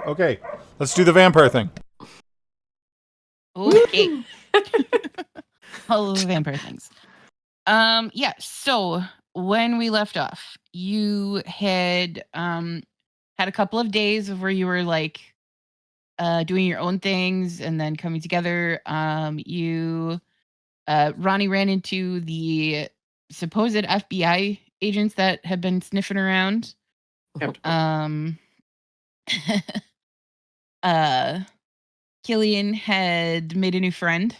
Okay, let's do the vampire thing. Okay. All of the vampire things. Yeah, so when we left off, you had had a couple of days of where you were like doing your own things and then coming together. Ronnie ran into the supposed FBI agents that had been sniffing around. Yep. Killian had made a new friend.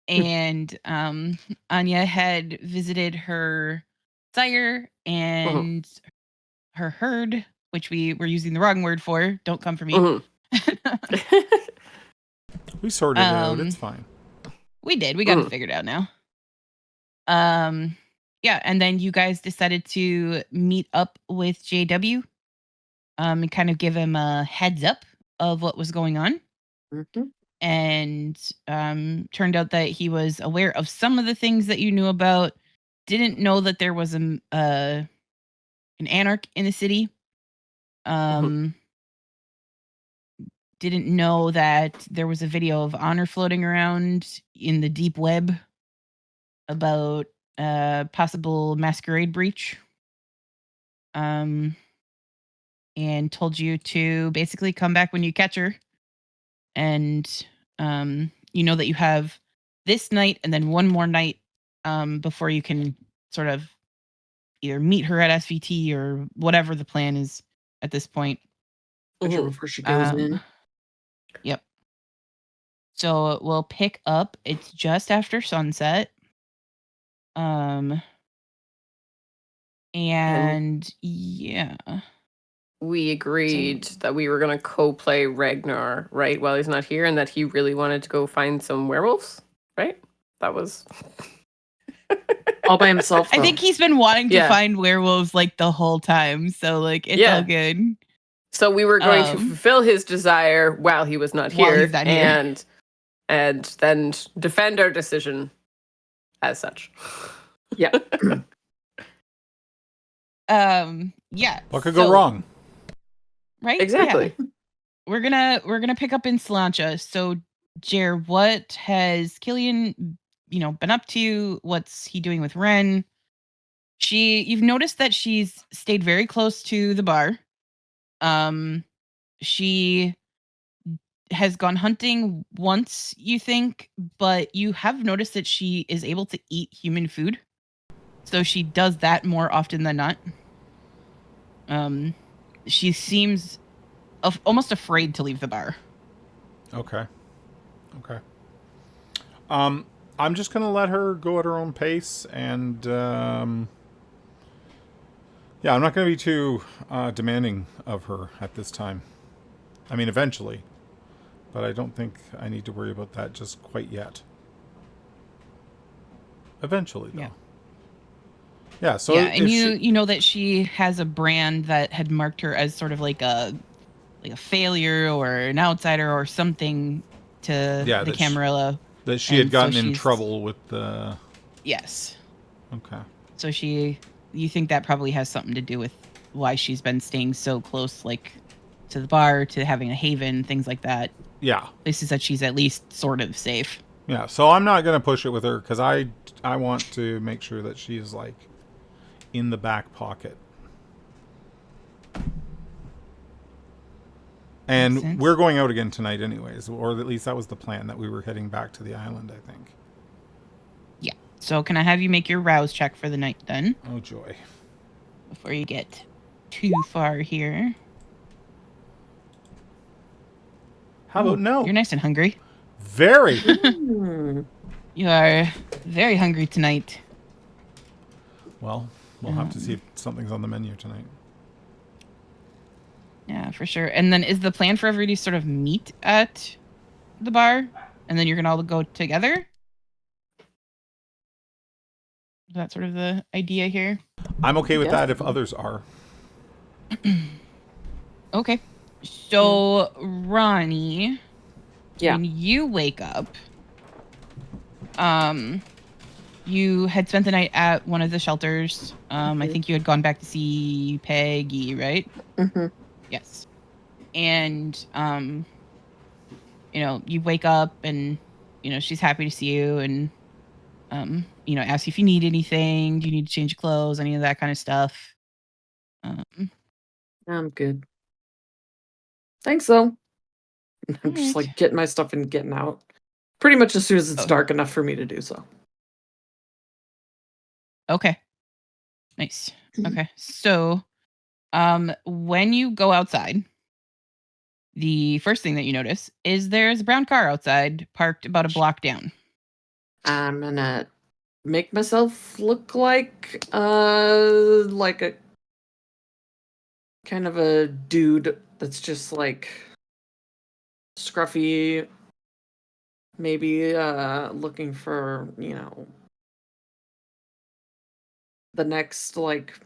And Anya had visited her sire and her herd, which we were using the wrong word for. Don't come for me. We sorted it out. It's fine. We did. We got it figured out now. Yeah, and then you guys decided to meet up with JW and kind of give him a heads up of what was going on. And turned out that he was aware of some of the things that you knew about. Didn't know that there was an anarch in the city. Didn't know that there was a video of Honor floating around in the deep web about possible masquerade breach. And told you to basically come back when you catch her. And you know that you have this night and then one more night before you can sort of either meet her at SVT or whatever the plan is at this point. Before she goes in. Yep. So we'll pick up. It's just after sunset. And yeah. We agreed that we were going to co-play Ragnar, right, while he's not here, and that he really wanted to go find some werewolves, right? That was... all by himself, though. I think he's been wanting to find werewolves, like, the whole time, so, like, it's all good. So we were going to fulfill his desire while he was not here, and then defend our decision as such. Yeah. Yeah. What could go wrong? Right? Exactly. Yeah. We're gonna pick up in Slancha. So, Jer, what has Killian, been up to? What's he doing with Ren? You've noticed that she's stayed very close to the bar. She has gone hunting once, you think, but you have noticed that she is able to eat human food. So she does that more often than not. She seems almost afraid to leave the bar. Okay. I'm just going to let her go at her own pace, and I'm not going to be too demanding of her at this time. I mean, eventually, but I don't think I need to worry about that just quite yet. Eventually, though. Yeah, so and you know that she has a brand that had marked her as sort of like a failure or an outsider or something to the Camarilla. That she had gotten in trouble with the... Yes. Okay. So you think that probably has something to do with why she's been staying so close, like, to the bar, to having a haven, things like that. Yeah. Places that she's at least sort of safe. Yeah, so I'm not going to push it with her, because I want to make sure that she is, like, in the back pocket. And we're going out again tonight anyways, or at least that was the plan, that we were heading back to the island, I think. Yeah. So can I have you make your rouse check for the night then? Oh, joy. Before you get too far here. How about no? You're nice and hungry. Very. You are very hungry tonight. Well, we'll have to see if something's on the menu tonight. Yeah, for sure. And then is the plan for everybody to sort of meet at the bar? And then you're going to all go together? Is that sort of the idea here? I'm okay with that if others are. Okay. So, Ronnie, when you wake up, you had spent the night at one of the shelters. I think you had gone back to see Peggy, right? Mm-hmm. Yes. And you wake up and she's happy to see you and asks you if you need anything, do you need to change your clothes, any of that kind of stuff. I'm good. Thanks though. I'm just Alright. like getting my stuff and getting out. Pretty much as soon as it's dark enough for me to do so. Okay. Nice. Okay. So when you go outside, the first thing that you notice is there's a brown car outside parked about a block down. I'm gonna make myself look like a kind of a dude that's just like scruffy, maybe looking for, the next like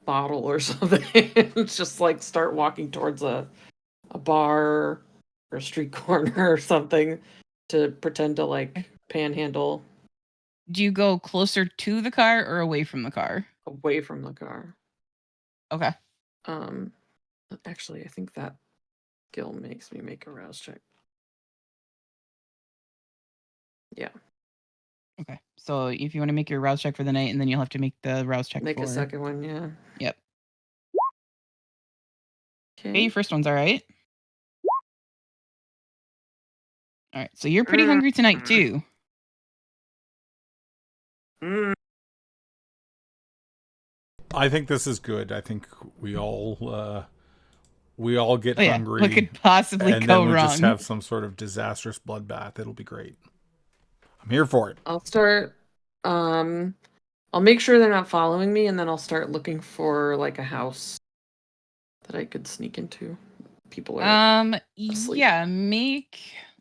bottle or something. It's just like start walking towards a bar or a street corner or something to pretend to like panhandle. Do you go closer to the car or away from the car? Away from the car. Okay. Actually, I think that skill makes me make a rouse check. Yeah. Okay. So if you want to make your rouse check for the night, and then you'll have to make the rouse check Make for... a second one, yeah. Yep. Okay. Hey, your first one's all right. All right. So you're pretty hungry tonight too. I think this is good. I think we all get hungry. What could possibly and go then we wrong? just have some sort of disastrous bloodbath. It'll be great. I'm here for it. I'll start. I'll make sure they're not following me, and then I'll start looking for like a house that I could sneak into. People are asleep. Yeah.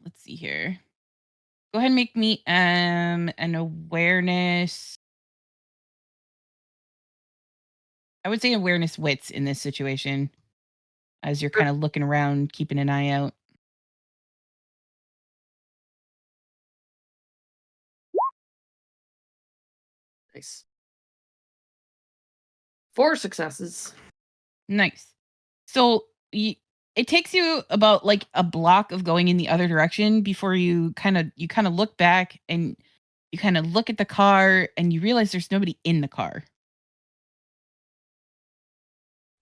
Let's see here. Go ahead and make me an awareness. I would say awareness wits in this situation, as you're kind of looking around, keeping an eye out. Nice. 4 successes. Nice. So it takes you about like a block of going in the other direction before you kind of look back and you kind of look at the car and you realize there's nobody in the car.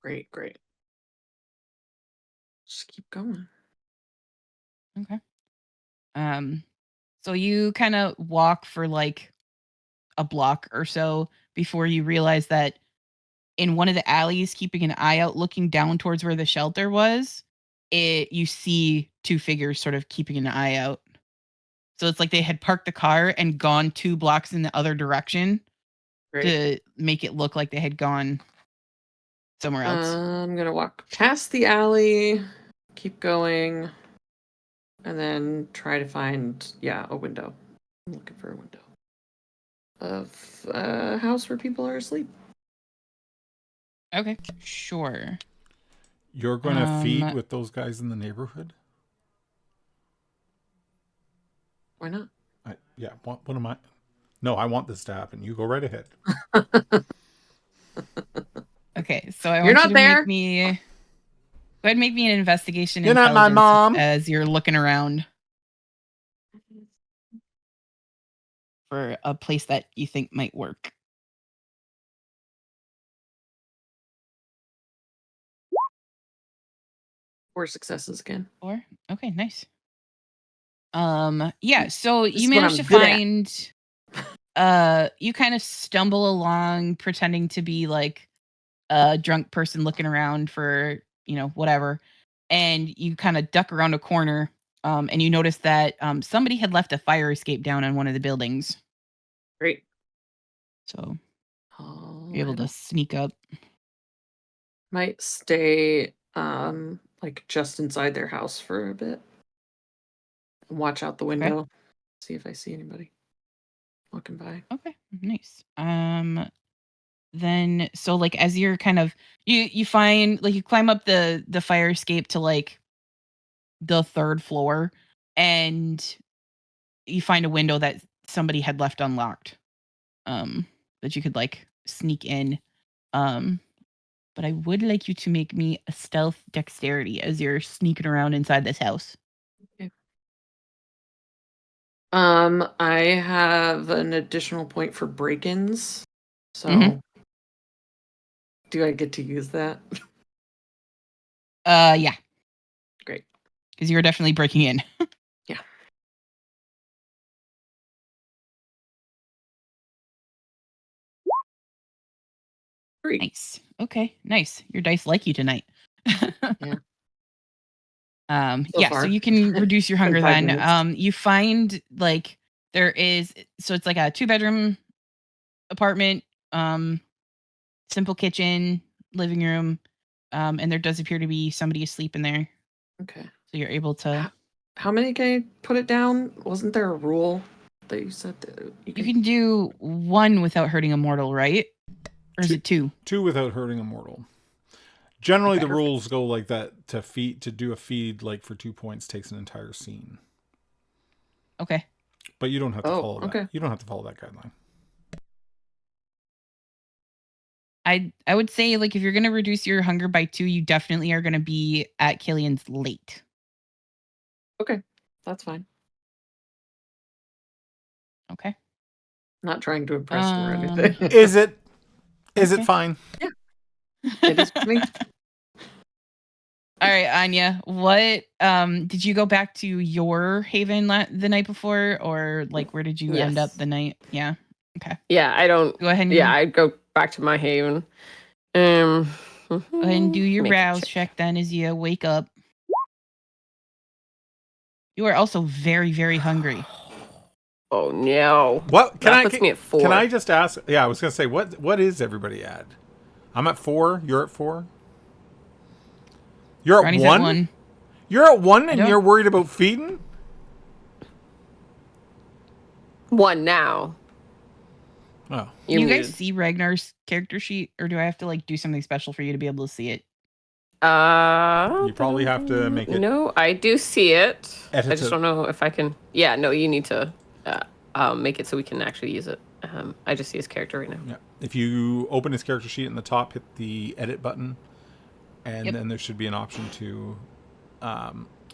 Great. Just keep going. Okay. So you kind of walk for like a block or so before you realize that in one of the alleys, keeping an eye out, looking down towards where the shelter was, you see 2 figures sort of keeping an eye out. So it's like they had parked the car and gone 2 blocks in the other direction to make it look like they had gone somewhere else. I'm gonna walk past the alley, keep going, and then try to find a window. I'm looking for a window of a house where people are asleep. Okay, sure. You're going to feed with those guys in the neighborhood? Why not? What am I? No, I want this to happen. You go right ahead. Okay, so I You're want not you to there. make me... Go ahead and make me an investigation You're not my mom. as you're looking around for a place that you think might work. Four successes again. 4? Okay, nice. Yeah, so This you is what managed I'm to good find you kind of stumble along pretending to be like a drunk person looking around for, whatever. And you kind of duck around a corner and you notice that somebody had left a fire escape down on one of the buildings. Great. So you're able to sneak up. Might stay like just inside their house for a bit. And watch out the window. Okay. See if I see anybody walking by. Okay, nice. Then so like as you're kind of you find like you climb up the fire escape to like the 3rd floor and you find a window that somebody had left unlocked that you could like sneak in, but but I would like you to make me a stealth dexterity as you're sneaking around inside this house. Okay. I have an additional point for break-ins. So do I get to use that? Yeah. Great. Because you're definitely breaking in. Yeah. Great. Nice. Okay, nice. Your dice like you tonight. Yeah. So you can reduce your hunger 5 then. minutes. You find like there is, so it's like a 2-bedroom apartment, simple kitchen, living room, and there does appear to be somebody asleep in there. Okay. So you're able to. How many can I put it down? Wasn't there a rule that you said that You can do 1 without hurting a mortal, right? Or is it 2? 2 without hurting a mortal. Generally, Okay. the rules go like that. To do a feed like for 2 points takes an entire scene. Okay. But you don't have to follow that. Okay. You don't have to follow that guideline. I would say, like, if you're going to reduce your hunger by 2, you definitely are going to be at Killian's late. Okay, that's fine. Okay. Not trying to impress you or anything. Is it? Is Okay. it fine? Yeah. It is for me. All right, Anya, what did you go back to your haven the night before, or like where did you end up Yes. the night? Yeah. Okay. Yeah, I don't. Go ahead and I'd go back to my haven. go ahead and do your Make a rouse check then as you wake up. You are also very, very hungry. Oh no! What That puts me at 4. Can I just ask? Yeah, I was gonna say what is everybody at? I'm at 4. You're at 4. You're Ronnie's at 1? at 1. You're at 1 and you're worried about feeding? 1 now. Oh. You guys see Ragnar's character sheet, or do I have to like do something special for you to be able to see it? You probably have to make it. No, I do see it. Edited. I just don't know if I can. Yeah, no, you need to make it so we can actually use it. I just see his character right now. Yeah. If you open his character sheet in the top, hit the edit button, and then there should be an option to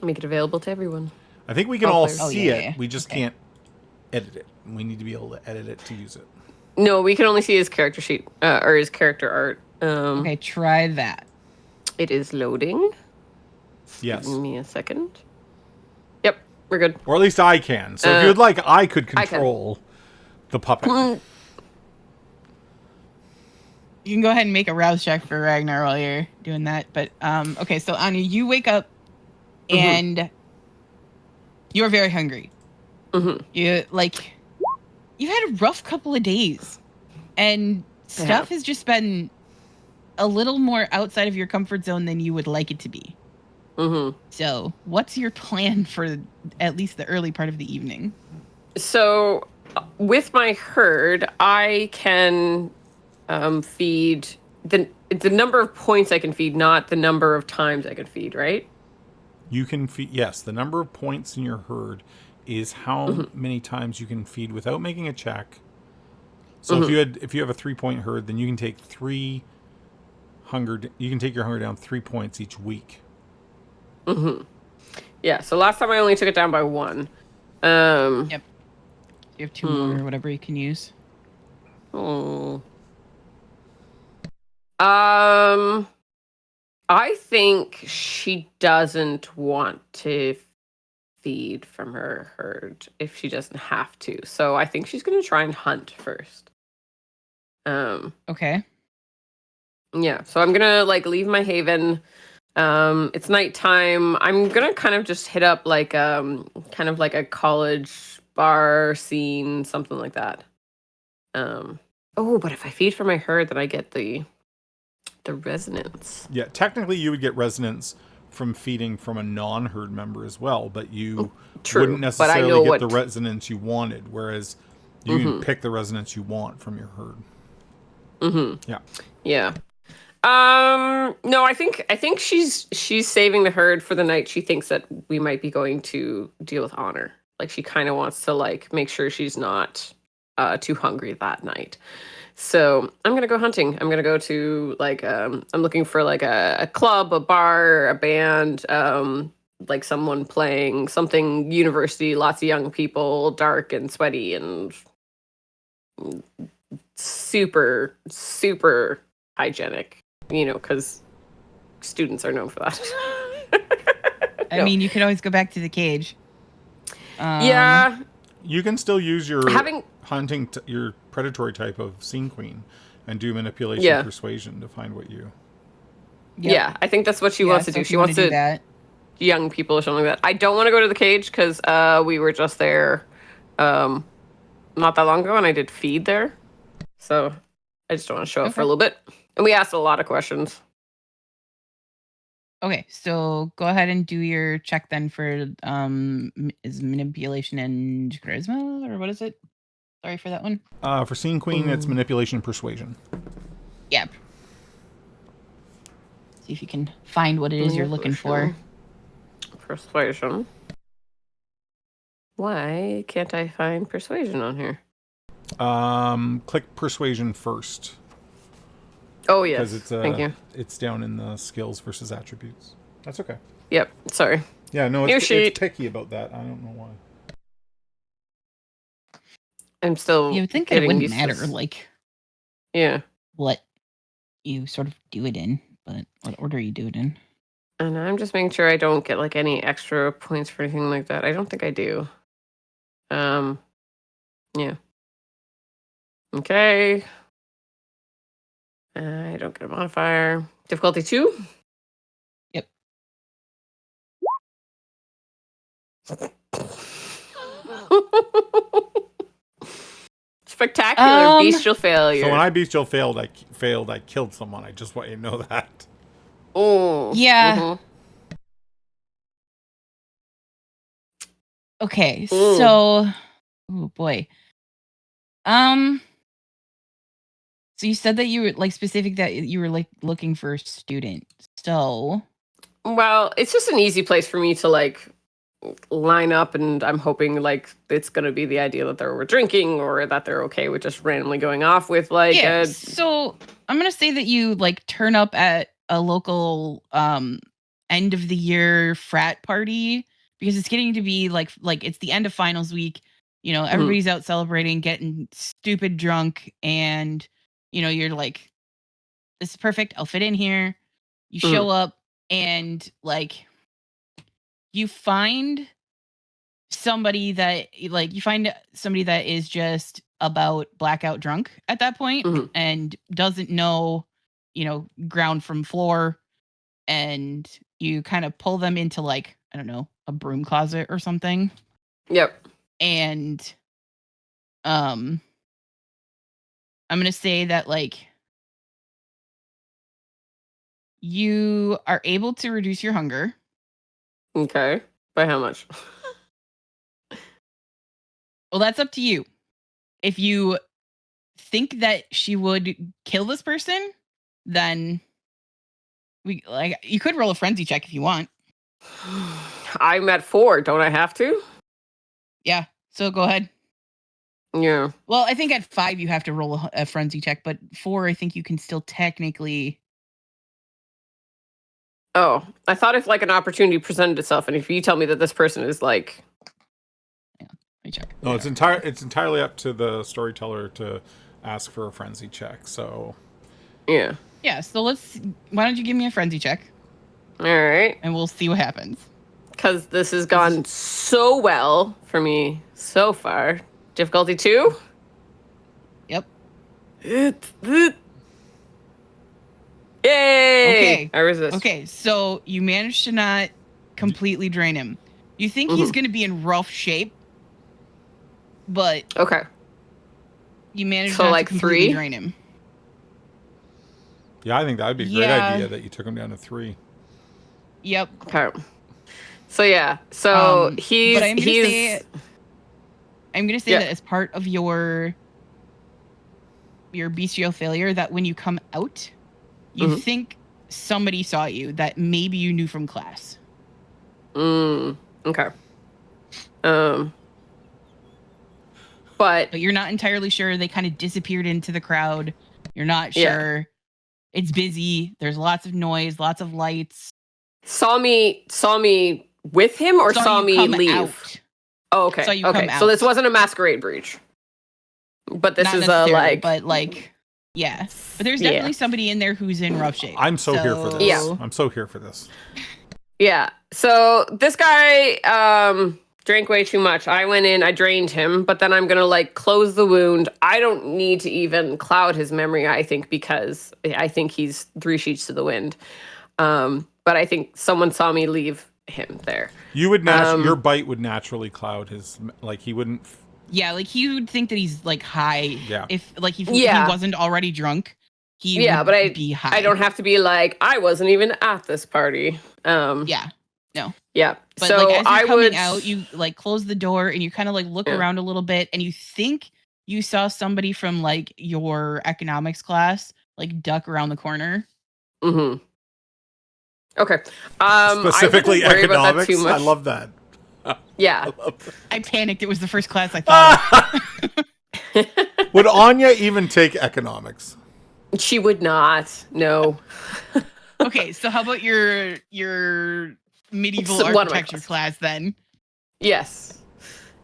Make it available to everyone. I think we can all players. see it. Yeah. We just can't edit it. We need to be able to edit it to use it. No, we can only see his character sheet or his character art. Okay, try that. It is loading. Yes. Give me a second. Yep, we're good. Or at least I can. So if you'd like, I could control the puppet. You can go ahead and make a rouse check for Ragnar while you're doing that. But okay, so Anya, you wake up and you're very hungry. You've had a rough couple of days, and stuff has just been a little more outside of your comfort zone than you would like it to be. So, what's your plan for at least the early part of the evening? So, with my herd, I can feed the number of points I can feed, not the number of times I can feed, right? You can feed. Yes, the number of points in your herd is how many times you can feed without making a check. So if you have a 3-point herd, then you can take 3 hunger. You can take your hunger down 3 points each week. Yeah. So last time I only took it down by 1. Yep. You have 2 more or whatever you can use. I think she doesn't want to feed from her herd if she doesn't have to. So I think she's going to try and hunt first. Okay. Yeah. So I'm going to leave my haven. It's nighttime. I'm going to kind of just hit up kind of like a college bar scene, something like that. But if I feed from my herd, then I get the resonance. Yeah, technically you would get resonance from feeding from a non-herd member as well, but you wouldn't necessarily get the resonance you wanted, whereas you can pick the resonance you want from your herd. Yeah. Yeah. No, I think she's saving the herd for the night she thinks that we might be going to deal with Honor. Like, she kind of wants to make sure she's not too hungry that night. So I'm gonna go hunting. I'm gonna go to like I'm looking for like a club, a bar, a band, like someone playing something university, lots of young people, dark and sweaty and super, super hygienic, because students are known for that. I mean, you could always go back to the cage. Yeah. You can still use your Having your predatory type of scene queen and do manipulation persuasion to find what you. Yep. Yeah, I think that's what she wants to so do. if She you wanna wants do to that. young people or something like that. I don't want to go to the cage because we were just there not that long ago, and I did feed there. So I just don't want to show up for a little bit. And we asked a lot of questions. Okay, so go ahead and do your check then for is manipulation and charisma, or what is it? Sorry for that one. For scene queen, it's manipulation persuasion. Yep. See if you can find what it is you're looking for. Persuasion. Why can't I find persuasion on here? Click persuasion first. Oh yes, Because it's thank you. It's down in the skills versus attributes. That's okay. Yep, sorry. Yeah, no, it's picky about that. I don't know why. I'm still. You would think that it wouldn't matter, like, yeah, what you sort of do it in, but what order you do it in. And I'm just making sure I don't get like any extra points for anything like that. I don't think I do. Yeah. Okay. I don't get a modifier. Difficulty 2? Yep. Spectacular bestial failure. So when I bestial failed, I killed someone. I just want you to know that. Oh. Yeah. Mhm. Okay, so oh boy. So you said that you were like specific that you were like looking for a student. So Well, it's just an easy place for me to like line up, and I'm hoping like it's gonna be the idea that they're drinking or that they're okay with just randomly going off with like so I'm gonna say that you like turn up at a local end of the year frat party because it's getting to be like it's the end of finals week. Everybody's out celebrating, getting stupid drunk, and you're like, this is perfect. I'll fit in here. You show up and like you find somebody that is just about blackout drunk at that point and doesn't know, ground from floor, and you kind of pull them into like, I don't know, a broom closet or something. Yep. And I'm going to say that like you are able to reduce your hunger. Okay. By how much? Well, that's up to you. If you think that she would kill this person, then you could roll a frenzy check if you want. I'm at 4. Don't I have to? Yeah. So go ahead. Yeah. Well, I think at 5 you have to roll a frenzy check, but 4 I think you can still technically. Oh, I thought if like an opportunity presented itself, and if you tell me that this person is like, yeah, let me check. No, it's entirely up to the storyteller to ask for a frenzy check. So, yeah. So why don't you give me a frenzy check? All right. And we'll see what happens. Because this has gone so well for me so far. Difficulty 2? Yep. Yay! Okay. I resist. Okay, so you managed to not completely drain him. You think he's going to be in rough shape, but okay, you managed so not like to completely 3? drain him. Yeah, I think that would be a great idea that you took him down to 3. Yep. Okay. So yeah, so But I'm gonna say that as part of your bestial failure, that when you come out, you think somebody saw you that maybe you knew from class. Okay. But But you're not entirely sure. They kind of disappeared into the crowd. You're not Yeah. sure. It's busy. There's lots of noise, lots of lights. saw me with him or saw you me come leave? out. Oh, okay. Saw you Okay. come So this out. wasn't a masquerade breach. But this Not is necessarily, but like, yeah. But there's Yeah. definitely somebody in there who's in rough shape. I'm so here for this. Yeah. I'm so here for this. Yeah. So this guy drank way too much. I went in, I drained him, but then I'm going to like close the wound. I don't need to even cloud his memory, I think, because I think he's 3 sheets to the wind. But I think someone saw me leave him there. You would your bite would naturally cloud his, like he wouldn't. Yeah, like he would think that he's like high. Yeah. If like he Yeah. wasn't already drunk, he Yeah, would but be high. I don't have to be like, I wasn't even at this party. Yeah. Yeah. But so like as you're I coming would out, you like close the door and you kind of like look Yeah. around a little bit and you think you saw somebody from like your economics class like duck around the corner. Mm-hmm. Okay. Specifically I wouldn't worry about that economics. too much. I love that. Yeah. I panicked. It was the first class I thought of. Would Anya even take economics? She would not. No. Okay, so how about your medieval So one of my architecture class then? Yes.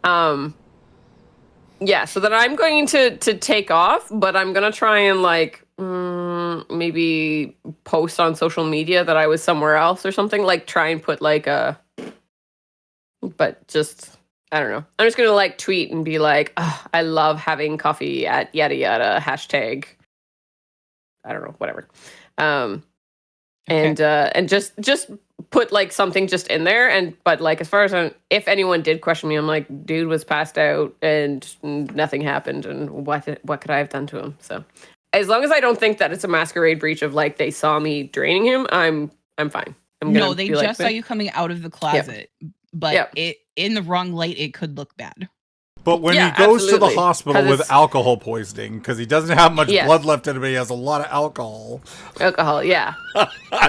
Yeah, so then I'm going to take off, but I'm going to try and like maybe post on social media that I was somewhere else or something, like try and put like but just I don't know. I'm just going to like tweet and be like, oh, I love having coffee at yada yada hashtag I don't know, whatever. And just put like something just in there but like as far as if anyone did question me, I'm like, dude was passed out and nothing happened and what could I have done to him? So as long as I don't think that it's a masquerade breach of like they saw me draining him, I'm fine. No, they just saw you coming out of the closet, but Yeah. it in the wrong light it could look bad. But when Yeah, he goes absolutely. to the hospital 'Cause with it's- alcohol poisoning because he doesn't have much Yes. blood left in him, but he has a lot of alcohol. Alcohol, yeah.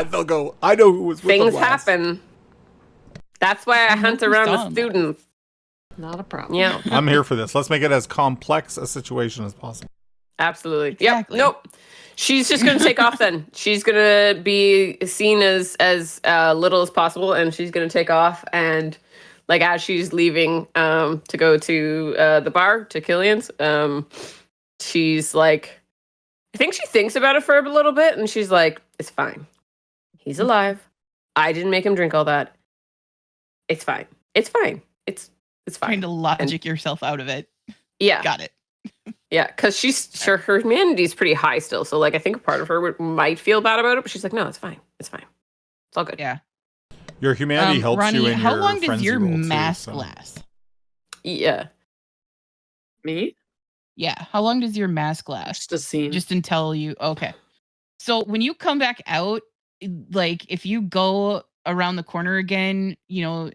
They'll go, I know who was with Things him last. happen. That's why I hunt who's around done with that? students. Not a problem. Yeah, I'm here for this. Let's make it as complex a situation as possible. absolutely. Exactly. Yep. Nope. She's just gonna take off then. She's gonna be seen as little as possible, and she's gonna take off. And like as she's leaving to go to the bar to Killian's, she's like, I think she thinks about it for a little bit, and she's like, "It's fine. He's alive. I didn't make him drink all that. It's fine. It's fine. It's fine." Trying to logic yourself out of it. Yeah. Got it. Yeah, because her humanity's pretty high still. So like I think part of her might feel bad about it, but she's like, no, it's fine. It's fine. It's all good. Yeah. Your humanity helps Ronnie, you in how your long does frenzy your roll, too, mask so. last? Yeah. Me? Yeah. How long does your mask last? Just a scene. Just until you okay. So when you come back out, like if you go around the corner again,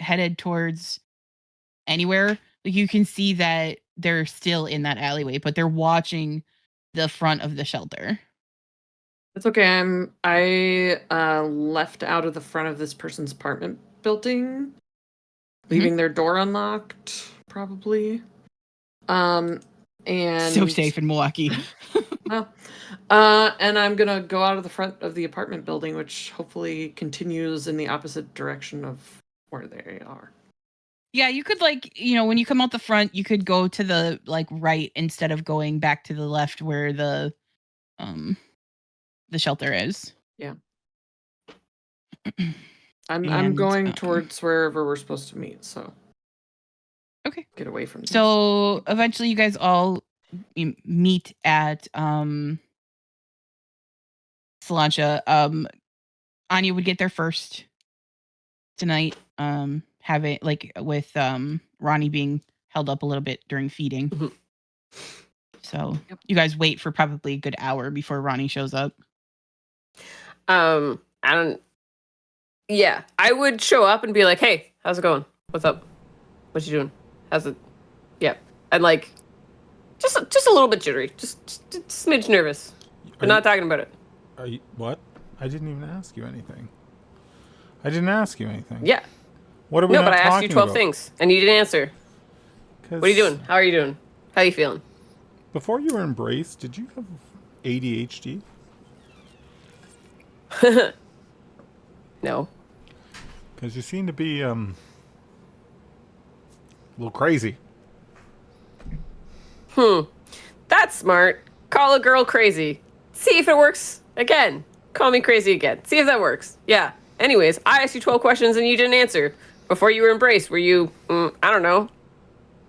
headed towards anywhere, like you can see that they're still in that alleyway, but they're watching the front of the shelter. It's okay. I left out of the front of this person's apartment building, leaving their door unlocked, probably. And So safe in Milwaukee. Well, and I'm gonna go out of the front of the apartment building, which hopefully continues in the opposite direction of where they are. Yeah, you could when you come out the front, you could go to the right instead of going back to the left where the shelter is. Yeah. I'm And, going towards wherever we're supposed to meet, so Okay. get away from this. So eventually you guys all meet at Solancha. Anya would get there first tonight. Have it with Ronnie being held up a little bit during feeding. Mhm. So you guys wait for probably a good hour before Ronnie shows up. I don't. Yeah, I would show up and be like, "Hey, how's it going? What's up? What you doing? How's it?" Yeah, and like, just a little bit jittery, just a smidge nervous, but not talking about it. Are you what? I didn't even ask you anything. I didn't ask you anything. Yeah. What are we No, not but I asked you talking 12 about? things and you didn't answer. What are you doing? How are you doing? How you feeling? Before you were embraced, did you have ADHD? No. Because you seem to be a little crazy. That's smart. Call a girl crazy. See if it works again. Call me crazy again. See if that works. Yeah. Anyways, I asked you 12 questions and you didn't answer. Before you were embraced, were you, I don't know,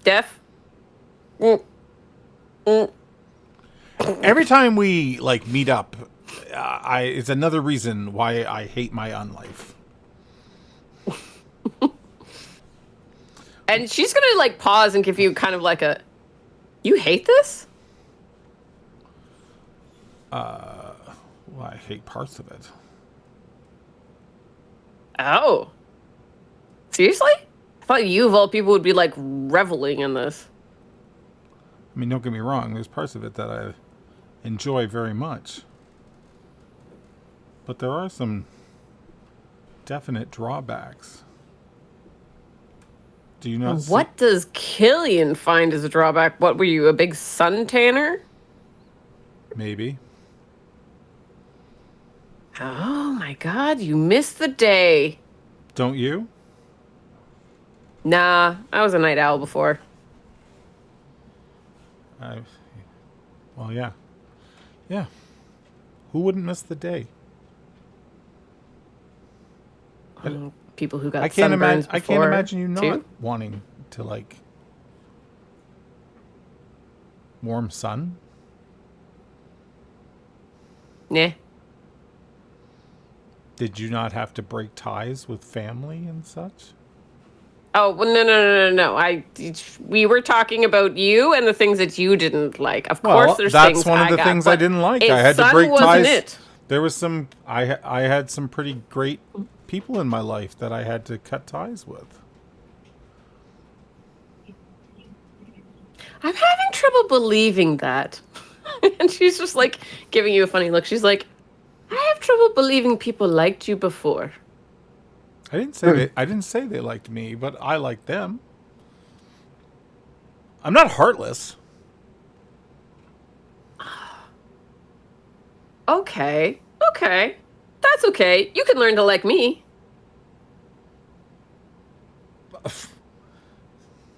deaf? Every time we like meet up, it's another reason why I hate my own life. And she's gonna like pause and give you kind of like a, you hate this? Well, I hate parts of it. Oh. Seriously? I thought you of all people would be like reveling in this. I mean, don't get me wrong. There's parts of it that I enjoy very much, but there are some definite drawbacks. Do you not? What does Killian find as a drawback? What were you, a big sun tanner? Maybe. Oh my god, you missed the day. Don't you? Nah, I was a night owl before. Well, yeah. Yeah. Who wouldn't miss the day? People who got I can't imagine. sunburns I can't before, imagine you not too? wanting to like warm sun. Nah. Did you not have to break ties with family and such? Oh, well, no. We were talking about you and the things that you didn't like. Of course, there's that's things one of I the got, things I but didn't like. it- I had to sun break wasn't ties. It. There was some. I had some pretty great people in my life that I had to cut ties with. I'm having trouble believing that. And she's just like giving you a funny look. She's like, I have trouble believing people liked you before. I didn't say they liked me, but I liked them. I'm not heartless. Okay. That's okay. You can learn to like me.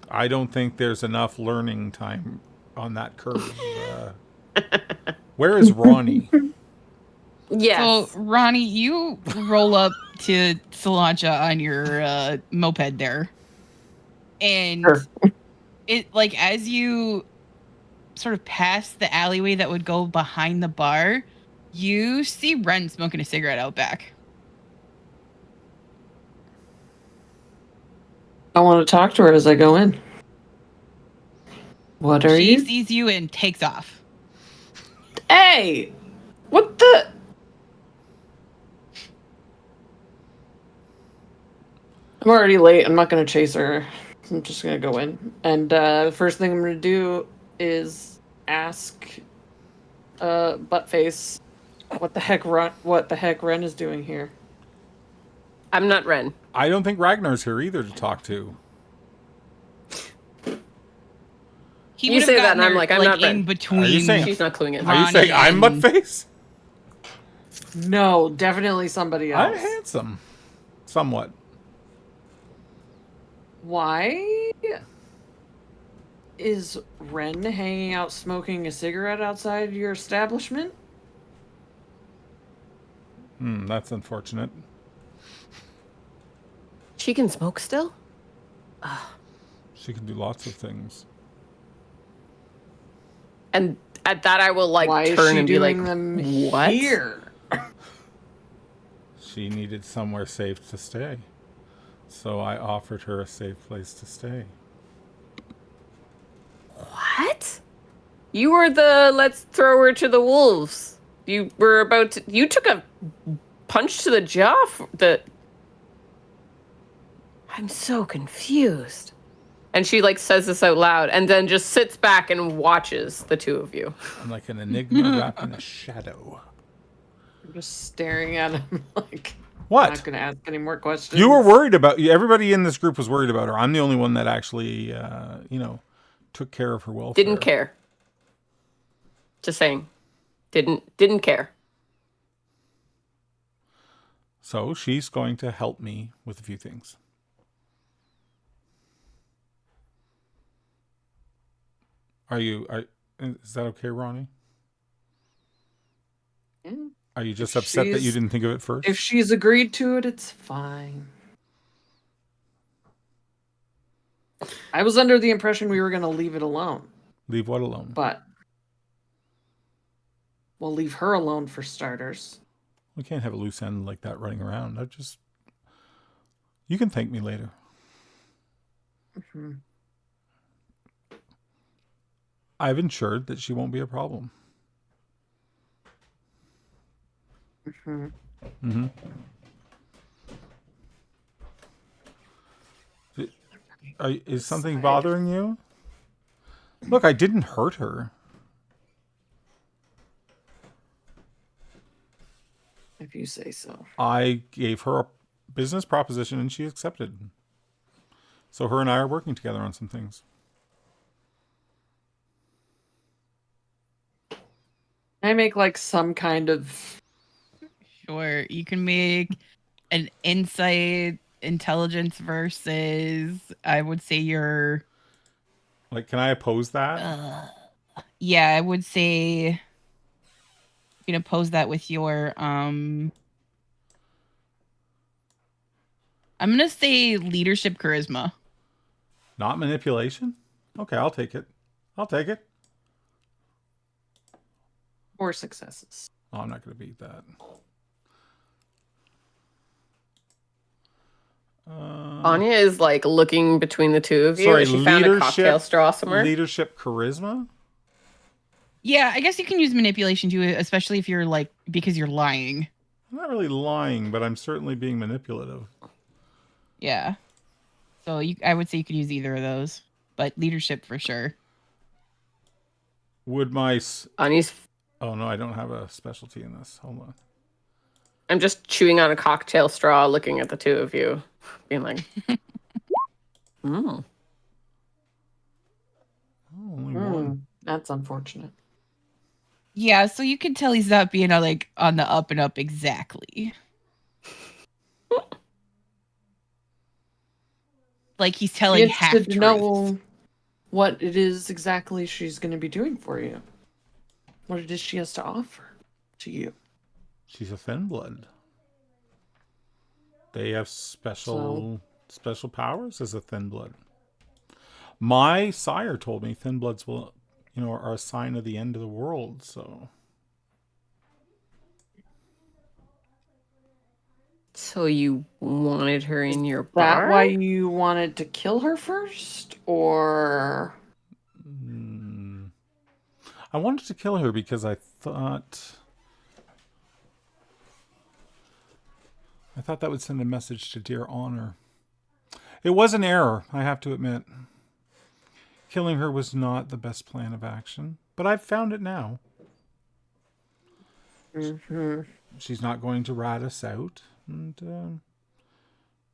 I don't think there's enough learning time on that curve. Where is Ronnie? Yes. So, Ronnie, you roll up to Solancha on your moped there. And Sure. it, like, as you sort of pass the alleyway that would go behind the bar, you see Ren smoking a cigarette out back. I want to talk to her as I go in. What are She you? sees you and takes off. Hey! What the? I'm already late. I'm not going to chase her. I'm just going to go in. And the first thing I'm going to do is ask Buttface what the heck Ren is doing here. I'm not Ren. I don't think Ragnar's here either to talk to. He You would have say that gotten and I'm there, like, I'm not in Ren. between. Are you saying- She's not cluing in. Are you saying I'm Ronnie Buttface? No, definitely somebody else. I'm handsome. Somewhat. Why is Ren hanging out smoking a cigarette outside your establishment? That's unfortunate. She can smoke still? She can do lots of things. And at that, I will like Why is turn she and be like, doing them what? here? She needed somewhere safe to stay. So I offered her a safe place to stay. What? You were the let's throw her to the wolves. You were about to, you took a punch to the jaw. I'm so confused. And she like says this out loud and then just sits back and watches the two of you. I'm like an enigma wrapped in a shadow. I'm just staring at him like I'm What? not gonna ask any more questions. You were worried about. Everybody in this group was worried about her. I'm the only one that actually, took care of her welfare. Didn't care. Just saying. Didn't care. So she's going to help me with a few things. Is that okay, Ronnie? Yeah. Are you just upset that you didn't think of it first? If she's agreed to it, it's fine. I was under the impression we were going to leave it alone. Leave what alone? But we'll leave her alone for starters. We can't have a loose end like that running around. You can thank me later. Mm-hmm. I've ensured that she won't be a problem. Mm-hmm. Mm-hmm. Is something bothering you? Look, I didn't hurt her. If you say so. I gave her a business proposition and she accepted. So her and I are working together on some things. I make like some kind of... Sure, you can make an insight intelligence versus, I would say your... Like, can I oppose that? Yeah, I would say you can oppose that with your I'm gonna say leadership charisma. Not manipulation? Okay, I'll take it. I'll take it. 4 successes. Oh, I'm not going to beat that. Anya is like looking between the two of you. Sorry, She found a cocktail straw somewhere. Leadership charisma? Yeah, I guess you can use manipulation too, especially if you're like, because you're lying. I'm not really lying, but I'm certainly being manipulative. Yeah. So I would say you could use either of those, but leadership for sure. Would my... Anya's... Oh, no, I don't have a specialty in this. Hold on. I'm just chewing on a cocktail straw, looking at the two of you, being like, Oh, only one. That's unfortunate. Yeah, so you can tell he's not being like on the up and up exactly. Like he's telling half to truths. know what it is exactly she's going to be doing for you. What it is she has to offer to you. She's a thin blood. They have special powers as a thin blood. My sire told me thin bloods are a sign of the end of the world, so. So you wanted her in your Is that bar? why you wanted to kill her first? Or... I wanted to kill her because I thought that would send a message to dear Honor. It was an error, I have to admit. Killing her was not the best plan of action, but I've found it now. Mm-hmm. She's not going to rat us out, and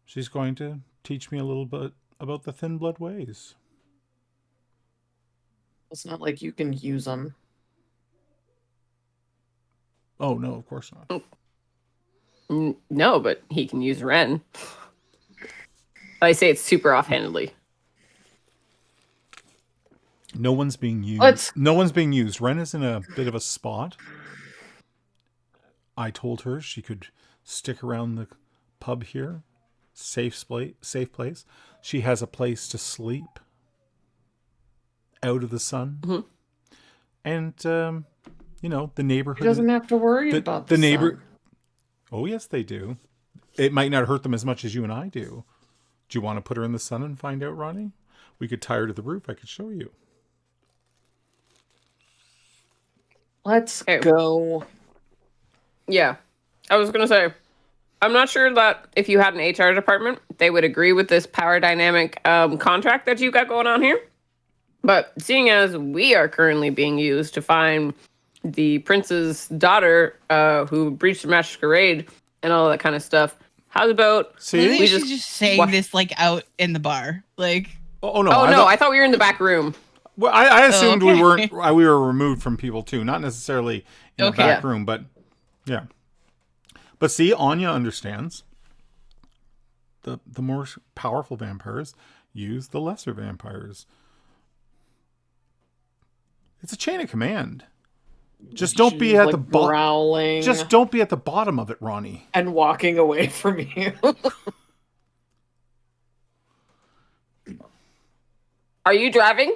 she's going to teach me a little bit about the thin blood ways. It's not like you can use them. Oh, no, of course not. No, but he can use Ren. I say it super offhandedly. No one's being used. No one's being used. Ren is in a bit of a spot. I told her she could stick around the pub here. Safe place. She has a place to sleep. Out of the sun. Mm-hmm. And, the neighborhood... She doesn't have to worry about the neighbor. sun. Oh, yes, they do. It might not hurt them as much as you and I do. Do you want to put her in the sun and find out, Ronnie? We could tie her to the roof. I could show you. Let's go. Yeah. I was going to say, I'm not sure that if you had an HR department, they would agree with this power dynamic contract that you got going on here. But seeing as we are currently being used to find the prince's daughter who breached the masquerade and all that kind of stuff, how's about... We just saying this like out in the bar. Like... Oh, no. I thought we were in the back room. Well, I assumed we okay. were removed from people too, not necessarily in the Okay. back Yeah. room, but yeah. But see, Anya understands. The more powerful vampires use the lesser vampires. It's a chain of command. Just don't be She's, at like, the bottom. growling. Just don't be at the bottom of it, Ronnie. And walking away from you. Are you driving?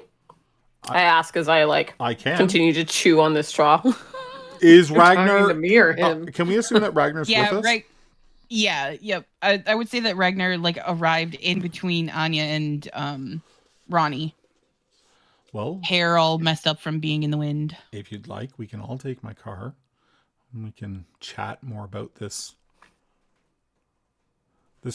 I ask as I I can. continue to chew on this straw. Is You're talking Ragnar? to me or him? Can we assume that Ragnar's Yeah, with us? right. Yeah, yep. I would say that Ragnar arrived in between Anya and Ronnie. Well, Hair all messed up from being in the wind. if you'd like, we can all take my car, and we can chat more about this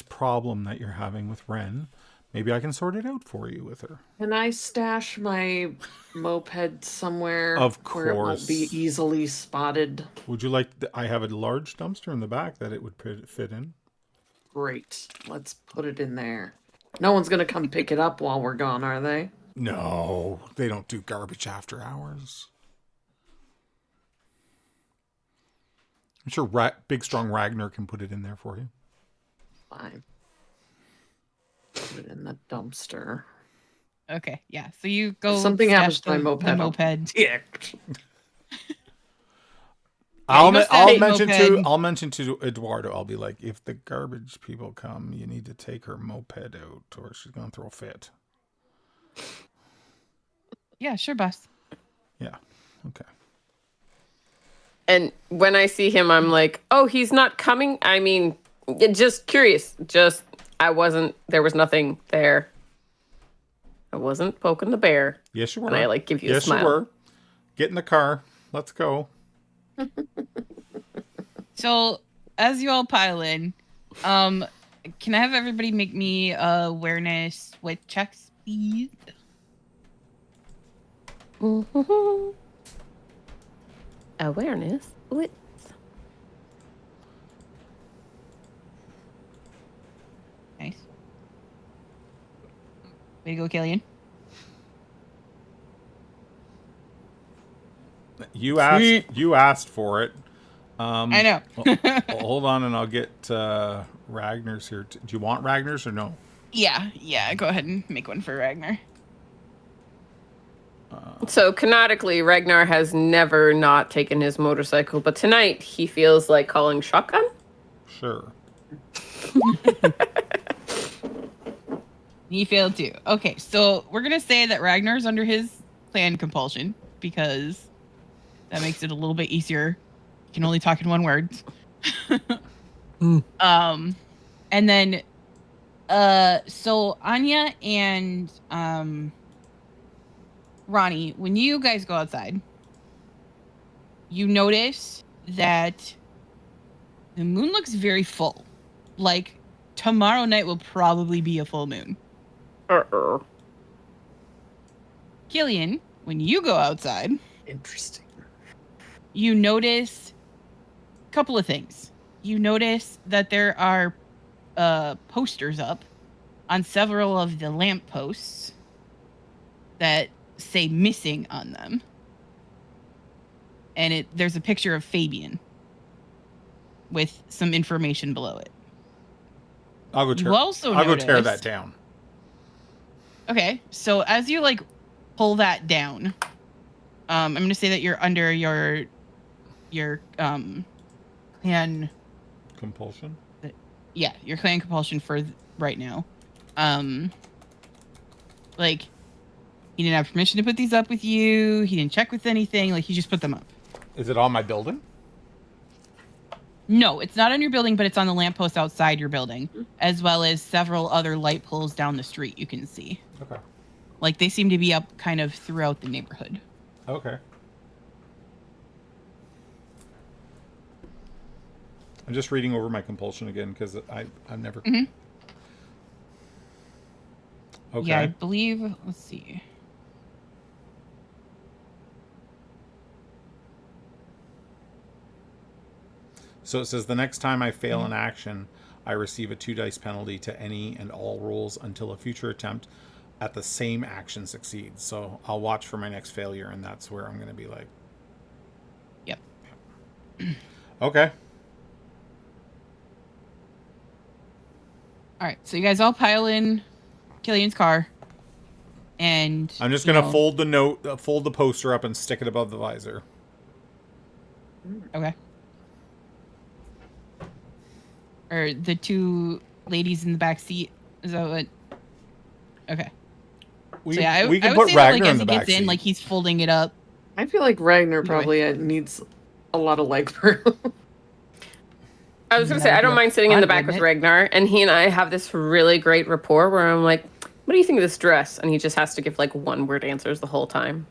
problem that you're having with Ren. Maybe I can sort it out for you with her. Can I stash my moped somewhere Of where it won't be course. easily spotted? Would you like? I have a large dumpster in the back that it would fit in. Great. Let's put it in there. No one's gonna come pick it up while we're gone, are they? No, they don't do garbage after hours. I'm sure Big Strong Ragnar can put it in there for you. Fine. Put it in the dumpster. Okay, yeah. So you go. If something stash happens to my the moped, I'll moped. Ticked. I'll you go stash the moped. mention to Eduardo. I'll be like, if the garbage people come, you need to take her moped out, or she's gonna throw a fit. Yeah, sure, boss. Yeah. Okay. And when I see him, I'm like, oh, he's not coming. I mean, just curious. There was nothing there. I wasn't poking the bear. Yes, you were. And I give you a smile. Yes, you were. Get in the car. Let's go. So as you all pile in, can I have everybody make me awareness with checks, please? Awareness. What? Nice. Way to go, Killian. You asked for it. I know. Well, hold on, and I'll get Ragnar's here. Do you want Ragnar's or no? Yeah. Go ahead and make one for Ragnar. So canonically, Ragnar has never not taken his motorcycle, but tonight he feels like calling shotgun. Sure. He failed too. Okay, so we're gonna say that Ragnar's under his clan compulsion because that makes it a little bit easier. You can only talk in one word. And then so Anya and Ronnie, when you guys go outside, you notice that the moon looks very full. Like tomorrow night will probably be a full moon. Killian, when you go outside, Interesting. you notice a couple of things. You notice that there are posters up on several of the lampposts that say missing on them. And there's a picture of Fabian with some information below it. I'll go tear. You also I'll go tear noticed- that down. Okay, so as you pull that down, I'm gonna say that you're under your clan Compulsion. Yeah, your clan compulsion for right now. He didn't have permission to put these up with you. He didn't check with anything. He just put them up. Is it on my building? No, it's not on your building, but it's on the lamppost outside your building, as well as several other light poles down the street you can see. Okay. They seem to be up kind of throughout the neighborhood. Okay. I'm just reading over my compulsion again because I've never. Mhm. Okay. Yeah, I believe. Let's see. So it says the next time I fail an action, I receive a 2 dice penalty to any and all rolls until a future attempt at the same action succeeds. So I'll watch for my next failure, and that's where I'm going to be like, Yep. okay. All right, so you guys all pile in Killian's car, and I'm just going to fold the poster up and stick it above the visor. Okay. Or the two ladies in the back seat. Is that what? Okay. We So yeah, I can would put say that, Ragnar like, in as the he back gets in, seat. like he's folding it up. I feel like Ragnar Anyway. probably needs a lot of leg room. I was gonna That say would I be don't mind sitting in fun, the back with wouldn't it? Ragnar, and he and I have this really great rapport where I'm like, "What do you think of this dress?" And he just has to give like one word answers the whole time.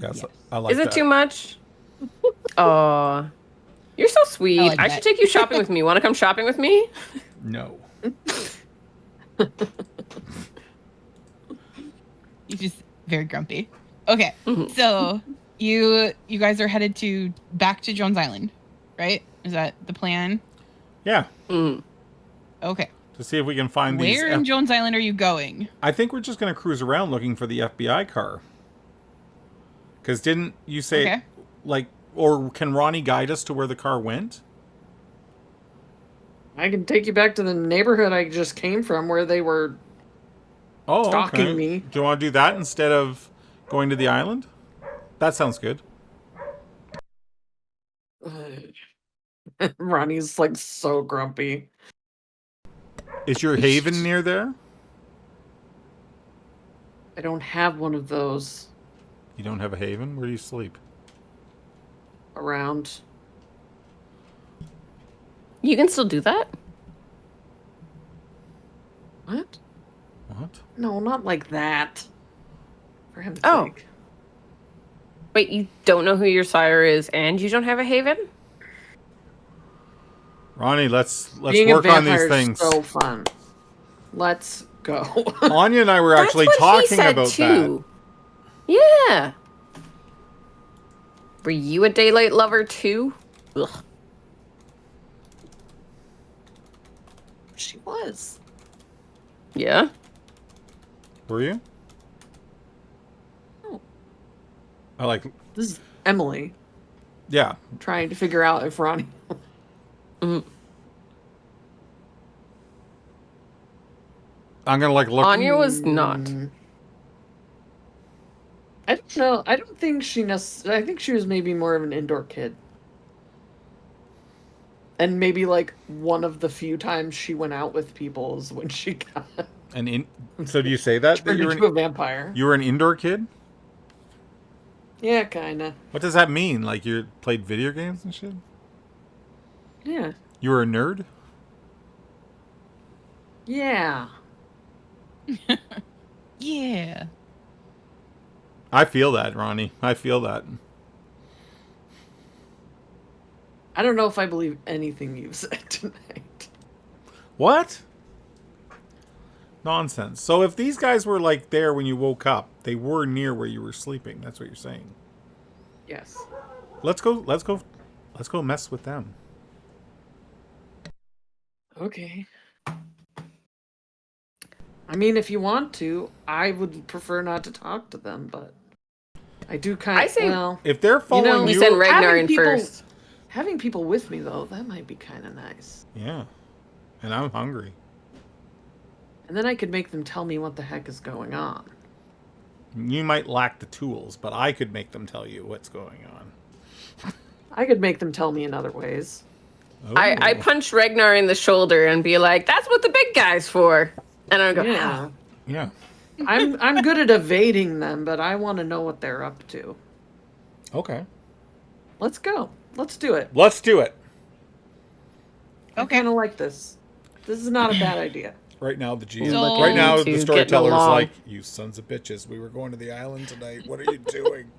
Yes, Yes. I like Is it that. too much? Oh, you're so sweet. I like I that. should take you shopping with me. Want to come shopping with me? No. He's just very grumpy. Okay, Mhm. so you guys are headed back to Jones Island, right? Is that the plan? Yeah. Mm. Okay. To see if we can find these. Where in Jones Island are you going? I think we're just going to cruise around looking for the FBI car. Because didn't you say, Okay. like, or can Ronnie guide us to where the car went? I can take you back to the neighborhood I just came from where they were. Oh, Stalking okay. me. Do you want to do that instead of going to the island? That sounds good. Ronnie's like so grumpy. Is your haven near there? I don't have one of those You don't have a haven? Where do you sleep? around. You can still do that? What? What? No, not like that. For heaven's Oh. sake. Wait, you don't know who your sire is, and you don't have a haven? Ronnie, let's Being work a on these vampire things. is so fun. Let's go. Anya and I were That's actually what he talking said about too. Yeah. Were you a daylight lover too? Ugh. She was. Yeah. that. Were you? Oh. I like. This is Emily Yeah. trying to figure out if Ronnie. Mhm. I'm gonna like look. Anya was not. I don't know. I don't think I think she was maybe more of an indoor kid. And maybe like one of the few times she went out with people is when she got So do you say that turned you into a vampire. were an indoor kid? Yeah, kinda. What does that mean? Like you played video games and shit? Yeah. You were a nerd? Yeah. Yeah. I feel that, Ronnie. I feel that. I don't know if I believe anything you've said tonight. What? Nonsense. So if these guys were like there when you woke up, they were near where you were sleeping. That's what you're saying. Yes. Let's go mess with them. Okay. I mean, if you want to, I would prefer not to talk to them, but I do kind of. I say- well, If they're following We you, send Ragnar having in people- first. having people with me though, that might be kind of nice. yeah. And I'm hungry. And then I could make them tell me what the heck is going on. You might lack the tools, but I could make them tell you what's going on. I could make them tell me in other ways. I Oh. punch Ragnar in the shoulder and be like, "That's what the big guy's for." And I go, Yeah. Yeah. I'm good at evading them, but I want to know what they're up to. Okay. Let's go. Let's do it. Let's do it. I Okay. kind of like this. This is not a bad idea. Right now, the GM. So- right now, To the get storyteller's along. like, "You sons of bitches! We were going to the island tonight. What are you doing?"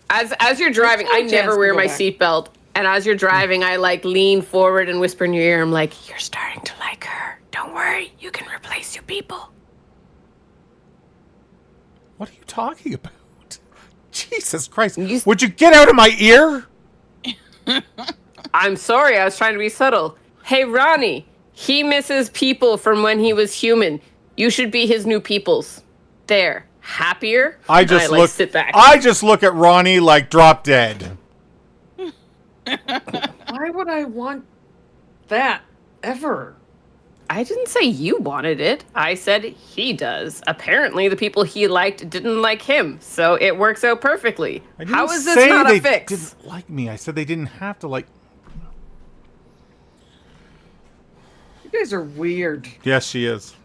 As you're driving, Let's I go, Jess, never to wear go my back. seatbelt. And as you're driving, I like lean forward and whisper in your ear. I'm like, "You're starting to like her. Don't worry, you can replace your people." What are you talking about? Jesus Christ! You- Would you get out of my ear? I'm sorry, I was trying to be subtle. Hey, Ronnie, he misses people from when he was human. You should be his new peoples. There. Happier? I just like, sit back. I just look at Ronnie like drop dead. Why would I want that ever? I didn't say you wanted it. I said he does. Apparently, the people he liked didn't like him, so it works out perfectly. I didn't How is this say not they a fix? didn't like me. I said they didn't have to like. You guys are weird. Yes, she is.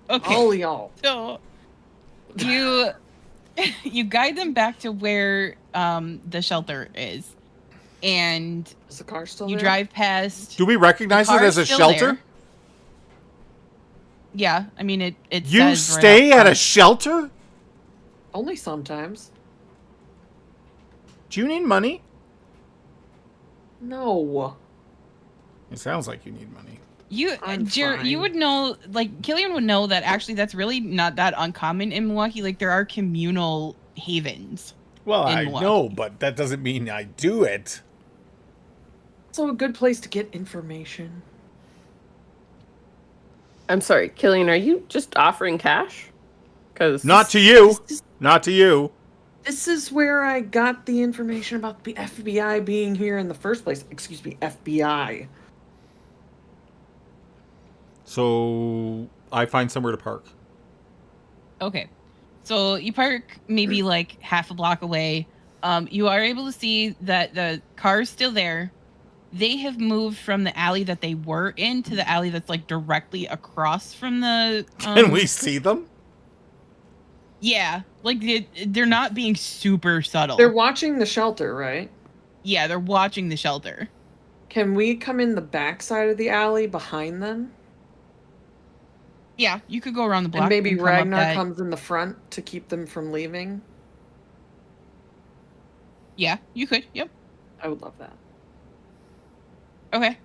Okay. All y'all. So you guide them back to where the shelter is, and Is the car still you there? drive past. Do we recognize The it car as a is still shelter? there. Yeah, I mean it. You says right stay out at a front. shelter? Only sometimes. Do you need money? No. It sounds like you need money. You, I'm fine. you would know, like Killian would know that actually that's really not that uncommon in Milwaukee. Like there are communal havens. Well, In I Milwaukee. know, but that doesn't mean I do it. Also a good place to get information. I'm sorry, Killian, are you just offering cash? Because Not to you. Not to you. This is where I got the information about the FBI being here in the first place. Excuse me, FBI. So I find somewhere to park. Okay, so you park maybe like half a block away. You are able to see that the car is still there. They have moved from the alley that they were in to the alley that's like directly across from the. Can we see them? Yeah, like they're not being super subtle. They're watching the shelter, right? Yeah, they're watching the shelter. Can we come in the back side of the alley behind them? Yeah, you could go around the block. And maybe come up Ragnar that- comes in the front to keep them from leaving? Yeah, you could. Yep. I would love that. Okay.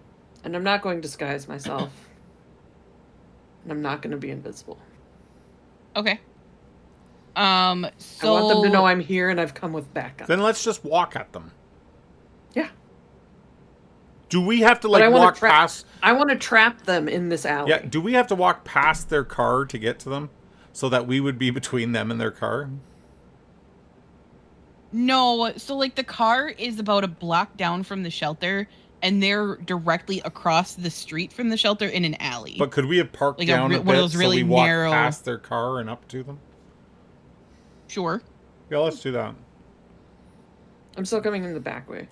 And I'm not going to disguise myself. And I'm not going to be invisible. Okay. So I want them to know I'm here and I've come with backup. Then let's just walk at them. Yeah. Do we have to But I like wanna walk past? I want to trap them in this alley. Yeah. Do we have to walk past their car to get to them, so that we would be between them and their car? No, so like the car is about a block down from the shelter, and they're directly across the street from the shelter in an alley. But could we have parked Like down a one of bit those so really we walk narrow- past their car and up to them? Sure. Yeah, let's do that. I'm still coming in the back way.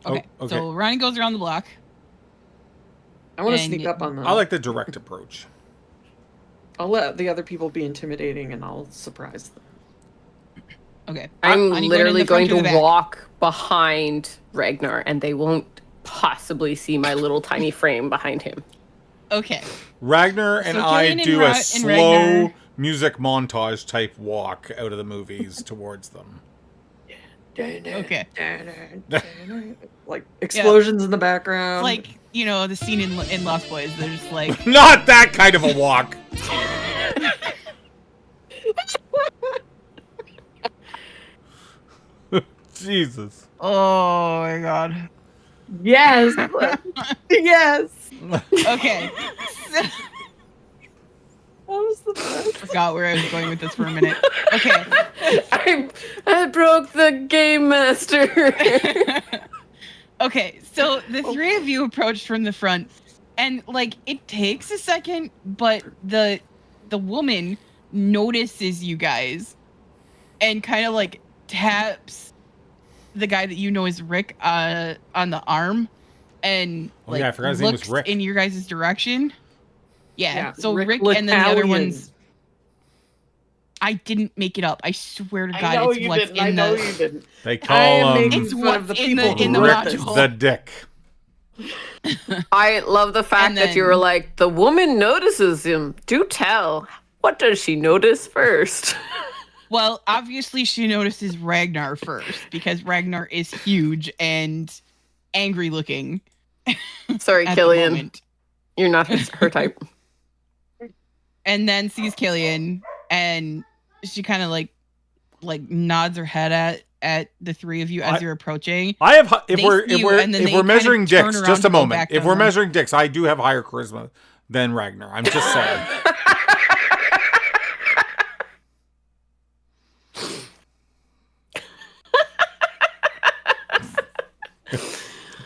Okay. Oh, okay. So Ronnie goes around the block. I want to And sneak up on them. I like the direct approach. I'll let the other people be intimidating and I'll surprise them. Okay. I'm Ronnie literally going in the to front or the back? walk behind Ragnar, and they won't possibly see my little tiny frame behind him. Okay. Ragnar and So I Killian and do a and slow Ragnar- music montage type walk out of the movies towards them. Okay. Like explosions in the background. Like, you know, the scene in Lost Boys. They're just like, Not that kind of a walk. Jesus. oh my god. yes, yes. Okay. That was the best. Forgot where I was going with this for a minute. Okay. I broke the game master. Okay, so the three of you approached from the front, and like it takes a second, but the woman notices you guys and kind of like taps the guy that you know is Rick on the arm, and Oh, like yeah, I forgot his name was looks Rick. in your guys' direction. Yeah, Yeah, so Rick Rick and then the other L'Italian. ones. I didn't make it up. I swear to God, I know it's you what's didn't. in I know the. you didn't. They I call am him making It's fun of the what's in the- people in who the Rick wrote this. module. the Dick. I love the fact And that you were then- like, the woman notices him. Do tell. What does she notice first? Well, obviously she notices Ragnar first because Ragnar is huge and angry looking. Sorry, at the Killian. moment. You're not her type. And then sees Killian, and she kind of like nods her head at the three of you as you're approaching. I have if They we're see if you, we're and then if they we're kinda measuring turn dicks, around just to a go moment. back If down we're the- measuring dicks, I do have higher charisma than Ragnar. I'm just saying.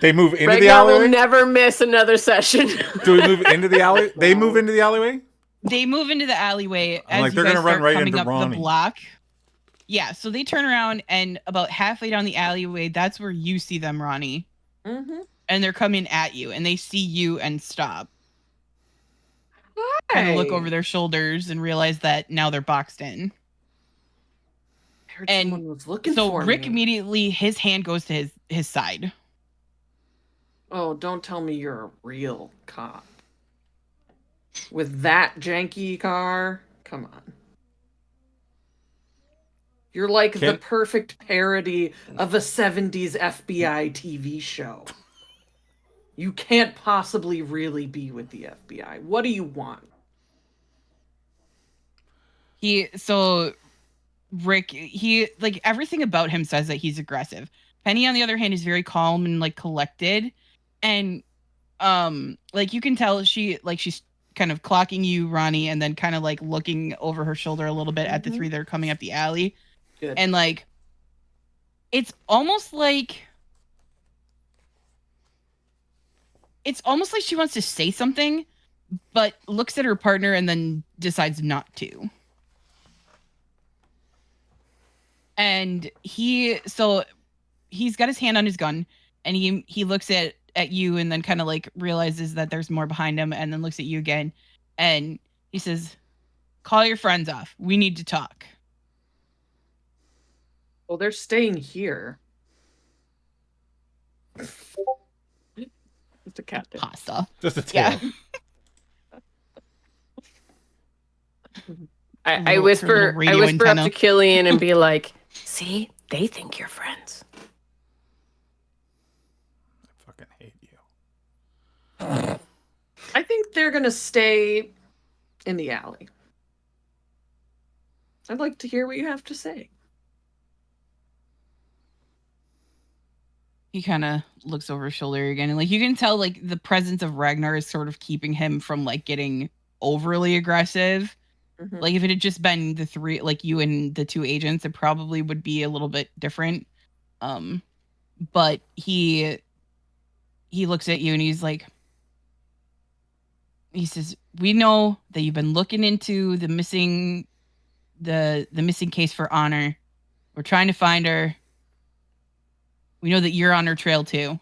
They move into the Ragnar alleyway? will never miss another session. Do we move into the alley? They move into the alleyway? They move into the alleyway I'm like, as you they're guys gonna run start right coming into up Ronnie. the block. Yeah, so they turn around, and about halfway down the alleyway, that's where you see them, Ronnie. Mm-hmm. And they're coming at you, and they see you and stop. Kind of look over their shoulders and realize that now they're boxed in. I heard And someone was looking so for Rick me. immediately, his hand goes to his side. Oh, don't tell me you're a real cop. With that janky car? Come on. You're like the perfect parody of a 70s FBI TV show. You can't possibly really be with the FBI. What do you want? Rick, like everything about him says that he's aggressive. Penny, on the other hand, is very calm and like collected. And like you can tell she's kind of clocking you, Ronnie, and then kind of like looking over her shoulder a little bit at the three that are coming up the alley. Good. And like it's almost like she wants to say something, but looks at her partner and then decides not to. And he's got his hand on his gun, and he looks at you and then kind of like realizes that there's more behind him, and then looks at you again, and he says, "Call your friends off. We need to talk." Well, they're staying here. It's a cat. Pasta. Just a tail. Yeah. I whisper up to Killian and be like, "See, they think you're friends." I fucking hate you. I think they're gonna stay in the alley. I'd like to hear what you have to say. He kind of looks over his shoulder again, and like you can tell like the presence of Ragnar is sort of keeping him from like getting overly aggressive. Mm-hmm. Like if it had just been the three, like you and the two agents, it probably would be a little bit different. But he looks at you and he says, "We know that you've been looking into the missing case for Honor. We're trying to find her. We know that you're on her trail too.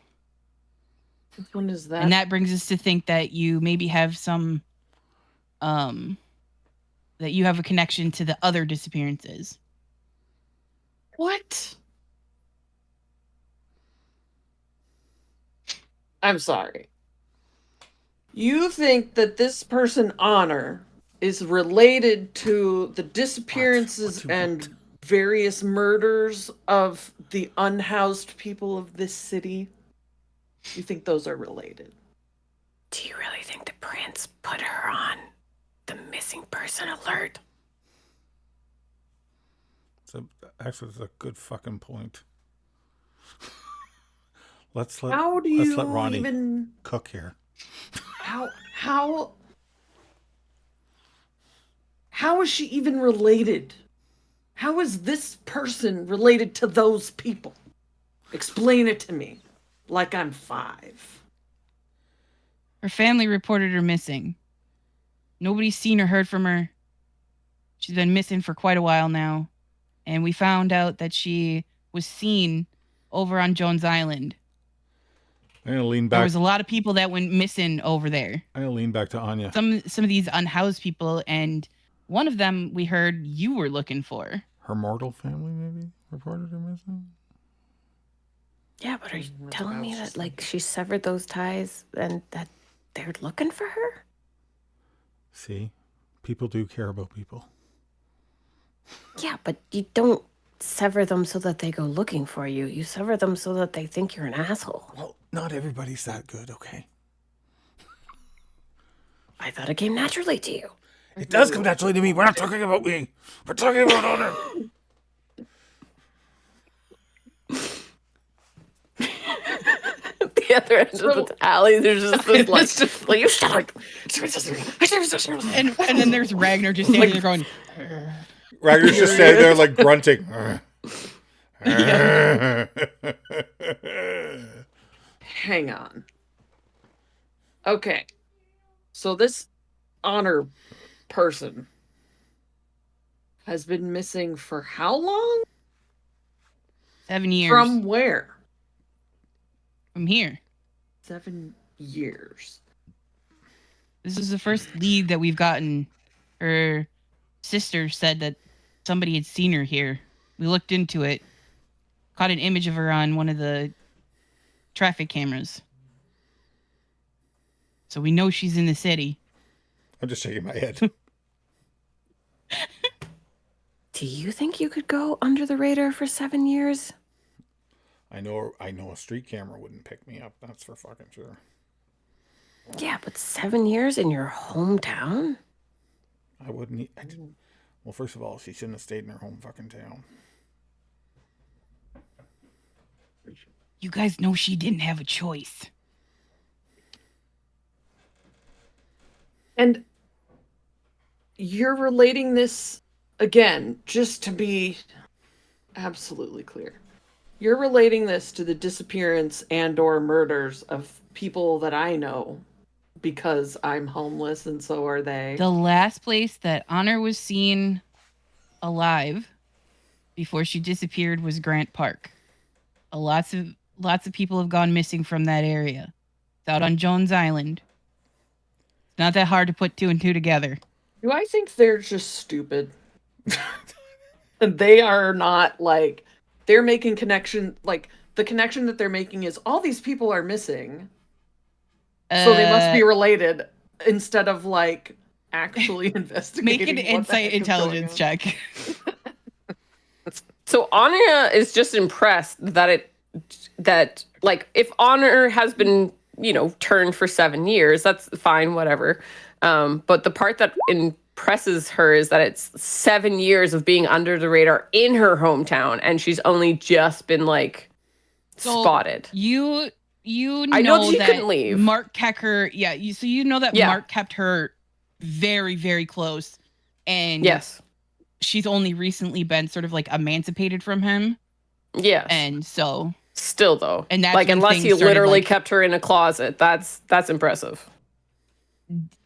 Which one is that? And that brings us to think that you maybe have some, that you have a connection to the other disappearances." What? I'm sorry. You think that this person, Honor, is related to the disappearances and various murders of the unhoused people of this city? You think those are related? Do you really think the prince put her on the missing person alert? Actually, it's a good fucking point. Let's let Ronnie cook here. How is she even related? How is this person related to those people? Explain it to me, like I'm 5. Her family reported her missing. Nobody's seen or heard from her. She's been missing for quite a while now. And we found out that she was seen over on Jones Island. I'm gonna lean back. There was a lot of people that went missing over there. I'm gonna lean back to Anya. Some of these unhoused people, and one of them we heard you were looking for. Her mortal family maybe reported her missing? Yeah, but are you telling me that like she severed those ties and that they're looking for her? See? People do care about people. Yeah, but you don't sever them so that they go looking for you. You sever them so that they think you're an asshole. Well, not everybody's that good, okay? I thought it came naturally to you. It does come naturally to me. We're not talking about me. We're talking about Honor. the other end of the alley, there's just this like, It's just like you shut up. And then there's Ragnar just standing there going, Ragnar's just standing there like grunting. hang on. Okay. So this honor person has been missing for how long? 7 years From where? from here. 7 years. This is the first lead that we've gotten. Her sister said that somebody had seen her here. We looked into it, caught an image of her on one of the traffic cameras. So we know she's in the city. I'm just shaking my head. Do you think you could go under the radar for 7 years? I know a street camera wouldn't pick me up. That's for fucking sure. Yeah, but 7 years in your hometown? I wouldn't. Well, first of all, she shouldn't have stayed in her home fucking town. You guys know she didn't have a choice. And you're relating this again, just to be absolutely clear. You're relating this to the disappearance and or murders of people that I know because I'm homeless and so are they. The last place that Honor was seen alive before she disappeared was Grant Park. Lots of people have gone missing from that area. It's out on Jones Island. It's not that hard to put 2 and 2 together. Do I think they're just stupid? And they are not like they're making connection like the connection that they're making is all these people are missing. So they must be related instead of like actually investigating. Make an insight intelligence check. So Anya is just impressed that like if Honor has been, turned for 7 years, that's fine, whatever. But the part that impresses her is that it's 7 years of being under the radar in her hometown, and she's only just been like spotted. You I know she that couldn't leave. Mark kept her. Yeah, you know that Mark kept her very, very close, and yes, she's only recently been sort of like emancipated from him. Yes, and so still though, and that's like when unless things he started, literally like, kept her in a closet, that's impressive.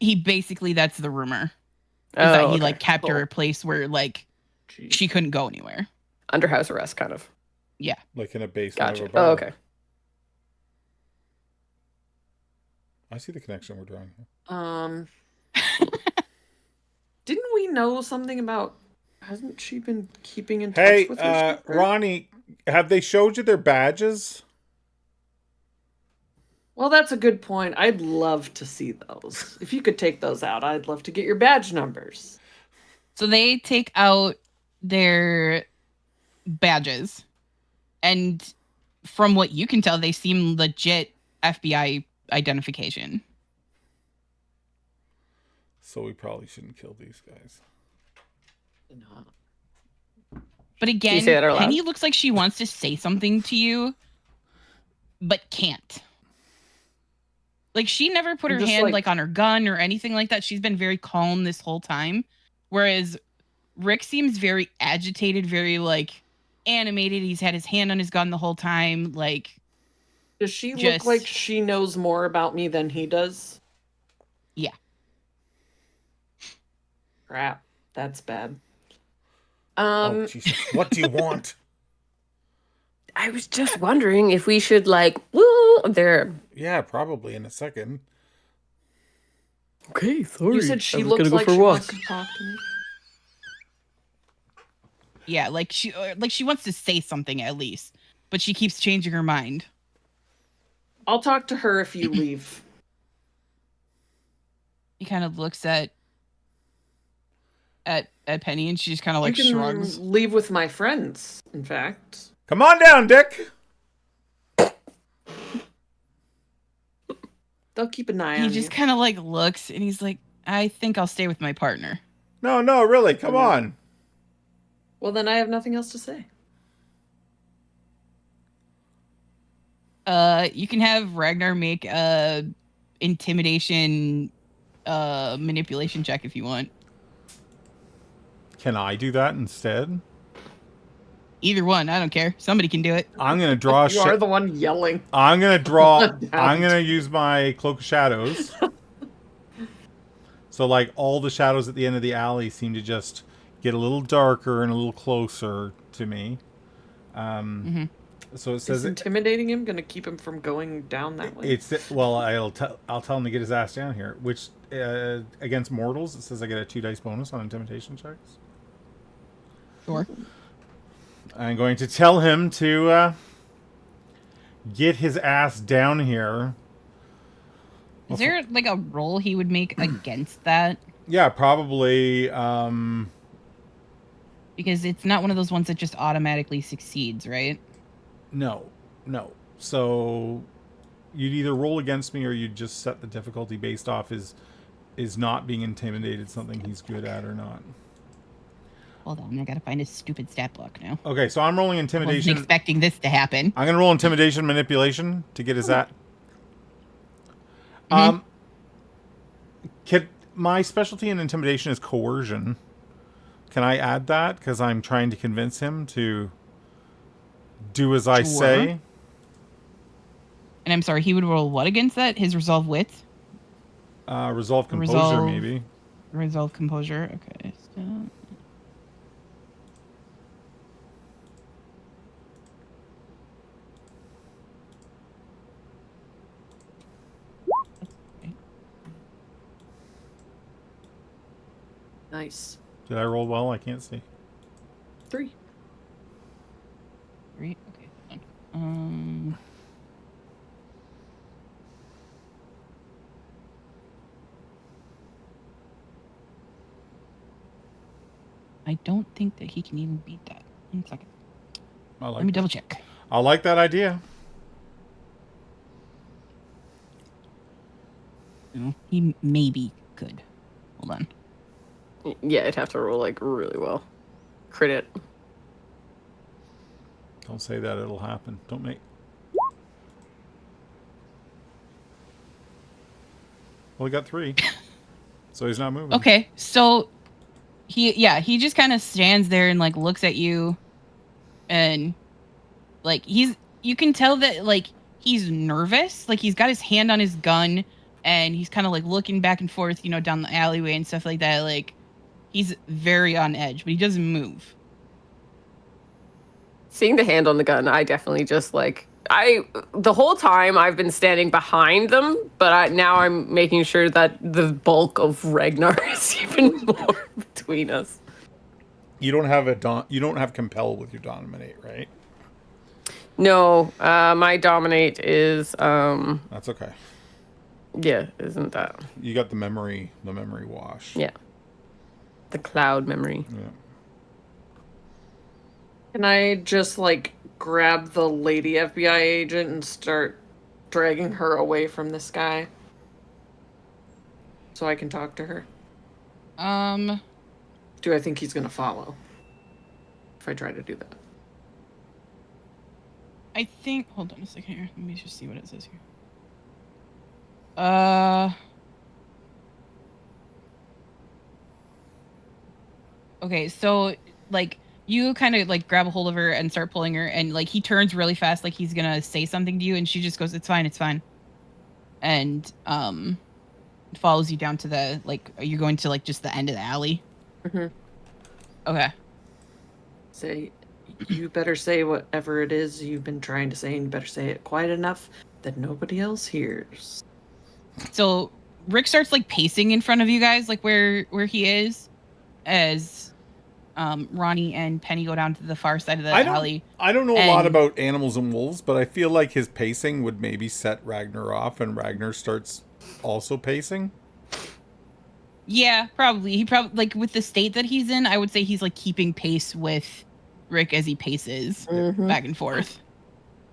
He basically that's the rumor. Is that he like kept her a place where like she couldn't go anywhere. Under house arrest, kind of. Yeah. Like in a basement Gotcha. of a bar. Oh, okay. I see the connection we're drawing here. Didn't we know something about hasn't she been keeping in touch with her Hey, sister? Ronnie, have they showed you their badges? Well, that's a good point. I'd love to see those. If you could take those out, I'd love to get your badge numbers. So they take out their badges, and from what you can tell, they seem legit FBI identification. So we probably shouldn't kill these guys. But again, you say that out loud? Penny looks like she wants to say something to you, but can't. Like, she never put her hand like on her gun or anything like that. She's been very calm this whole time. Whereas Rick seems very agitated, very like animated. He's had his hand on his gun the whole time. Like, does she look like she knows more about me than he does? Yeah. Crap, that's bad. Oh, Jesus. What do you want? I was just wondering if we should like woo there. Yeah, probably in a second. Okay, sorry. You said she looks like she wants to talk to me. Yeah, like she wants to say something at least, but she keeps changing her mind. I'll talk to her if you leave. He kind of looks at Penny, and she just kind of like you can shrugs. Leave with my friends, in fact. Come on down, Dick. They'll keep an eye on you. He just kind of like looks, and he's like, I think I'll stay with my partner. No, really. Come on. Well, then I have nothing else to say. You can have Ragnar make a intimidation manipulation check if you want. Can I do that instead? Either one, I don't care. Somebody can do it. I'm gonna draw. You are the one yelling. I'm gonna draw. Down. I'm gonna use my cloak of shadows. So like all the shadows at the end of the alley seem to just get a little darker and a little closer to me. So it says Is intimidating him gonna keep him from going down that way? it's well. I'll tell him to get his ass down here. Which against mortals, it says I get a 2 dice bonus on intimidation checks. Sure. I'm going to tell him to get his ass down here. Is there like a roll he would make against that? Yeah, probably. Because it's not one of those ones that just automatically succeeds, right? No. So you'd either roll against me or you'd just set the difficulty based off his not being intimidated, something he's good at or not. Hold on, I gotta find his stupid stat block now. Okay, so I'm rolling I intimidation. wasn't expecting this to happen. I'm gonna roll intimidation manipulation to get his at. Mhm. My specialty in intimidation is coercion. Can I add that? Because I'm trying to convince him to do as I Sure. say. And I'm sorry, he would roll what against that? His resolve wit? Resolve composure, Resolve. maybe. Resolve composure. Okay. So... Nice. Did I roll well? I can't see. 3. 3? Okay. Hold on. I don't think that he can even beat that. 1 second. Let me double check. I like that idea. No, he maybe could. Hold on. Yeah, I'd have to roll like really well. Crit it. Don't say that, it'll happen. Don't make... Well, he got 3. So he's not moving. Okay, so he just kind of stands there and like looks at you, and like you can tell that like he's nervous, like he's got his hand on his gun and he's kind of like looking back and forth, you know, down the alleyway and stuff like that. Like he's very on edge, but he doesn't move. Seeing the hand on the gun, I definitely just like the whole time I've been standing behind them, but now I'm making sure that the bulk of Ragnar is even more between us. You don't have compel with your dominate, right? No, my dominate is That's okay. yeah, isn't that? You got the memory wash. Yeah. The cloud memory. Yeah. Can I just like grab the lady FBI agent and start dragging her away from this guy so I can talk to her? Do I think he's gonna follow if I try to do that? I think. Hold on a second here. Let me just see what it says here. Okay, so like you kind of like grab a hold of her and start pulling her, and like he turns really fast, like he's gonna say something to you, and she just goes, "It's fine, it's fine," and follows you down to the like. Are you going to like just the end of the alley? Mm-hmm. Okay. Say, you better say whatever it is you've been trying to say, and you better say it quiet enough that nobody else hears. So Rick starts like pacing in front of you guys, like where he is, as Ronnie and Penny go down to the far side of the alley. I don't know a lot about animals and wolves, but I feel like his pacing would maybe set Ragnar off, and Ragnar starts also pacing. Yeah, probably. He probably like with the state that he's in, I would say he's like keeping pace with Rick as he paces back and forth.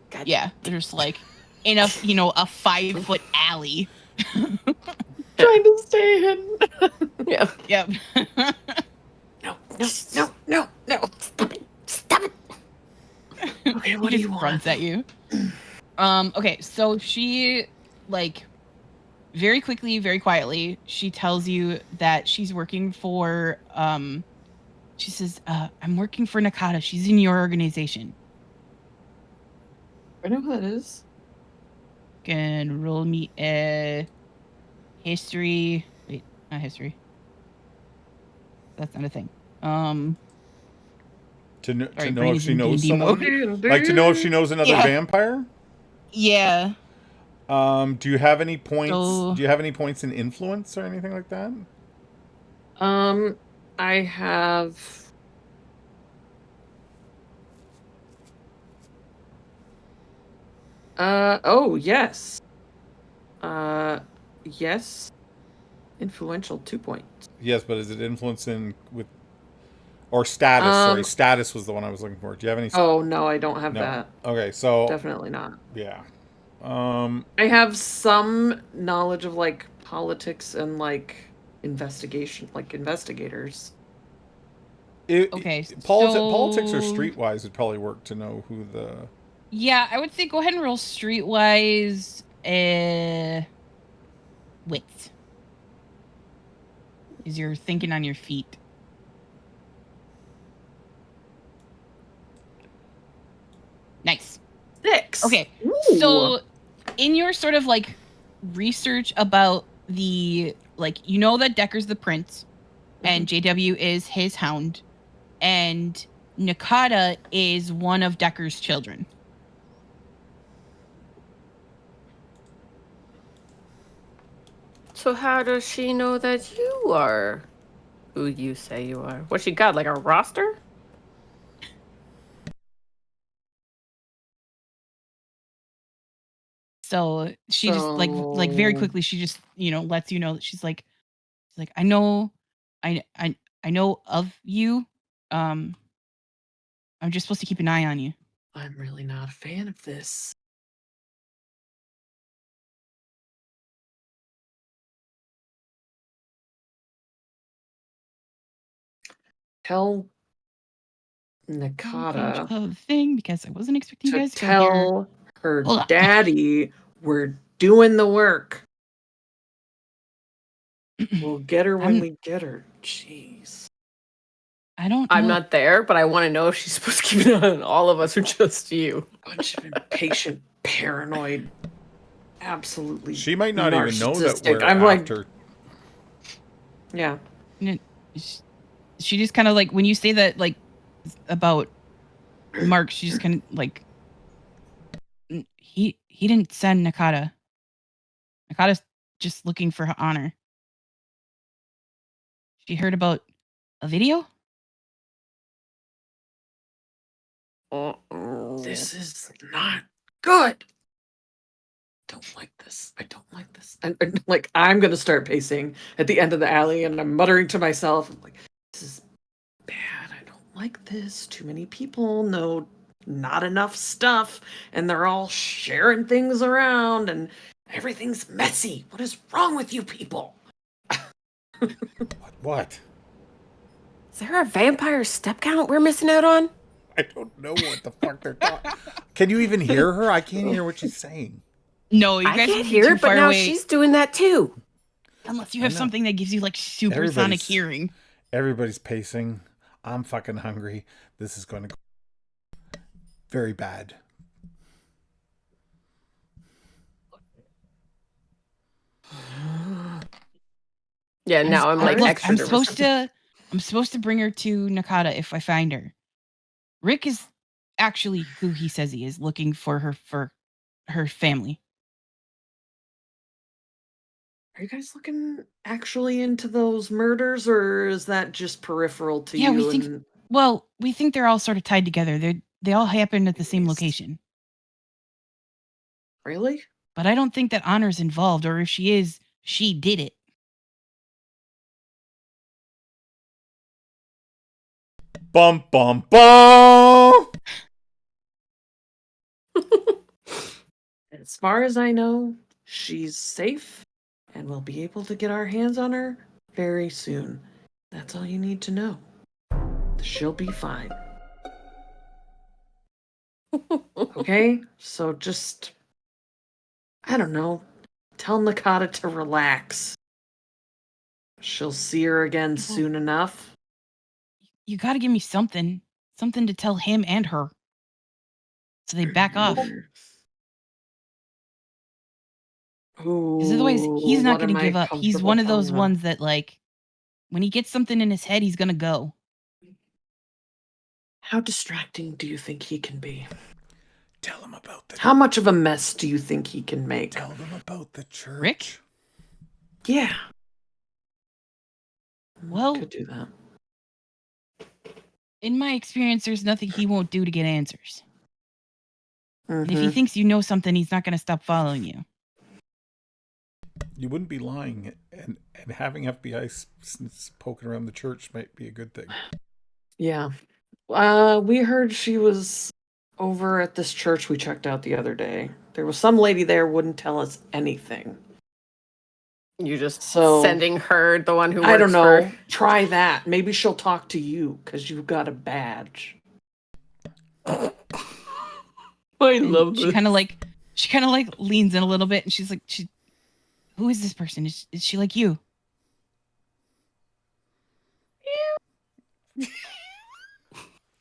God. Yeah, there's like in a a 5-foot alley. Trying to stay hidden. Yeah. Yep. No. Stop it. Stop it. Okay, what do you want? Runs at you. Okay, so she, like, very quickly, very quietly, she tells you that she's working for, she says, I'm working for Nakata. She's in your organization. I know who that is. Can roll me a history. Wait, not history. That's not a thing. To Sorry, know brain if is she in knows D&D someone? mode. Like to know if she knows another Yeah. vampire? Yeah. Do you have any points? So- Do you have any points in influence or anything like that? I have. Oh, yes. Yes. Influential 2 points. Yes, but is it influence in with or status? Sorry, status was the one I was looking for. Do you have any? Oh, no, I don't have No. that. Okay, so Definitely not. yeah. I have some knowledge of like politics and like investigation, like investigators. Okay, Politics or so- streetwise would probably work to know who the. Yeah, I would say go ahead and roll streetwise wits. Is you're thinking on your feet. Nice. 6. Okay. Ooh. So in your sort of like research about the, like, you know that Decker's the prince and JW is his hound and Nakata is one of Decker's children. So how does she know that you are who you say you are? What she got, like a roster? So she just like very So- quickly she just, lets you know that she's like I know I know of you. I'm just supposed to keep an eye on you. I'm really not a fan of this. Tell Nakata Change the thing because I wasn't expecting you to guys to go here. tell her Hold on. daddy we're doing the work. We'll get her when we get her. Jeez. I don't know. I'm not there, but I want to know if she's supposed to keep an eye on all of us or just you. Bunch of impatient, paranoid, absolutely. She might not even know that narcissistic. we're I'm after. like, yeah. She just kind of like, when you say that, like, about Mark, she just kind of like, he didn't send Nakata. Nakata's just looking for her honor. She heard about a video? This is not good. Don't like this. I don't like this. And like, I'm gonna start pacing at the end of the alley, and I'm muttering to myself, I'm like, this is bad. I don't like this. Too many people know not enough stuff, and they're all sharing things around, and everything's messy. What is wrong with you people? What? Is there a vampire step count we're missing out on? I don't know what the fuck they're talking. Can you even hear her? I can't hear what she's saying. No, you I guys can't would be hear too it, but far now away. she's doing that too. Unless you have know. something that gives you like supersonic Everybody's- hearing. Everybody's pacing. I'm fucking hungry. This is going to go very bad. Yeah, now I'm like look, extra I'm nervous. supposed to bring her to Nakata if I find her. Rick is actually who he says he is, looking for her family. Are you guys looking actually into those murders, or is that just peripheral to Yeah, you? we think. Well, we think they're all sort of tied together. They all happened at the same Nice. location. Really? But I don't think that Honor's involved, or if she is, she did it. Bum bum bum. As far as I know, she's safe, and we'll be able to get our hands on her very soon. That's all you need to know. She'll be fine. Okay? So just I don't know. Tell Nakata to relax. She'll see her again soon enough. You got to give me something to tell him and her, so they back off. Because otherwise, he's not going to give up. He's one of those ones that, like, when he gets something in his head, he's going to go. How distracting do you think he can be? Tell him about the. How much of a mess do you think he can make? Tell them about the church. Rick? Yeah. Well, Could do that. in my experience, there's nothing he won't do to get answers. And if he Mhm. thinks you know something, he's not going to stop following you. You wouldn't be lying, and having FBI poking around the church might be a good thing. Yeah. We heard she was over at this church we checked out the other day. There was some lady there wouldn't tell us anything. You just So- sending her, the one who works I don't know. for... Try that. Maybe she'll talk to you because you've got a badge. I And love she this. kind of like leans in a little bit, and she's like, who is this person? Is she like you?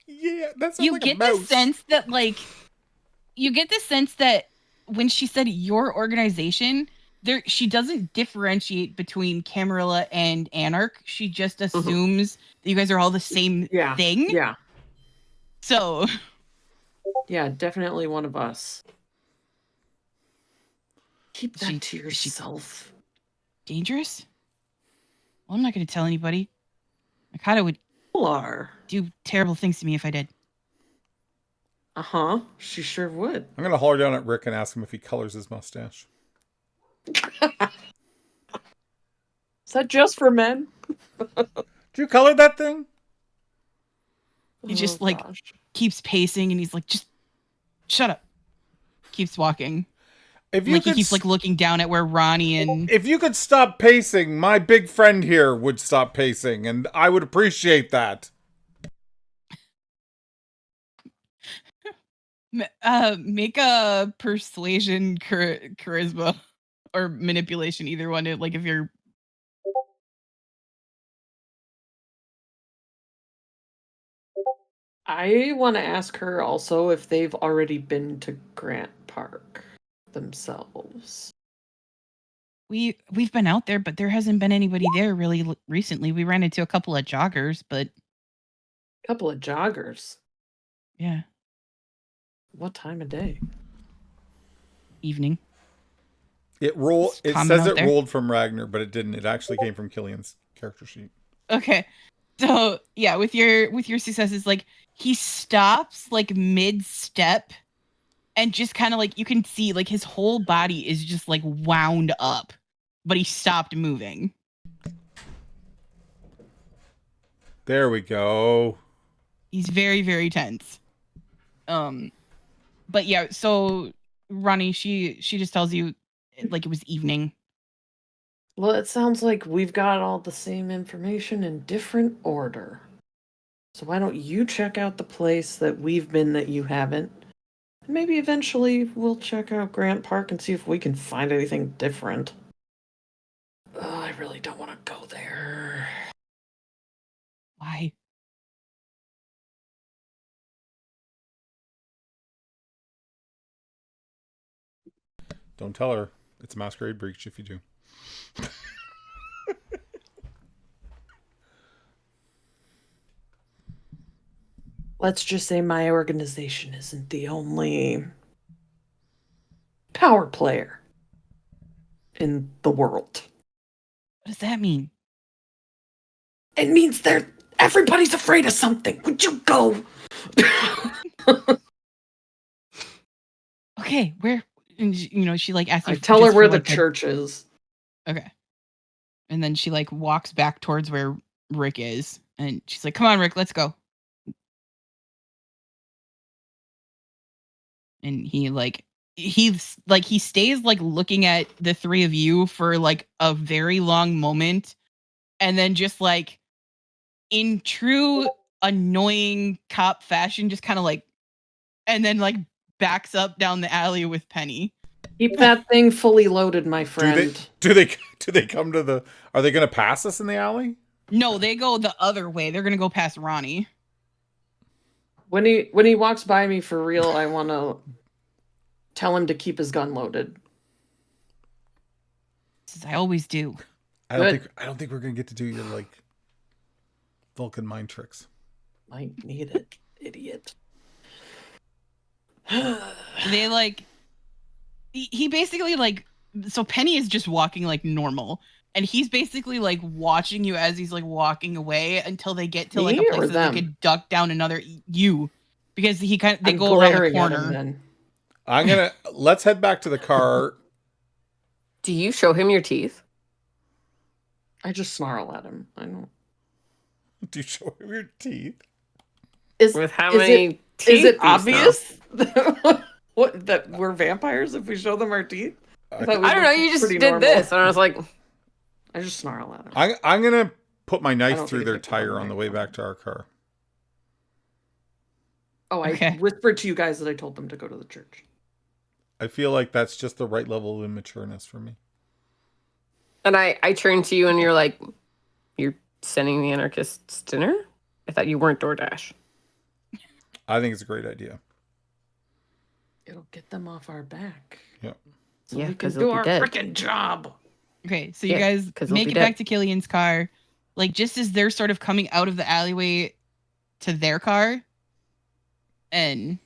Yeah, that's You like get a mouse. the sense that when she said your organization, she doesn't differentiate between Camarilla and Anarch. She just assumes that you guys are all the same thing. Yeah. So Yeah, definitely one of us. Keep that to is she yourself. dangerous? Well, I'm not going to tell anybody. Mikado would People are. do terrible things to me if I did. Uh-huh. She sure would. I'm gonna holler down at Rick and ask him if he colors his mustache. Is that just for men? Did you color that thing? He just Oh, gosh. keeps pacing, and he's like, just shut up. Keeps walking. If And, you he could, keeps looking down at where Ronnie and if you could stop pacing, my big friend here would stop pacing, and I would appreciate that. make a persuasion, charisma, or manipulation, either one. Like if you're I want to ask her also if they've already been to Grant Park themselves. we've been out there, but there hasn't been anybody there really recently. We ran into a couple of joggers, but Couple of joggers. yeah, What time of day? evening. It It's common says out it there. rolled from Ragnar, but it didn't. It actually came from Killian's character sheet. Okay. So yeah, with your successes, like he stops like mid-step and just kind of like you can see like his whole body is just like wound up, but he stopped moving. There we go. He's very, very tense. But yeah, so Ronnie, she just tells you like it was evening. Well, it sounds like we've got all the same information in different order. So why don't you check out the place that we've been that you haven't? And maybe eventually we'll check out Grant Park and see if we can find anything different. I really don't want to go there. Why? Don't tell her. It's a masquerade breach if you do. Let's just say my organization isn't the only power player in the world. What does that mean? It means everybody's afraid of something. Would you go? Okay, where? And she like asks you. I tell her just where for, the like, church is. Okay. And then she like walks back towards where Rick is, and she's like, "Come on, Rick, let's go." And he stays like looking at the three of you for like a very long moment, and then just like in true annoying cop fashion, just kind of like, and then like backs up down the alley with Penny. Keep that thing fully loaded, my friend. Do they come to the? Are they going to pass us in the alley? No, they go the other way. They're gonna go past Ronnie. When he walks by me for real, I want to tell him to keep his gun loaded. As I always do. I don't think we're going to get to do your like Vulcan mind tricks. Might need it, idiot. They like. He basically like. So Penny is just walking like normal, and he's basically like watching you as he's like walking away until they get to like a Me place or that them? they could duck down another you, because they I'm go around the glaring at him corner. then. Let's head back to the car. Do you show him your teeth? I just snarl at him. I don't. Do you show him your teeth? With how many teeth? Is it do you obvious what that we're vampires if we show them our teeth? I smell? I don't know. You just Pretty did normal. this, and I was like, I just snarl at him. I'm gonna put my I knife don't through think their it's like tire one on the knife. way back to our car. Oh, I Okay. whispered to you guys that I told them to go to the church. I feel like that's just the right level of immatureness for me. and I turned to you, and you're like, you're sending the anarchists dinner? I thought you weren't DoorDash. I think it's a great idea. It'll get them off our back. Yep. So Yeah, we can 'cause do they'll be our dead. freaking job. Okay, so you Yeah, guys 'cause they'll make be it dead. back to Killian's car, like just as they're sort of coming out of the alleyway to their car, and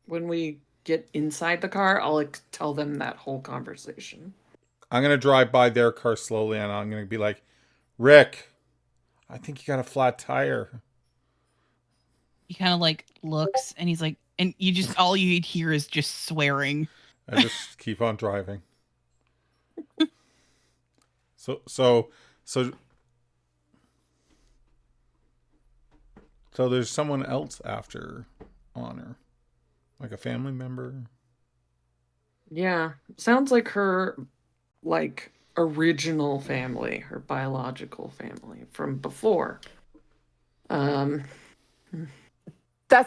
When we get inside the car, I'll tell them that whole conversation. I'm gonna drive by their car slowly, and I'm gonna be like, "Rick, I think you got a flat tire." he kind of like looks, and he's like, and you just all you hear is just swearing. I just keep on driving. So there's someone else after Honor, like a family member. Yeah, sounds like her, like, original family, her biological family from before. That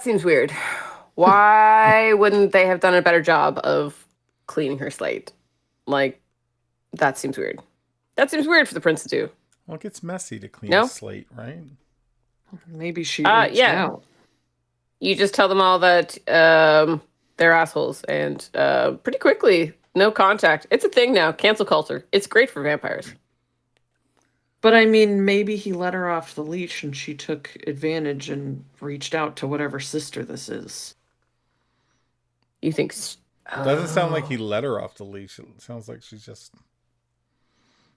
seems weird. Why wouldn't they have done a better job of cleaning her slate? Like, that seems weird. That seems weird for the prince to do. Well, it gets messy to clean No? a slate, right? Maybe she Yeah. reached out. You just tell them all that they're assholes, and pretty quickly, no contact. It's a thing now. Cancel culture. It's great for vampires. But I mean, maybe he let her off the leash and she took advantage and reached out to whatever sister this is. You think? Doesn't sound like he let her off the leash. It sounds like she's just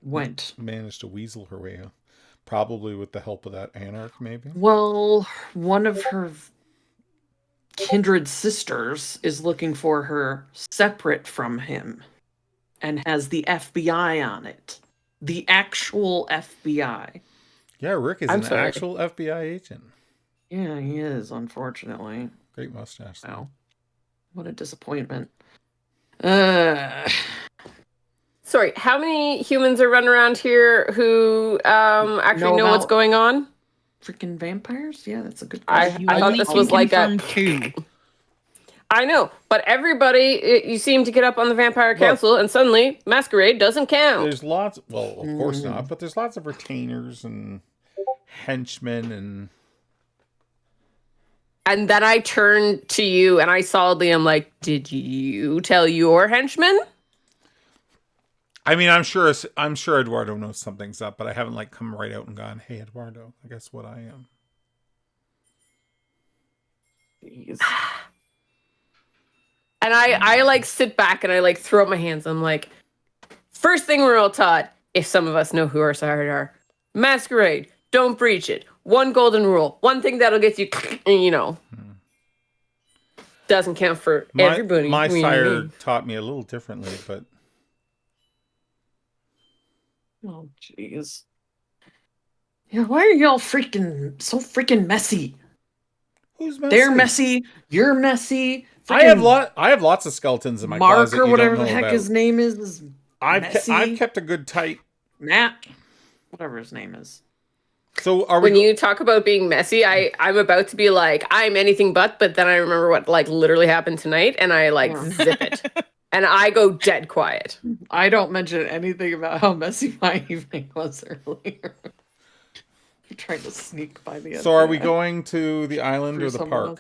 Went. managed to weasel her way out. Probably with the help of that anarch, maybe. Well, one of her kindred sisters is looking for her separate from him and has the FBI on it. The actual FBI. Yeah, Rick is I'm an sorry. actual FBI agent. Yeah, he is, unfortunately. Great mustache. though. Wow. What a disappointment. Sorry, how many humans are running around here who actually know what's about- going on? Freaking vampires? Yeah, that's a good I question. You thought only this can was like a- confirm two. I know, but everybody, you seem to get up on the Vampire Council, and suddenly Masquerade doesn't count. There's lots. Well, of course not. But there's lots of retainers and henchmen and. And then I turned to you, and I solidly am like, "Did you tell your henchmen?" I mean, I'm sure Eduardo knows something's up, but I haven't like come right out and gone, "Hey, Eduardo, I guess what I am." Jeez. And I like sit back and I like throw up my hands. I'm like, first thing we're all taught, if some of us know who our side are, Masquerade, don't breach it. One golden rule, one thing that'll get you, you know, doesn't count for everybody. My You know what I sire mean? taught me a little differently, but Oh, jeez. Yeah, why are y'all so freaking messy? who's messy? They're messy. You're messy. I have Freaking lots of skeletons in my Mark closet. or you whatever don't the know heck about. his name is messy. I've kept a good tight. Matt, whatever his name is. So are we? When you talk about being messy, I'm about to be like, I'm anything but then I remember what like literally happened tonight, and I like Yeah. zip it. And I go dead quiet. I don't mention anything about how messy my evening was earlier. You're trying to sneak by the end. So are we going to the island Through or the someone park? else.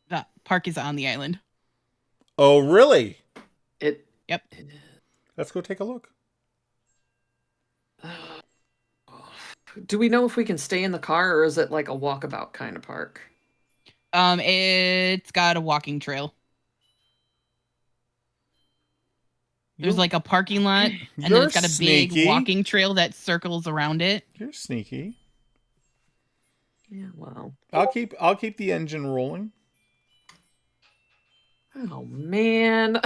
The park is on the island. Oh, really? It. Yep. Let's go take a look. Do we know if we can stay in the car, or is it like a walkabout kind of park? It's got a walking trail. There's like a parking lot, and then You're it's got a sneaky. big walking trail that circles around it. You're sneaky. Yeah, well. I'll keep the engine rolling. Oh man.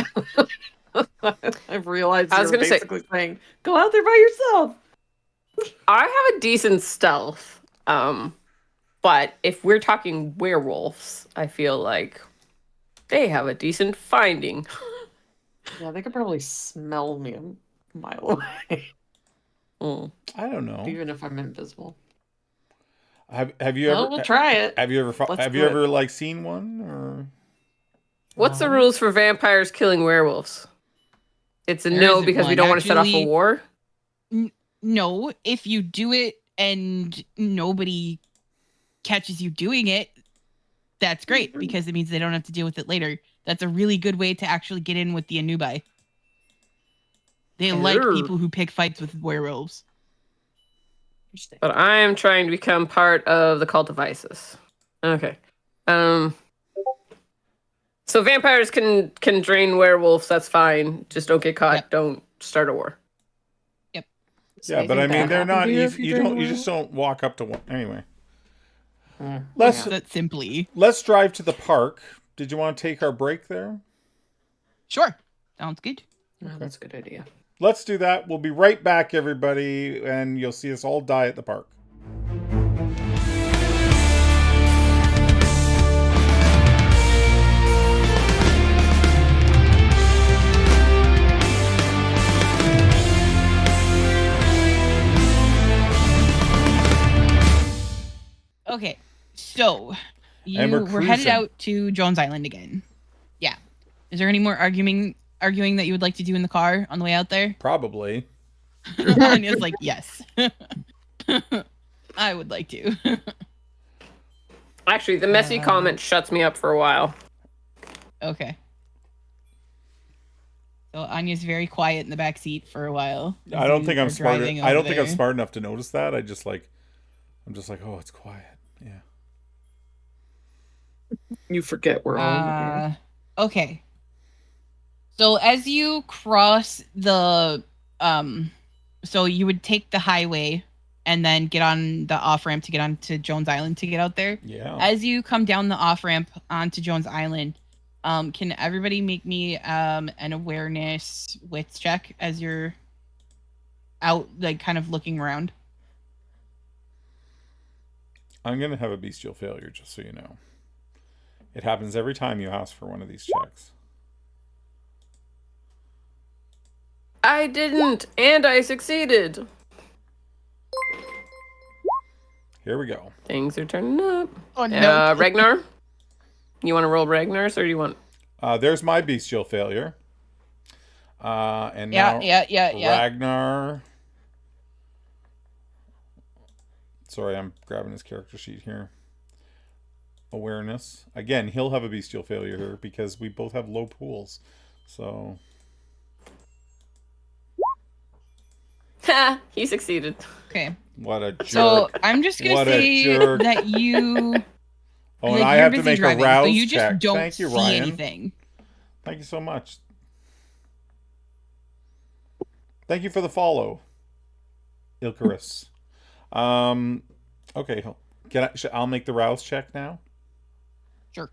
I've realized I was you're gonna say- basically saying, go out there by yourself. I have a decent stealth. But if we're talking werewolves, I feel like they have a decent finding. Yeah, they could probably smell me a mile away, Mm. I don't know. even if I'm invisible. Have you Well, ever we'll try it. have you ever Let's have do you it. ever like seen one or What's the rules for vampires killing werewolves? It's a There no isn't because we one. don't want to set off a Actually- war. No, if you do it and nobody catches you doing it, that's great because it means they don't have to deal with it later. That's a really good way to actually get in with the Anubai. They like Err. people who pick fights with werewolves. But I am trying to become part of the cult of Isis. Okay. So vampires can drain werewolves. That's fine. Just don't get caught. Yep. Don't start a war. yeah, but I mean they're not easy. You just don't walk up to one anyway. Let's That simply. let's drive to the park. Did you want to take our break there? Sure. Sounds good. Oh, that's a good idea. Let's do that. We'll be right back, everybody, and you'll see us all die at the park. Okay. So And we're headed cruising. out to Jones Island again. Yeah. Is there any more arguing that you would like to do in the car on the way out there? Probably. Anya's like, yes. I would like to. Actually, the messy comment shuts me up for a while. Okay. So Anya's very quiet in the back seat for a while. I don't think I'm smart. driving I don't over think I'm there. smart enough to notice that. I'm just like, oh, it's quiet. Yeah. You forget we're on the air. Okay. So as you cross the so you would take the highway and then get on the off ramp to get onto Jones Island to get out there. Yeah. As you come down the off ramp onto Jones Island, can everybody make me an awareness wits check as you're out, like kind of looking around? I'm gonna have a bestial failure, just so you know. It happens every time you ask for one of these checks. I didn't, and I succeeded. Here we go. Things are turning up. Oh no. Ragnar? You want to roll Ragnar's, or do you want... There's my bestial failure. And Yeah, now yeah. Ragnar. Sorry, I'm grabbing his character sheet here. Awareness. Again, he'll have a bestial failure here because we both have low pools. So Ha! He succeeded. Okay. what a jerk. So I'm just gonna What a say jerk. that you. Oh, and like, I you're have to busy make driving, a rouse so you just check. don't Thank you, see Ryan. anything. Thank you so much. Thank you for the follow, Ilcarus. Okay, I'll make the rouse check now. Sure.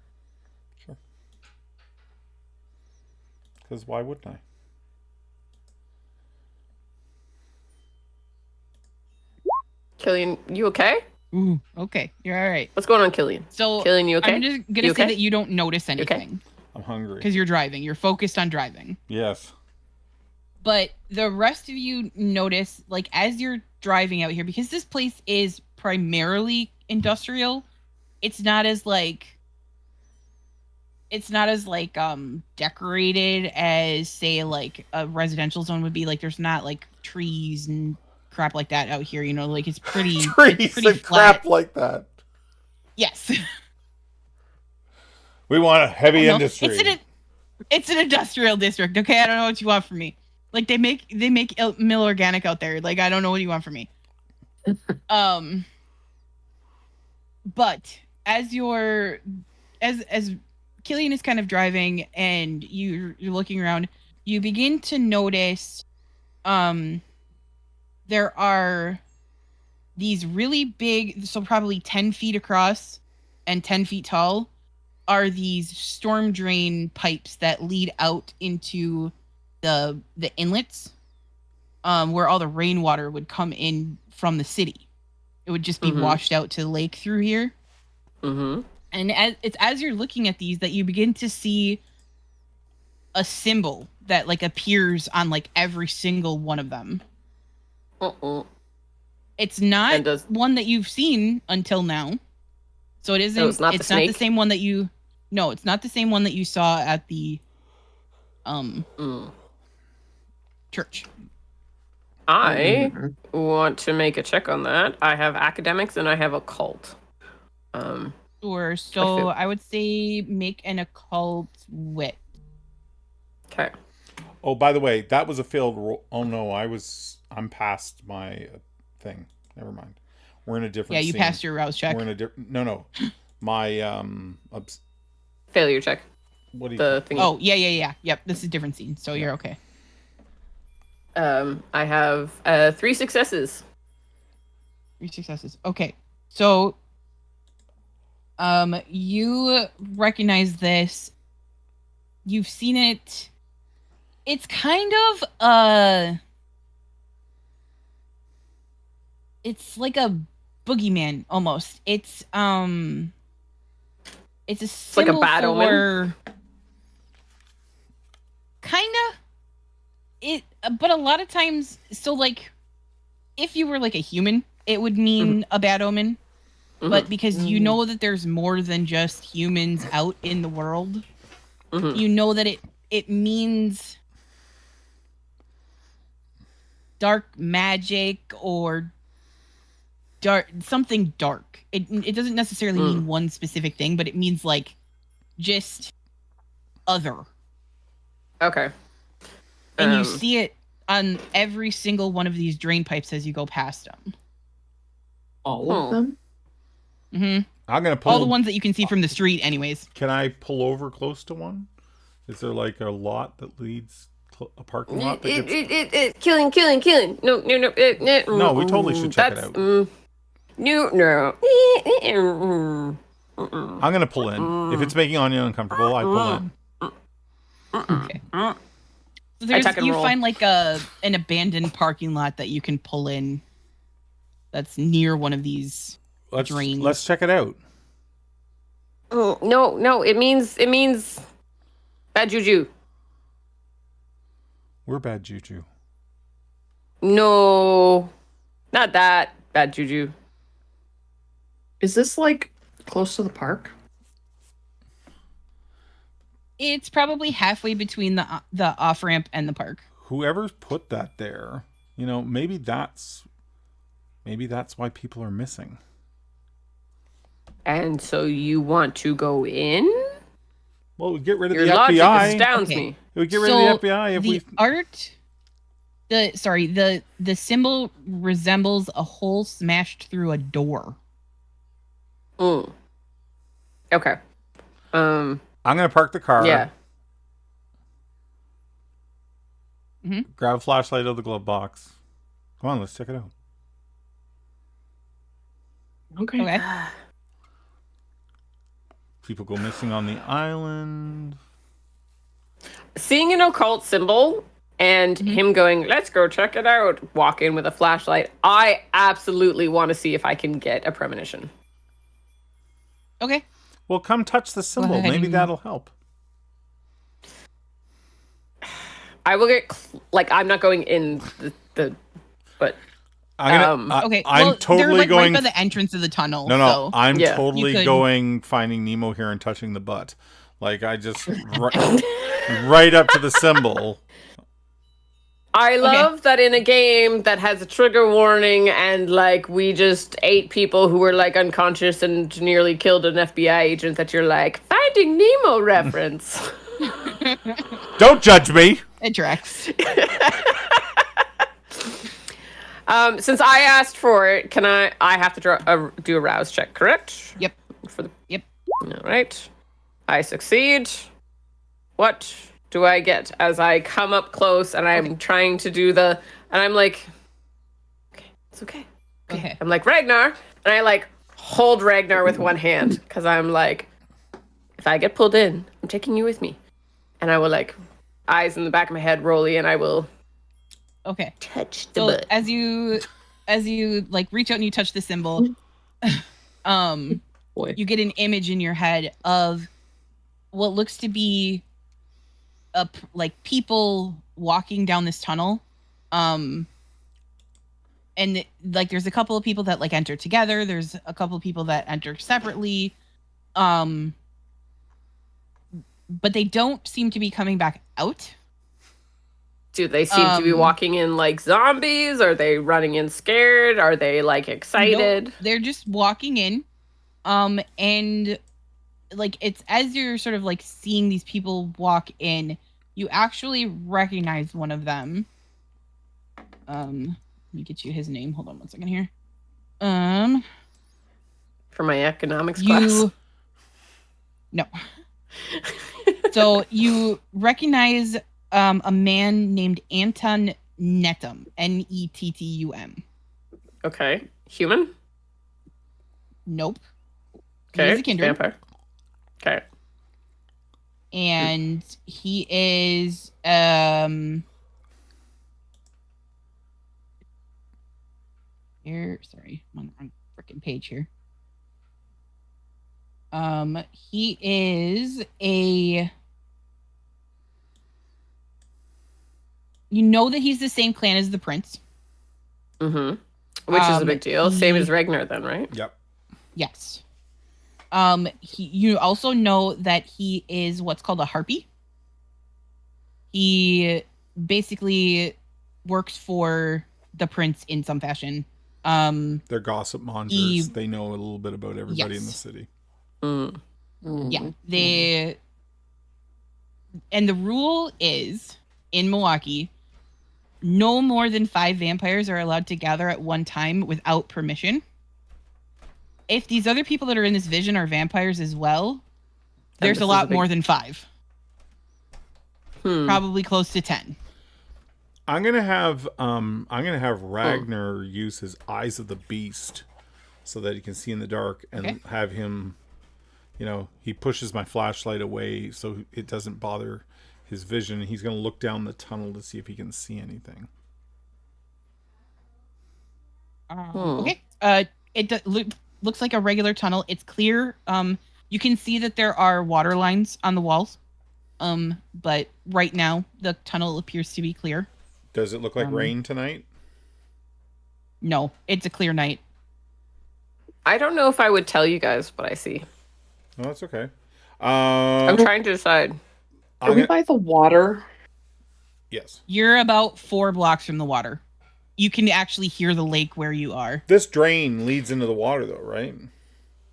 Because why wouldn't I? Killian, you okay? Ooh, okay. You're all right. What's going on, Killian? So Killian, you okay? I'm just gonna You say okay? that you don't notice okay? anything I'm hungry. because you're driving. You're focused on driving. Yes. But the rest of you notice, like, as you're driving out here, because this place is primarily industrial, it's not as, like, it's not as like decorated as say like a residential zone would be. Like there's not like trees and crap like that out here, you know, like it's pretty Trees it's pretty and flat. crap like that. Yes. We want a heavy No, industry. it's an industrial district, okay? I don't know what you want from me. Like they make mill organic out there. Like I don't know what you want from me. But as Killian is kind of driving and you're looking around, you begin to notice there are these really big, so probably 10 feet across and 10 feet tall, are these storm drain pipes that lead out into the inlets where all the rainwater would come in from the city. It would just be washed out to the lake through here. Mm-hmm. And as you're looking at these that you begin to see a symbol that like appears on like every single one of them. It's not one that you've seen until now. So it isn't. It's not the same one that you. No, it's not the same one that you saw at the church. I want to make a check on that. I have academics and I have occult. Sure. So I would say make an occult wit. Okay. Oh, by the way, that was a failed roll. Oh no, I'm past my thing. Never mind. We're in a different. Yeah, you scene. passed your rouse check. We're in a different. No. My failure check. What do you? The thing. Oh yeah. Yep, this is a different scene, so you're okay. I have 3 successes. 3 successes. Okay, so you recognize this. You've seen it. It's kind of it's like a boogeyman almost. It's a symbol like a bad omen. Kinda. But a lot of times, so like, if you were like a human, it would mean a bad omen. But because you know that there's more than just humans out in the world, you know that it means dark magic or something dark. It doesn't necessarily mean one specific thing, but it means like just other. Okay. And you see it on every single one of these drain pipes as you go past them. All of them? Mm-hmm. I'm gonna pull all the ones that you can see from the street, anyways. Can I pull over close to one? Is there like a lot that leads a parking lot? That Killing. No. No, we totally should check it out. No. I'm gonna pull in. If it's making Anya uncomfortable, I pull in. Okay. So you find like an abandoned parking lot that you can pull in. That's near one of these drains. Let's check it out. No. It means bad juju. We're bad juju. No, not that bad juju. Is this like close to the park? It's probably halfway between the off ramp and the park. Whoever's put that there, maybe that's why people are missing. And so you want to go in? Well, we get rid of Your the logic FBI. astounds me. We get rid of the FBI if we. The symbol resembles a hole smashed through a door. Okay. I'm gonna park the car. Yeah. Grab a flashlight out of the glove box. Come on, let's check it out. Okay. People go missing on the island. Seeing an occult symbol and him going, let's go check it out, walk in with a flashlight, I absolutely want to see if I can get a premonition. Okay. Well, come touch the symbol. Maybe that'll help. I will get, I'm not going in but... okay. I'm totally they're going right by the entrance of the tunnel. No. So I'm totally going finding Nemo here and touching the butt. Like I just right up to the symbol. I love that in a game that has a trigger warning and like we just ate people who were like unconscious and nearly killed an FBI agent that you're like, Finding Nemo reference. Don't judge me. It tracks. Since I asked for it, can I have to do a rouse check, correct? Yep. Yep. All right. I succeed. What do I get as I come up close and I'm trying to do and I'm like, okay, it's okay. Okay. I'm like, Ragnar, and I like hold Ragnar with one hand because I'm like, if I get pulled in, I'm taking you with me. And I will like, eyes in the back of my head, Rolly, and I will touch the butt. As you like reach out and you touch the symbol, you get an image in your head of what looks to be like people walking down this tunnel, and like there's a couple of people that like enter together. There's a couple of people that enter separately, but they don't seem to be coming back out. Do they seem to be walking in like zombies? Are they running in scared? Are they like excited? No, they're just walking in, and like it's as you're sort of like seeing these people walk in, you actually recognize one of them. Let me get you his name. Hold on 1 second here. For my economics class. No. So you recognize a man named Anton Nettum, Nettum. Okay. Human? Nope. Okay. He's a kindred. Vampire. Okay. And he is here, sorry, I'm on the wrong freaking page here. He is you know that he's the same clan as the prince. Mm-hmm. Which is a big deal. Same as Ragnar then, right? Yep. Yes. You also know that he is what's called a harpy. He basically works for the prince in some fashion. They're gossip mongers. They know a little bit about everybody in the city. Mm. Yeah. And the rule is in Milwaukee, no more than 5 vampires are allowed to gather at one time without permission. If these other people that are in this vision are vampires as well, there's a lot more than 5. Probably close to 10. I'm gonna have Ragnar use his eyes of the beast so that he can see in the dark, and have him, he pushes my flashlight away so it doesn't bother his vision. He's gonna look down the tunnel to see if he can see anything. Okay. It looks like a regular tunnel. It's clear. You can see that there are water lines on the walls. But right now the tunnel appears to be clear. Does it look like rain tonight? No, it's a clear night. I don't know if I would tell you guys what I see. No, that's okay. I'm trying to decide. Are we by the water? Yes. You're about 4 blocks from the water. You can actually hear the lake where you are. This drain leads into the water, though, right?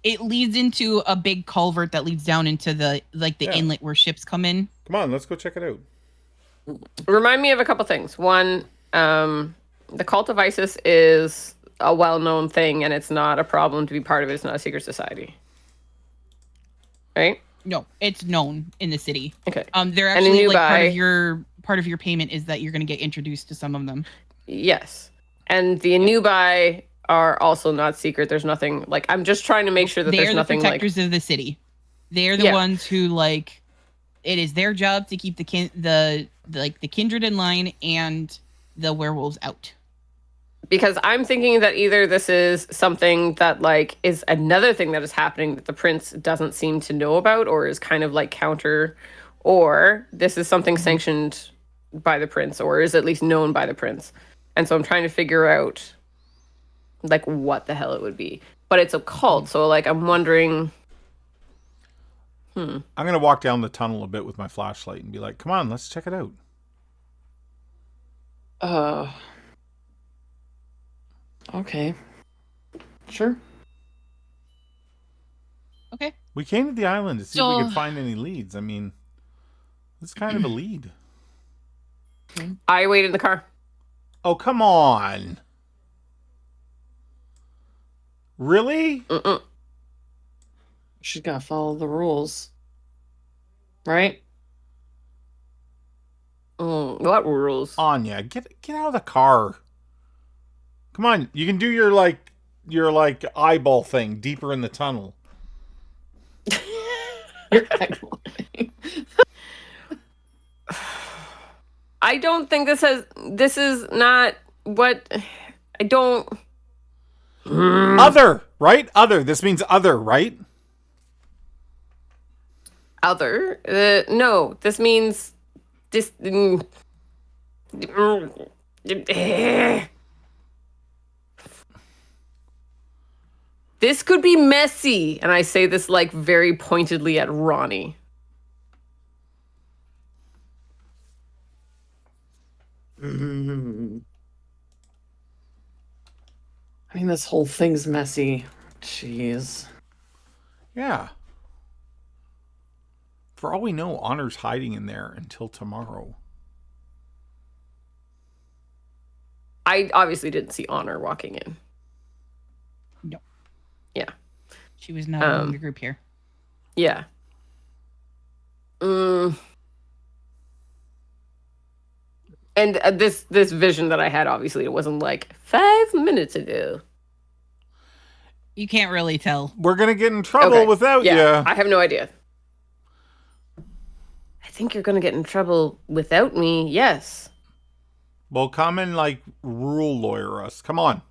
It leads into a big culvert that leads down into the inlet where ships come in. Come on, let's go check it out. Remind me of a couple things. One, the cult of Isis is a well-known thing, and it's not a problem to be part of it. It's not a secret society, right? No, it's known in the city. Okay. They're actually like part of your payment is that you're going to get introduced to some of them. Yes, and the Anubai are also not secret. There's nothing like. I'm just trying to make sure that there's nothing like. They're the protectors of the city. They're the ones who like. It is their job to keep the kindred in line and the werewolves out. Because I'm thinking that either this is something that like is another thing that is happening that the prince doesn't seem to know about, or is kind of like counter, or this is something sanctioned by the prince, or is at least known by the prince. And so I'm trying to figure out like what the hell it would be. But it's a cult, so like I'm wondering. I'm gonna walk down the tunnel a bit with my flashlight and be like, "Come on, let's check it out." Okay. Sure. Okay. We came to the island to see if we So- could find any leads. I mean, it's kind of a lead. I wait in the car. Oh, come on. Really? Mm-mm. She's got to follow the rules. Right? What rules? Anya, get out of the car. Come on, you can do your eyeball thing deeper in the tunnel. I don't think this is not what I don't. Other, right? Other. This means other, right? Other. No, this means this. This could be messy, and I say this like very pointedly at Ronnie. I mean, this whole thing's messy. Jeez. Yeah. For all we know, Honor's hiding in there until tomorrow. I obviously didn't see Honor walking in. No. Yeah. She was not among the group here. Yeah. And this vision that I had, obviously, it wasn't like 5 minutes ago. You can't really tell. We're gonna get in trouble Okay. without you. I have no idea. I think you're gonna get in trouble without me. Yes. Well, come and rule lawyer us. Come on.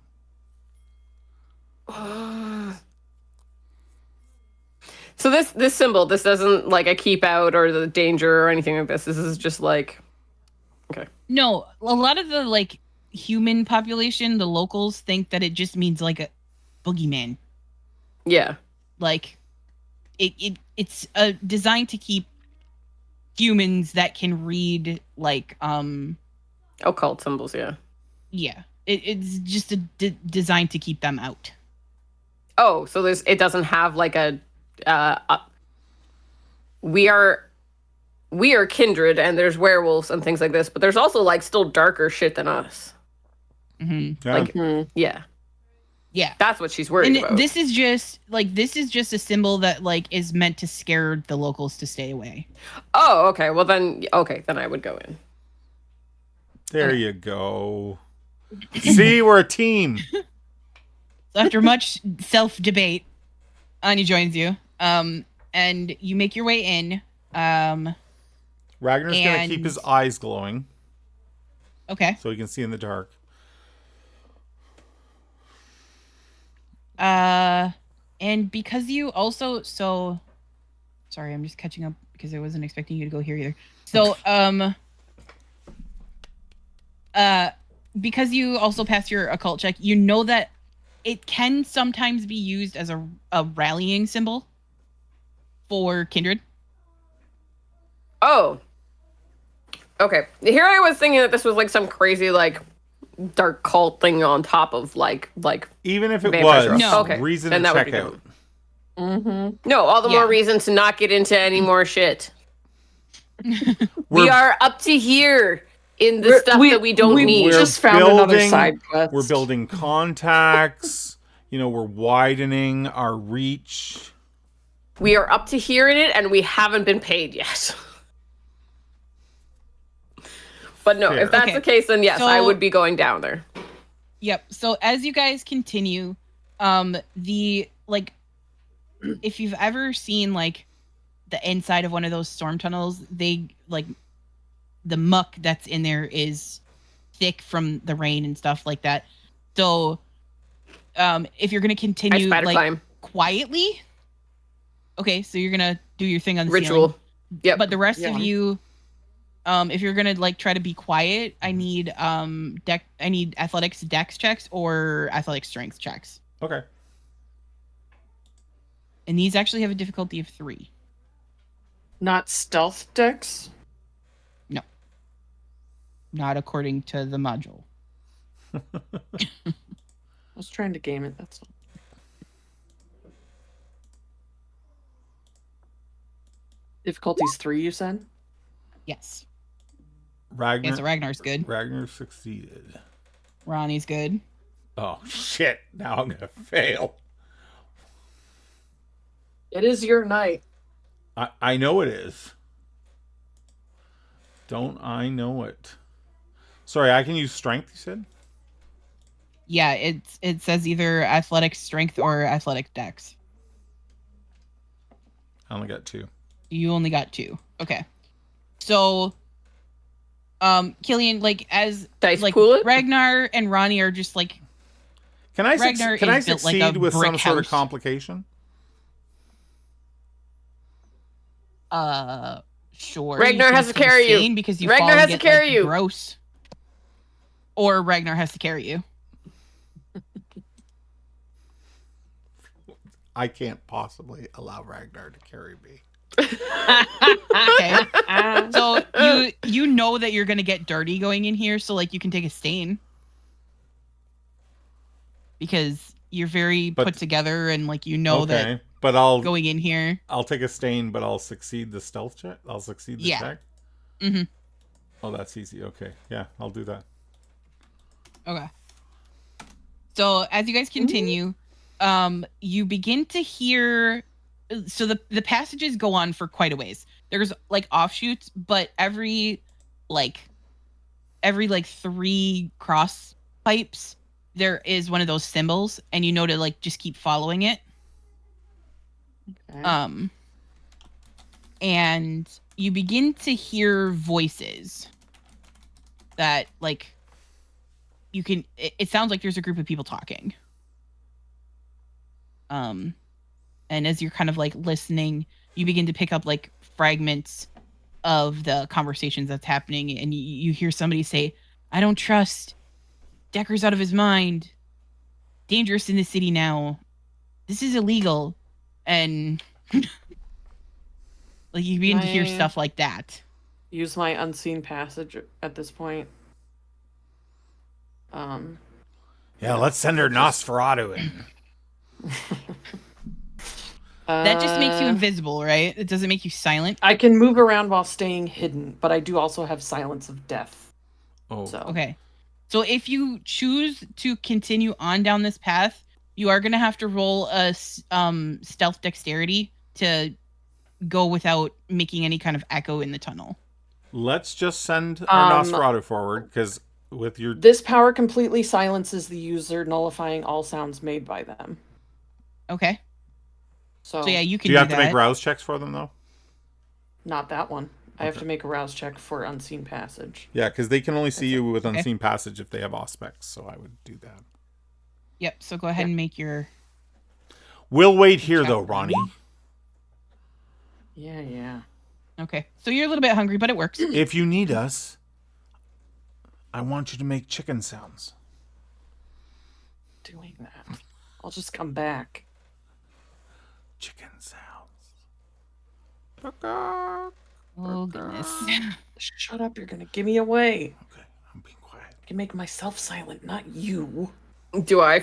So this symbol, this doesn't like a keep out or the danger or anything like this. This is just like, okay. No, a lot of the human population, the locals, think that it just means like a boogeyman. Yeah. Like it's designed to keep humans that can read Occult symbols, yeah. yeah. It's just designed to keep them out. Oh, so it doesn't have like we are kindred and there's werewolves and things like this, but there's also still darker shit than us. Mm-hmm. Yeah. Yeah. Yeah. That's what she's worried about. This is just a symbol that is meant to scare the locals to stay away. Oh, okay. Well then I would go in. There you go. See, we're a team. So after much self-debate, Anya joins you. And you make your way in. Ragnar's gonna keep his eyes glowing Okay. so he can see in the dark. And because you also sorry, I'm just catching up because I wasn't expecting you to go here either. So, because you also passed your occult check, you know that it can sometimes be used as a rallying symbol for kindred. Oh. Okay. Here I was thinking that this was some crazy dark cult thing on top of like Even if it vampires. was, No. Okay. reason Then to that would check be out. good. Mm-hmm. No, all the Yeah. more reason to not get into any more shit. We We're- are up to here in the stuff that we don't need. We just found another building- side quest. We're building contacts. We're widening our reach. We are up to here in it, and we haven't been paid yet. But no, Fair. if that's Okay. the case, then yes, I So- would be going down there. Yep. So as you guys continue, if you've ever seen the inside of one of those storm tunnels, they the muck that's in there is thick from the rain and stuff like that. So if you're gonna I continue spider climb. quietly, okay, so you're gonna do your thing on the Ritual. ceiling. Yep. But the rest Yeah. of you, if you're gonna try to be quiet, I need I need athletics dex checks or athletic strength checks. Okay. And these actually have a difficulty of 3. Not stealth decks? No. Not according to the module. I was trying to game it, that's all. Difficulty's 3, you said? Yes. Ragnar. Okay, so Ragnar's good. Ragnar succeeded. Ronnie's good. Oh shit! Now I'm gonna fail. It is your night. I know it is. Don't I know it? Sorry, I can use strength. You said. Yeah, it says either athletic strength or athletic dex. I only got 2. You only got 2. Okay. So Killian, like as Dice like pool it? Ragnar and Ronnie are just like Can I Ragnar can I is built like succeed a with some brick sort of house. complication? Sure. Ragnar you can has to take carry you. stain because you Ragnar fall and has to get, carry like, you. gross. Or Ragnar has to carry you. I can't possibly allow Ragnar to carry me. Okay. So you know that you're gonna get dirty going in here, so like you can take a stain. Because you're very But- put together and like you know that but I'll going in here. I'll take a stain, but I'll succeed the stealth check. I'll succeed the Yeah. check. Mm-hmm. Oh, that's easy. Okay, yeah, I'll do that. Okay. So as you guys continue, you begin to hear. So the passages go on for quite a ways. There's like offshoots, but every 3 cross pipes, there is one of those symbols, and you know to like just keep following it. Okay. And you begin to hear voices that like you can it sounds like there's a group of people talking. And as you're kind of like listening, you begin to pick up like fragments of the conversations that's happening, and you hear somebody say, "I don't trust. Decker's out of his mind. Dangerous in the city now. This is illegal." And like you begin to hear My- stuff like that. Use my unseen passage at this point. Yeah, let's send her Nosferatu in. That just makes you invisible, right? It doesn't make you silent. I can move around while staying hidden, but I do also have silence of death. Oh, So Okay. So if you choose to continue on down this path, you are going to have to roll a stealth dexterity to go without making any kind of echo in the tunnel. let's just send our Um, Nosferatu forward, because with your this power completely silences the user, nullifying all sounds made by them. Okay. So, So yeah, you can do you have do to make that. rouse checks for them though? not that one. I have Okay. to make a rouse check for unseen passage. Yeah, because they can only see you with Okay. unseen passage if they have auspex. So I would do that. Yep. So go ahead and make your. We'll wait here Check though, them. Ronnie. Yeah. Okay. So you're a little bit hungry, but it works. If you need us, I want you to make chicken sounds. Doing that. I'll just come back. Chicken sounds. Oh goodness. Shut up, you're gonna give me away. Okay, I'm being quiet. I can make myself silent, not you. Do I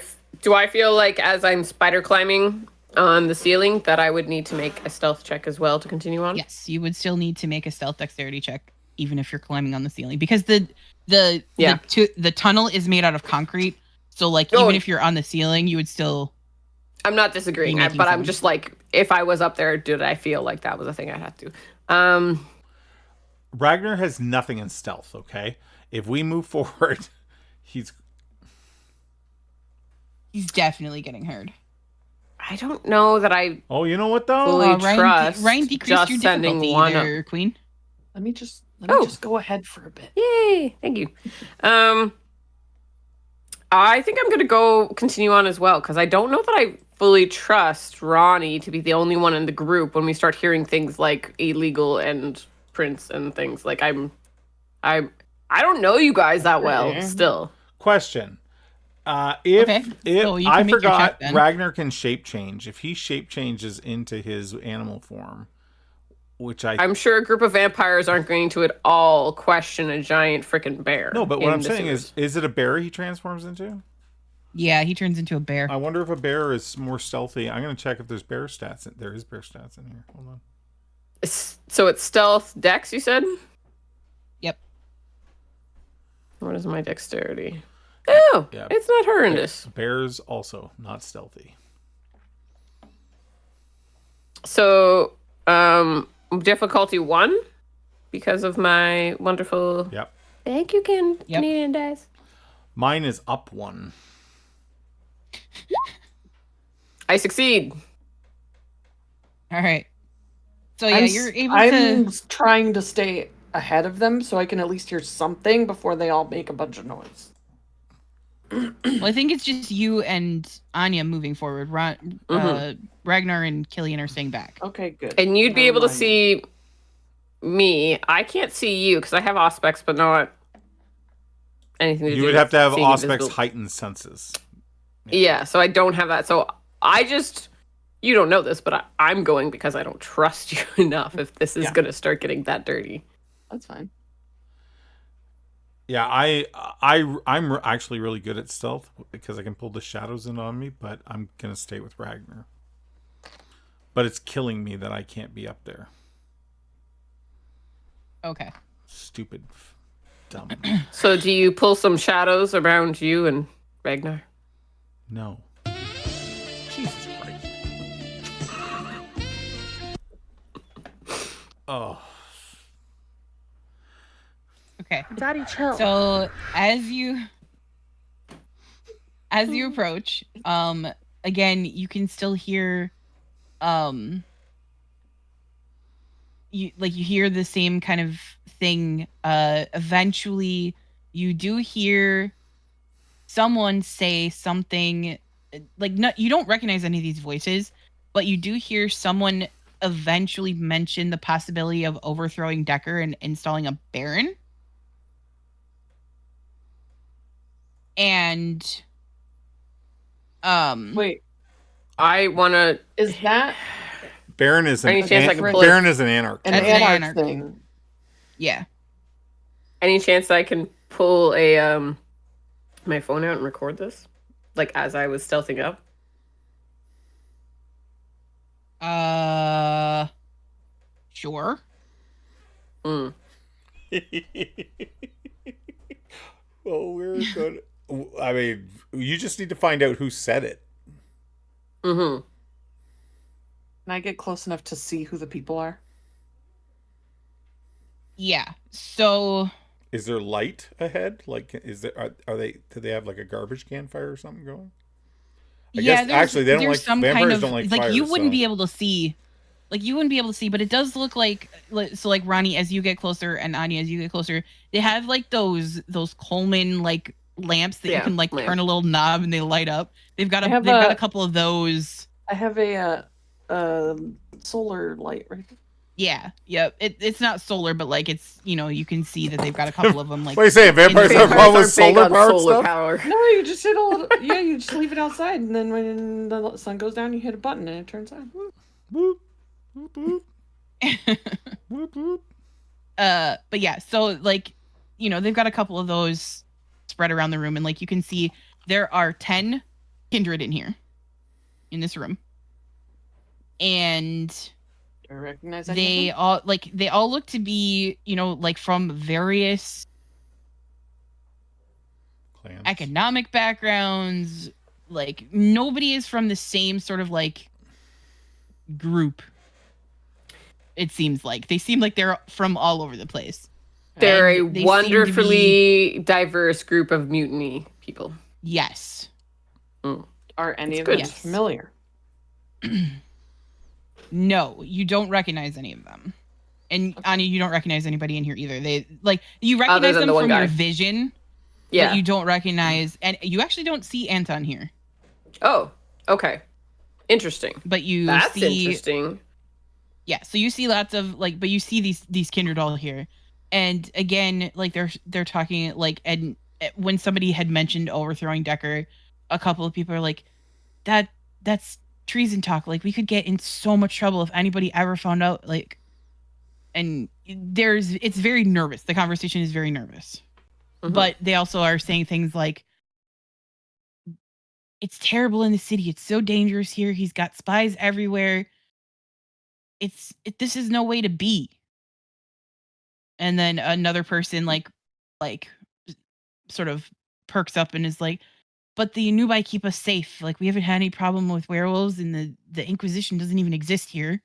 feel like as I'm spider climbing on the ceiling that I would need to make a stealth check as well to continue on? Yes, you would still need to make a stealth dexterity check, even if you're climbing on the ceiling, because the tunnel is made out of concrete. So like Oh. even if you're on the ceiling, you would still. I'm not disagreeing, Be making but I'm sound. just like, if I was up there, did I feel like that was a thing I had to? Ragnar has nothing in stealth, okay? If we move forward, he's definitely getting heard. I don't know that I Oh, you know what though? fully Ryan, trust Ryan decreased just your sending difficulty one there, Queen. Let me just Oh. go ahead for a bit. Yay! Thank you. I think I'm gonna go continue on as well because I don't know that I fully trust Ronnie to be the only one in the group when we start hearing things like illegal and prince and things. Like I don't know you guys that well Okay. still. Question. If Okay, so you I can make your forgot, check then. Ragnar can shape change. If he shape changes into his animal form, which I'm sure a group of vampires aren't going to at all question a giant freaking bear. No, but what in I'm the saying sewers. is it a bear he transforms into? Yeah, he turns into a bear. I wonder if a bear is more stealthy. I'm gonna check if there's bear stats. There is bear stats in here. Hold on. So it's stealth dex, you said? Yep. What is my dexterity? Oh, Yeah. it's not horrendous. Bears also not stealthy. So, difficulty 1 because of my wonderful. Yep. Thank you, Canadian dice. Mine is up 1. I succeed. All right. So yeah, you're able I'm to. trying to stay ahead of them so I can at least hear something before they all make a bunch of noise. Well, I think it's just you and Anya moving forward. Ragnar and Killian are staying back. Okay, good. And you'd be Never able to mind. see me. I can't see you because I have Auspex, but not anything to do You would with have to have seeing Auspec's invisible. heightened senses. Yeah, so I don't have that. So you don't know this, but I'm going because I don't trust you enough if this is Yeah. going to start getting that dirty. That's fine. Yeah, I'm actually really good at stealth because I can pull the shadows in on me, but I'm gonna stay with Ragnar. But it's killing me that I can't be up there. Okay. Stupid, dumb. So do you pull some shadows around you and Ragnar? No. Jesus Christ. Oh. Okay. Daddy, chill. So as you approach, again, you can still hear, you hear the same kind of thing. Eventually, you do hear someone say something like, you don't recognize any of these voices, but you do hear someone eventually mention the possibility of overthrowing Decker and installing a Baron. And Wait, I want to. is that Baron is an Any chance I can pull Baron is an anarch. an That's an anarch anarch. thing? yeah. Any chance I can pull a my phone out and record this, like as I was stealthing up? Sure. Mm. Well, we're good. I mean, you just need to find out who said it. Mm-hmm. Can I get close enough to see who the people are? Yeah. So Is there light ahead? Like, is there? Are they? Do they have like a garbage can fire or something going? I guess actually they don't like vampires. Don't like fire. You wouldn't be able to see. Like, you wouldn't be able to see, but it does look like so. Like, Ronnie, as you get closer, and Anya, as you get closer, they have like those Coleman like lamps that you can like turn a little knob and they light up. They've got a couple of those. I have a solar light right there. Yeah, yep. It's not solar, but like it's, you can see that they've got a couple of them. Like, What are you saying? Vampires have problems with solar powered stuff? power. No, you just hit a little. Yeah, you just leave it outside, and then when the sun goes down, you hit a button and it turns on. Boop, boop, boop, boop, boop. But yeah, so like, they've got a couple of those spread around the room, and like you can see there are 10 kindred in this room, and Do I recognize they anything? all look to be, like from various Clans. economic backgrounds. Like, nobody is from the same sort of like group. It seems like they seem like they're from all over the place. They're And a they seem to wonderfully diverse group of mutiny people. Yes. Are any of good. them Yes. familiar? No, you don't recognize any of them. And Anya, you don't recognize anybody in here either. They you recognize than them the one from your guy. vision, Yeah. but you don't recognize, and you actually don't see Anton here. Oh, okay. Interesting. But you That's see, interesting. yeah. So you see lots of but you see these kindred all here, and again, like they're talking like, and when somebody had mentioned overthrowing Decker, a couple of people are like, that's treason talk. Like, we could get in so much trouble if anybody ever found out. Like, and it's very nervous. The conversation is very nervous. Mhm. But they also are saying things like, it's terrible in the city. It's so dangerous here. He's got spies everywhere. This is no way to be. And then another person like sort of perks up and is like, but the Anubai keep us safe. Like, we haven't had any problem with werewolves, and the Inquisition doesn't even exist here.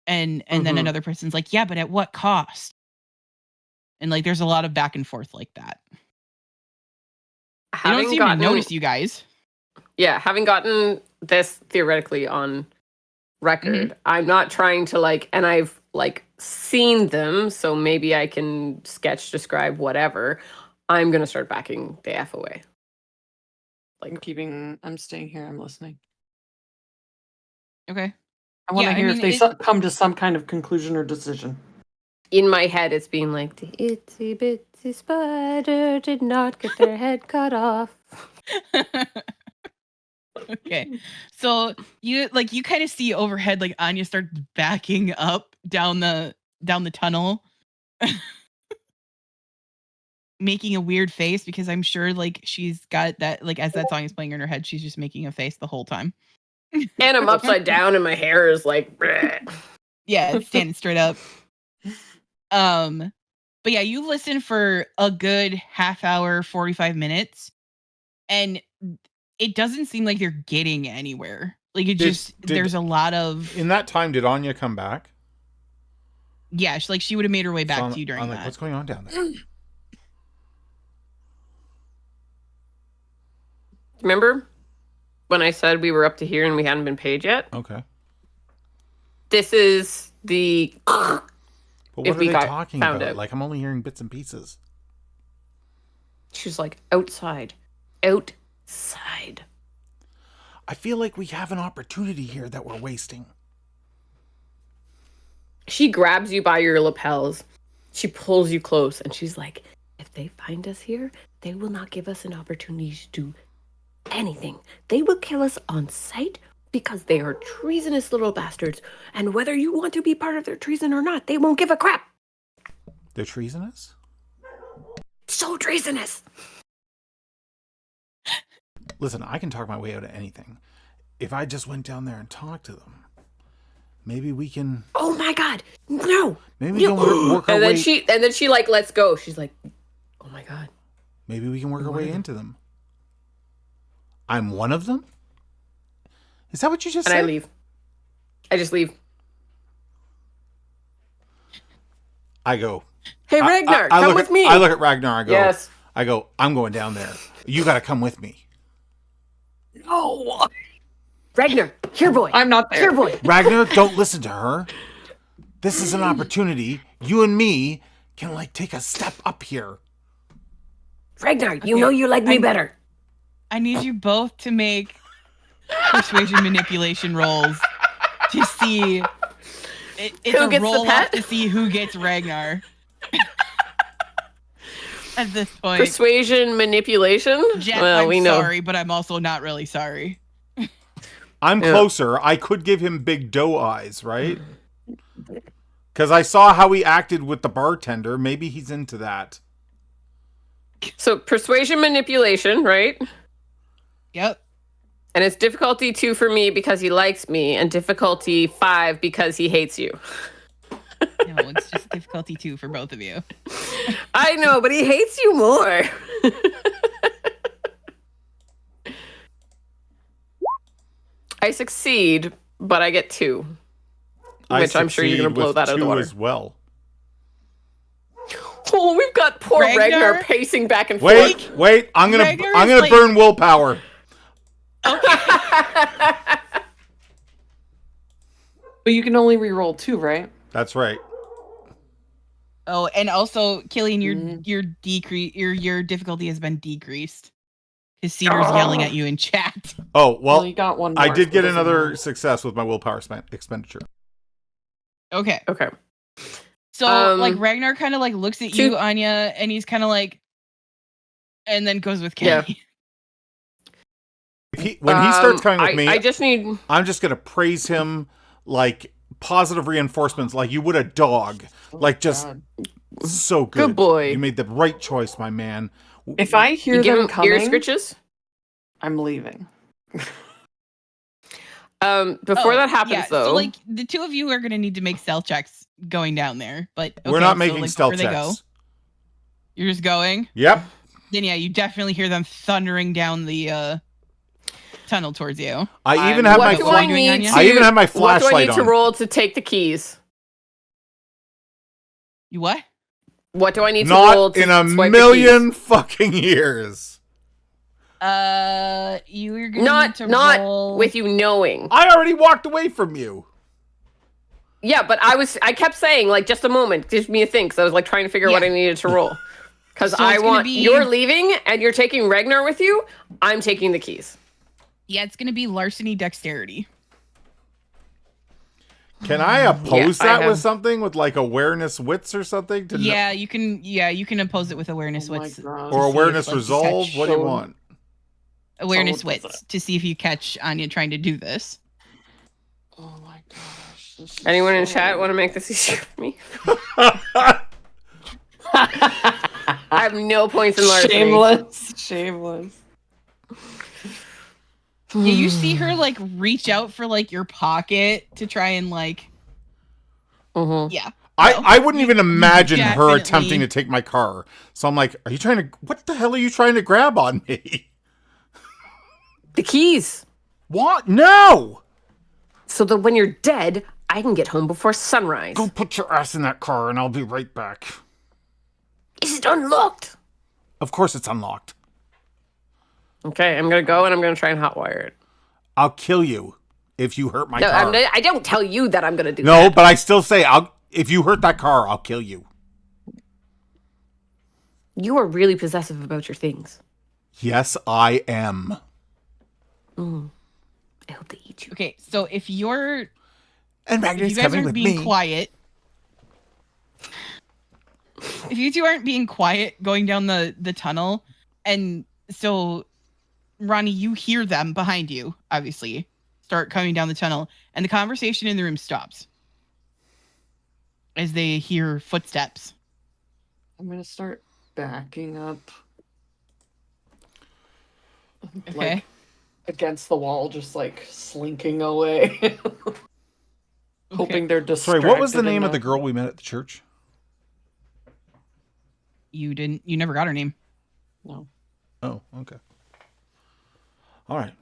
And then another person's like, yeah, but at what cost? And like, there's a lot of back and forth like that. They don't seem to notice you guys. Yeah, having gotten this theoretically on record, I'm not trying to like, and I've like seen them, so maybe I can sketch, describe, whatever. I'm gonna start backing the F away. Like, I'm staying here. I'm listening. Okay. I want to hear if they come to some kind of conclusion or decision. in my head, it's being like, the itsy bitsy spider did not get their head cut off. Okay. So you kind of see overhead, like Anya starts backing up down the tunnel. Making a weird face, because I'm sure like she's got that, like, as that song is playing in her head, she's just making a face the whole time. And I'm upside down and my hair is like, bleh. Yeah, it's standing straight up. But yeah, you listen for a good half hour, 45 minutes, and it doesn't seem like you're getting anywhere. Like, there's a lot of... In that time, did Anya come back? Yeah, she would have made her way back to you during that. What's going on down there? Remember when I said we were up to here and we hadn't been paid yet? Okay. This is the... But what if are we they got talking found about? out. Like, I'm only hearing bits and pieces. She's like, outside. Outside. I feel like we have an opportunity here that we're wasting. She grabs you by your lapels. She pulls you close and she's like, if they find us here, they will not give us an opportunity to do anything. They will kill us on sight because they are treasonous little bastards. And whether you want to be part of their treason or not, they won't give a crap. They're treasonous? So treasonous. Listen, I can talk my way out of anything. If I just went down there and talked to them, maybe we can... Oh my God, no. Maybe we can work our way... And then she like lets go. She's like, oh my God. Maybe we can work our way into them. I'm one of them? Is that what you just said? And I leave. I just leave. I go. Hey, Ragnar, come with me. I look at Ragnar. I go. Yes. I go. I'm going down there. You got to come with me. No. Ragnar, here, boy. I'm not there. Here, boy. Ragnar, don't listen to her. This is an opportunity. You and me can like take a step up here. Ragnar, you know you like me better. I need you both to make persuasion manipulation rolls to see. It's Who a gets the roll pet? off to see who gets Ragnar. At this point, Persuasion manipulation? Jeff, Well, I'm we know. sorry, but I'm also not really sorry. I'm closer. I could give him big doe eyes, right? Because I saw how he acted with the bartender. Maybe he's into that. So persuasion manipulation, right? Yep. And it's difficulty 2 for me because he likes me, and difficulty 5 because he hates you. No, it's just difficulty 2 for both of you. I know, but he hates you more. I succeed, but I get 2. Which I'm sure you're going to blow that out of the water. as well. Oh, we've got poor Ragnar? Ragnar pacing back and forth. Wait! I'm gonna Ragnar is like- burn willpower. But you can only reroll 2, right? That's right. Oh, and also, Killian, your difficulty has been decreased. His Cedar's yelling at you in chat. Oh well, you got one. I more, did get so it doesn't another matter. success with my willpower expenditure. Okay. Okay. So, like, Ragnar kind of, like, looks at you, Two- Anya, and he's kind of like... And then goes with Kelly. When he starts coming with me, I just need... I'm just gonna praise him like positive reinforcements like you would a dog. Oh, Like, just God. so good. Good boy. You made the right choice, my man. If I hear You give them him coming, ear scritches. I'm leaving. Before that happens, yeah, though, so like the two of you are gonna need to make stealth checks going down there. But We're okay, not so, making like, stealth before they go, checks. you're just going. Yep. Then yeah, you definitely hear them thundering down the tunnel towards you. I even have what my do fla- I need to? I even have my What do I flashlight need to on. roll to take the keys? You what? What do I need to roll Not to in a swipe million fucking years. You're gonna need to Not roll with you knowing. I already walked away from you. Yeah, but I kept saying, like, just a moment, give me a thing, because I was like trying to figure out what I Yeah. needed to roll. Because So I it's gonna want be- you're leaving and you're taking Ragnar with you. I'm taking the keys. Yeah, it's gonna be larceny dexterity. Can I oppose Yeah, I that with have- something with like awareness wits or something? To Yeah, you can. Yeah, you can oppose it with awareness Oh my wits. God. or to see awareness if, like, you resolve? catch- What do you So- want? Awareness So what does wits to see if you catch Anya trying to do this. Oh my gosh. this is Anyone in so- chat want to make this easier for me? I have no points in larceny. Shameless. Yeah, you see her like reach out for like your pocket to try and like. Mhm. Yeah. I wouldn't even imagine her definitely- attempting to take my car. So I'm like, are you trying to, what the hell are you trying to grab on me? The keys. What? No! So that when you're dead, I can get home before sunrise. Go put your ass in that car and I'll be right back. Is it unlocked? Of course it's unlocked. Okay, I'm gonna go and I'm gonna try and hotwire it. I'll kill you if you hurt my No, car. I don't tell you that I'm gonna do No, that. but I still say, if you hurt that car, I'll kill you. You are really possessive about your things. Yes, I am. I hope they eat you. Okay, so if you And Magnet's guys coming aren't with being me. quiet, if you two aren't being quiet going down the tunnel, and so Ronnie, you hear them behind you, obviously, start coming down the tunnel, and the conversation in the room stops as they hear footsteps. I'm gonna start backing up. Okay. Like against the wall, just like slinking away. Hoping they're Sorry, distracted. what was the name of the enough. girl we met at the church? You never got her name. No. Oh, okay. All right.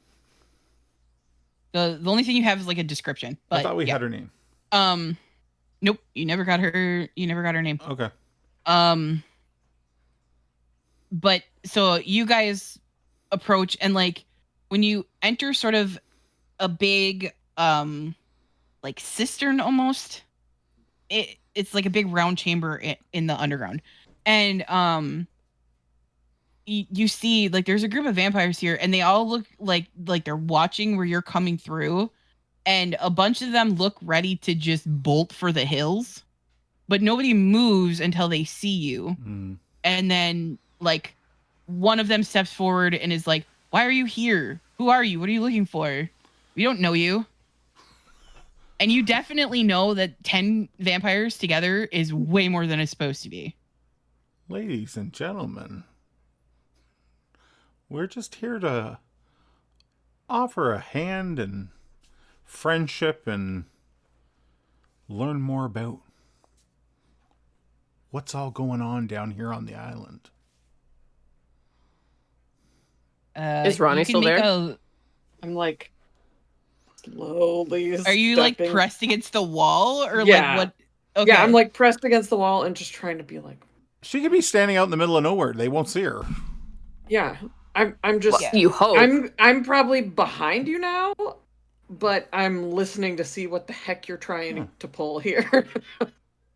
The only thing you have is like a description. But I thought we yeah. had her name. Nope, you never got her name. Okay. But so you guys approach, and like when you enter sort of a big like cistern almost, it's like a big round chamber in the underground, and you see like there's a group of vampires here, and they all look like they're watching where you're coming through, and a bunch of them look ready to just bolt for the hills, but nobody moves until they see you. Mm. And then like one of them steps forward and is like, "Why are you here? Who are you? What are you looking for? We don't know you." And you definitely know that 10 vampires together is way more than it's supposed to be. Ladies and gentlemen, we're just here to offer a hand and friendship and learn more about what's all going on down here on the island. Is Ronnie you can still make there? I'm like slowly. Are you like stepping- pressed against the wall or Yeah. like what? Okay. Yeah, I'm like pressed against the wall and just trying to be like, She could be standing out in the middle of nowhere. They won't see her. yeah. I'm just Well, you hope. I'm probably behind you now, but I'm listening to see what the heck you're trying to pull here.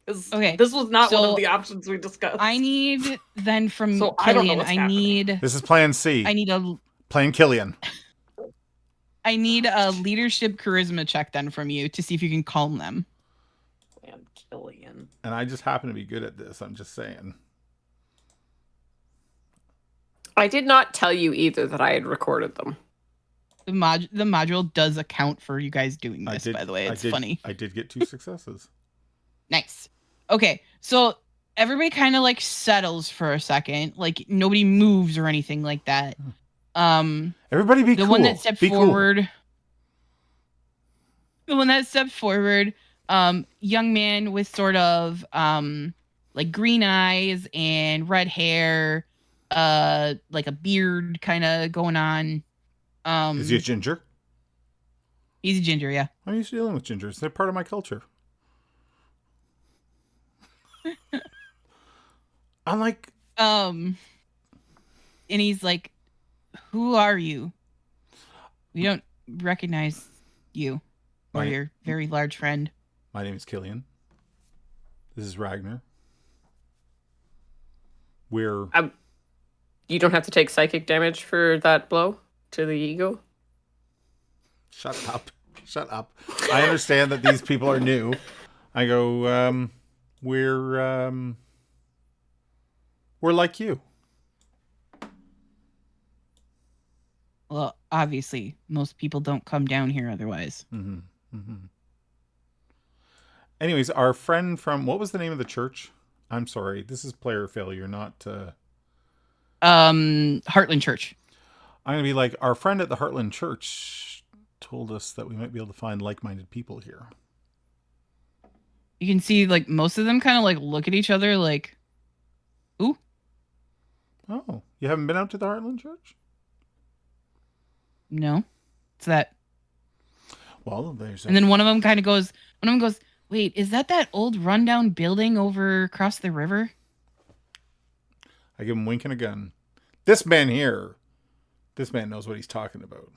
'Cause Okay, this was not one so of the options we discussed. I need then from So I don't know Killian, what's I happening. need This is Plan C. Plan Killian. I need a leadership charisma check then from you to see if you can calm them. And Killian. And I just happen to be good at this. I'm just saying. I did not tell you either that I had recorded them. The module does account for you guys doing this, by the way. It's funny. I did get 2 successes. Nice. Okay, so everybody kind of like settles for a second. Like nobody moves or anything like that. Everybody be cool. The one that stepped be forward. Cool. The one that stepped forward, young man with sort of like green eyes and red hair, like a beard kind of going on. Is he a ginger? He's a ginger, yeah. I'm used to dealing with gingers. They're part of my culture. I'm like, and he's like, "Who are you? We don't recognize you or your very large friend." My name is Killian. This is Ragnar. We're you don't have to take psychic damage for that blow to the ego. Shut up. Shut up. I understand that these people are new. I go, we're like you. Well, obviously, most people don't come down here otherwise. Mm-hmm. Mm-hmm. Anyways, our friend from, what was the name of the church? I'm sorry. This is player failure, not... Heartland Church. I'm going to be like, our friend at the Heartland Church told us that we might be able to find like-minded people here. You can see, like, most of them kind of, like, look at each other like, ooh. Oh, you haven't been out to the Heartland Church? No. It's that. Well, there's... And then one of them goes, wait, is that old rundown building over across the river? I give him a wink and a gun. This man here, this man knows what he's talking about.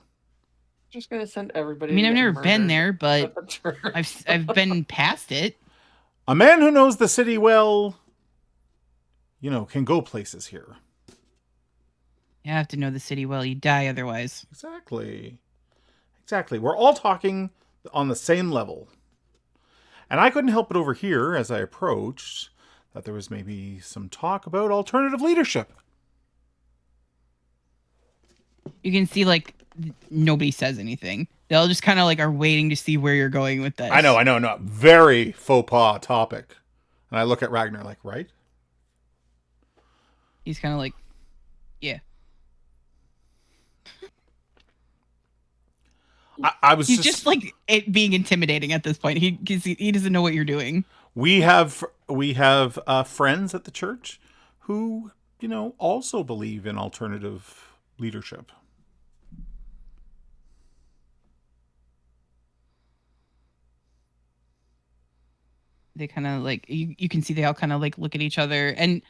Just gonna send everybody. I mean, to I've get never been murdered there, but at the church. I've been past it. A man who knows the city well, can go places here. You have to know the city well. You die otherwise. Exactly. We're all talking on the same level. And I couldn't help but overhear, as I approached, that there was maybe some talk about alternative leadership. You can see, like, nobody says anything. They all just kind of, like, are waiting to see where you're going with this. I know. No, very faux pas topic. And I look at Ragnar like, right? He's kind of like, yeah. He's just like it being intimidating at this point. He doesn't know what you're doing. We have friends at the church who also believe in alternative leadership. They kind of like you can see they all kind of like look at each other, and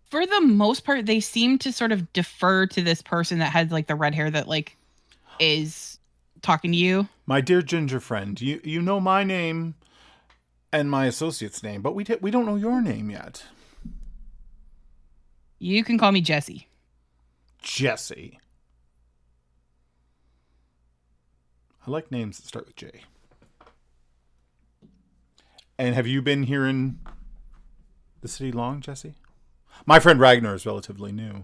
for the most part they seem to sort of defer to this person that has like the red hair that like is talking to you. My dear ginger friend, you know my name and my associate's name, but we don't know your name yet. You can call me Jesse. Jesse. I like names that start with J. And have you been here in the city long, Jesse? My friend Ragnar is relatively new.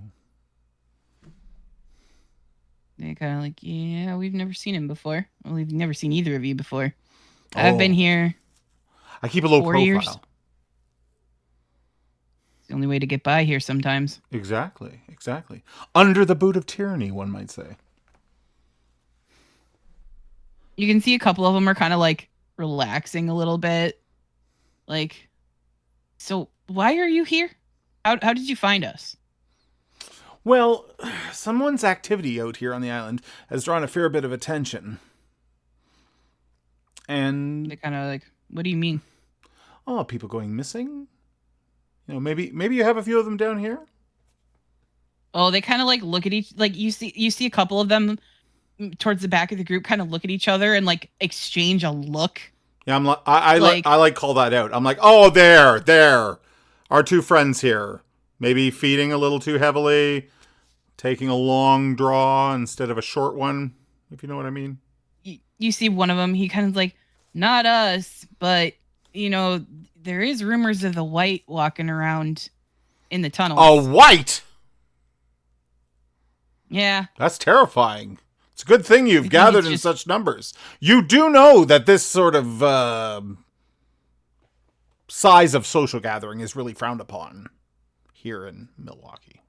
They're kind of like, yeah, we've never seen him before. Well, we've never seen either of you before. I've been here. I keep a low 4 profile. years. It's the only way to get by here sometimes. Exactly. Under the boot of tyranny, one might say. You can see a couple of them are kind of like relaxing a little bit. Like, so why are you here? How did you find us? Well, someone's activity out here on the island has drawn a fair bit of attention. And They kind of like, what do you mean? Oh, people going missing? Maybe you have a few of them down here? Oh, they kind of like look at each, like you see a couple of them towards the back of the group kind of look at each other and like exchange a look. Yeah, I'm like, I call that out. I'm like, oh, there. Our two friends here. Maybe feeding a little too heavily, taking a long draw instead of a short one, if you know what I mean. You see one of them, he kind of like, not us, but, there is rumors of the white walking around in the tunnels. A white? Yeah. That's terrifying. It's a good thing you've think gathered it's in just- such numbers. You do know that this sort of size of social gathering is really frowned upon here in Milwaukee.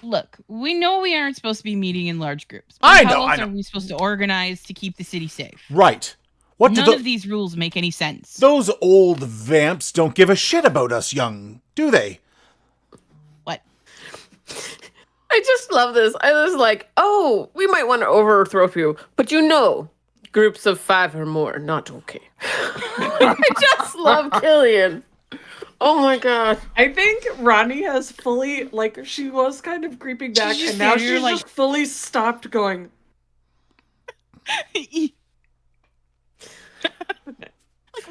Look, we know we aren't supposed to be meeting in large groups. I know, How else I know. are we supposed to organize to keep the city safe? Right. What None do of these rules make any sense. those old vamps don't give a shit about us young, do they? What? I just love this. I was like, oh, we might want to overthrow you, but groups of 5 or more, not okay. I just love Killian. Oh my god. I think Ronnie has fully, like, she was kind of creeping back, just and now standing there she's like- just fully stopped going.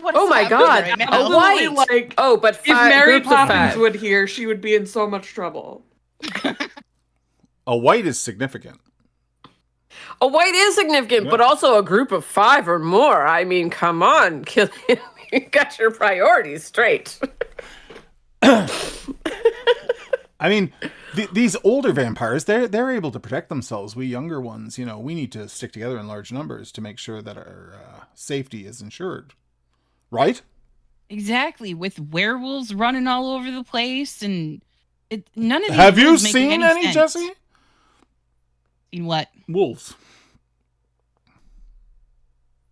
What Oh is my happening God. right now? Oh, Literally, white. like, Oh, but if Mary groups of Poppins 5. would hear, she would be in so much trouble. A white is significant. A white is significant, Yeah. but also a group of 5 or more. I mean, come on, Killian. You got your priorities straight. I mean, these older vampires, they're able to protect themselves. We younger ones, we need to stick together in large numbers to make sure that our safety is ensured. Right? Exactly, with werewolves running all over the place, and none of these Have you rules make seen any, sense. Jesse? Seen what? Wolves.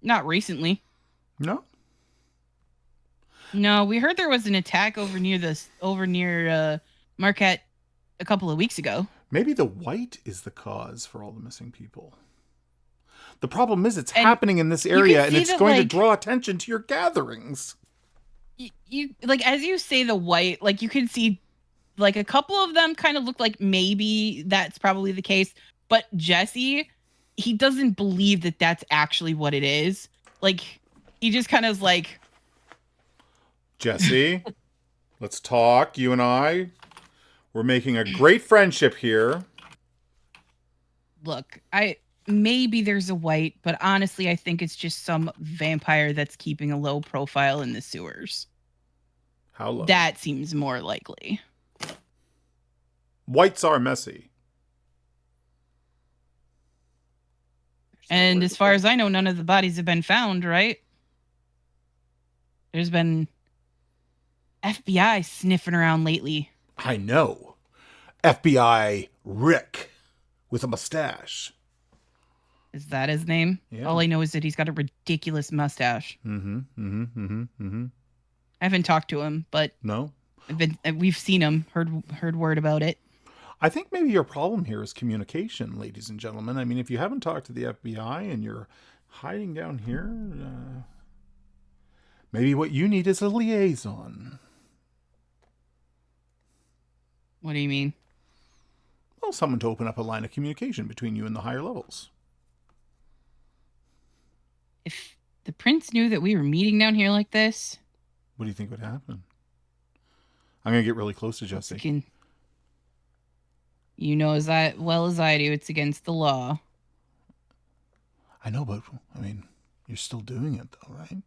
Not recently. No? No, we heard there was an attack over near Marquette a couple of weeks ago. Maybe the white is the cause for all the missing people. The problem is it's And happening in this can area, and see it's that, going to like- draw attention to your gatherings. You like, as you say the white, like, you can see like a couple of them kind of look like maybe that's probably the case, but Jesse, he doesn't believe that that's actually what it is. Like, he just kind of is like, Jesse, let's talk. You and I, we're making a great friendship here. look, maybe there's a white, but honestly, I think it's just some vampire that's keeping a low profile in the sewers. How low? That seems more likely. Whites are messy. And as far as I know, none of the bodies have been found, right? There's been FBI sniffing around lately. I know. FBI Rick with a mustache. Is that his name? Yeah. All I know is that he's got a ridiculous mustache. I haven't talked to him, but No? we've seen him, heard word about it. I think maybe your problem here is communication, ladies and gentlemen. I mean, if you haven't talked to the FBI and you're hiding down here, maybe what you need is a liaison. What do you mean? Well, someone to open up a line of communication between you and the higher levels. If the prince knew that we were meeting down here like this, What do you think would happen? I'm going to get really close to Jesse. you know as well as I do, it's against the law. I know, but, I mean, you're still doing it, though, right?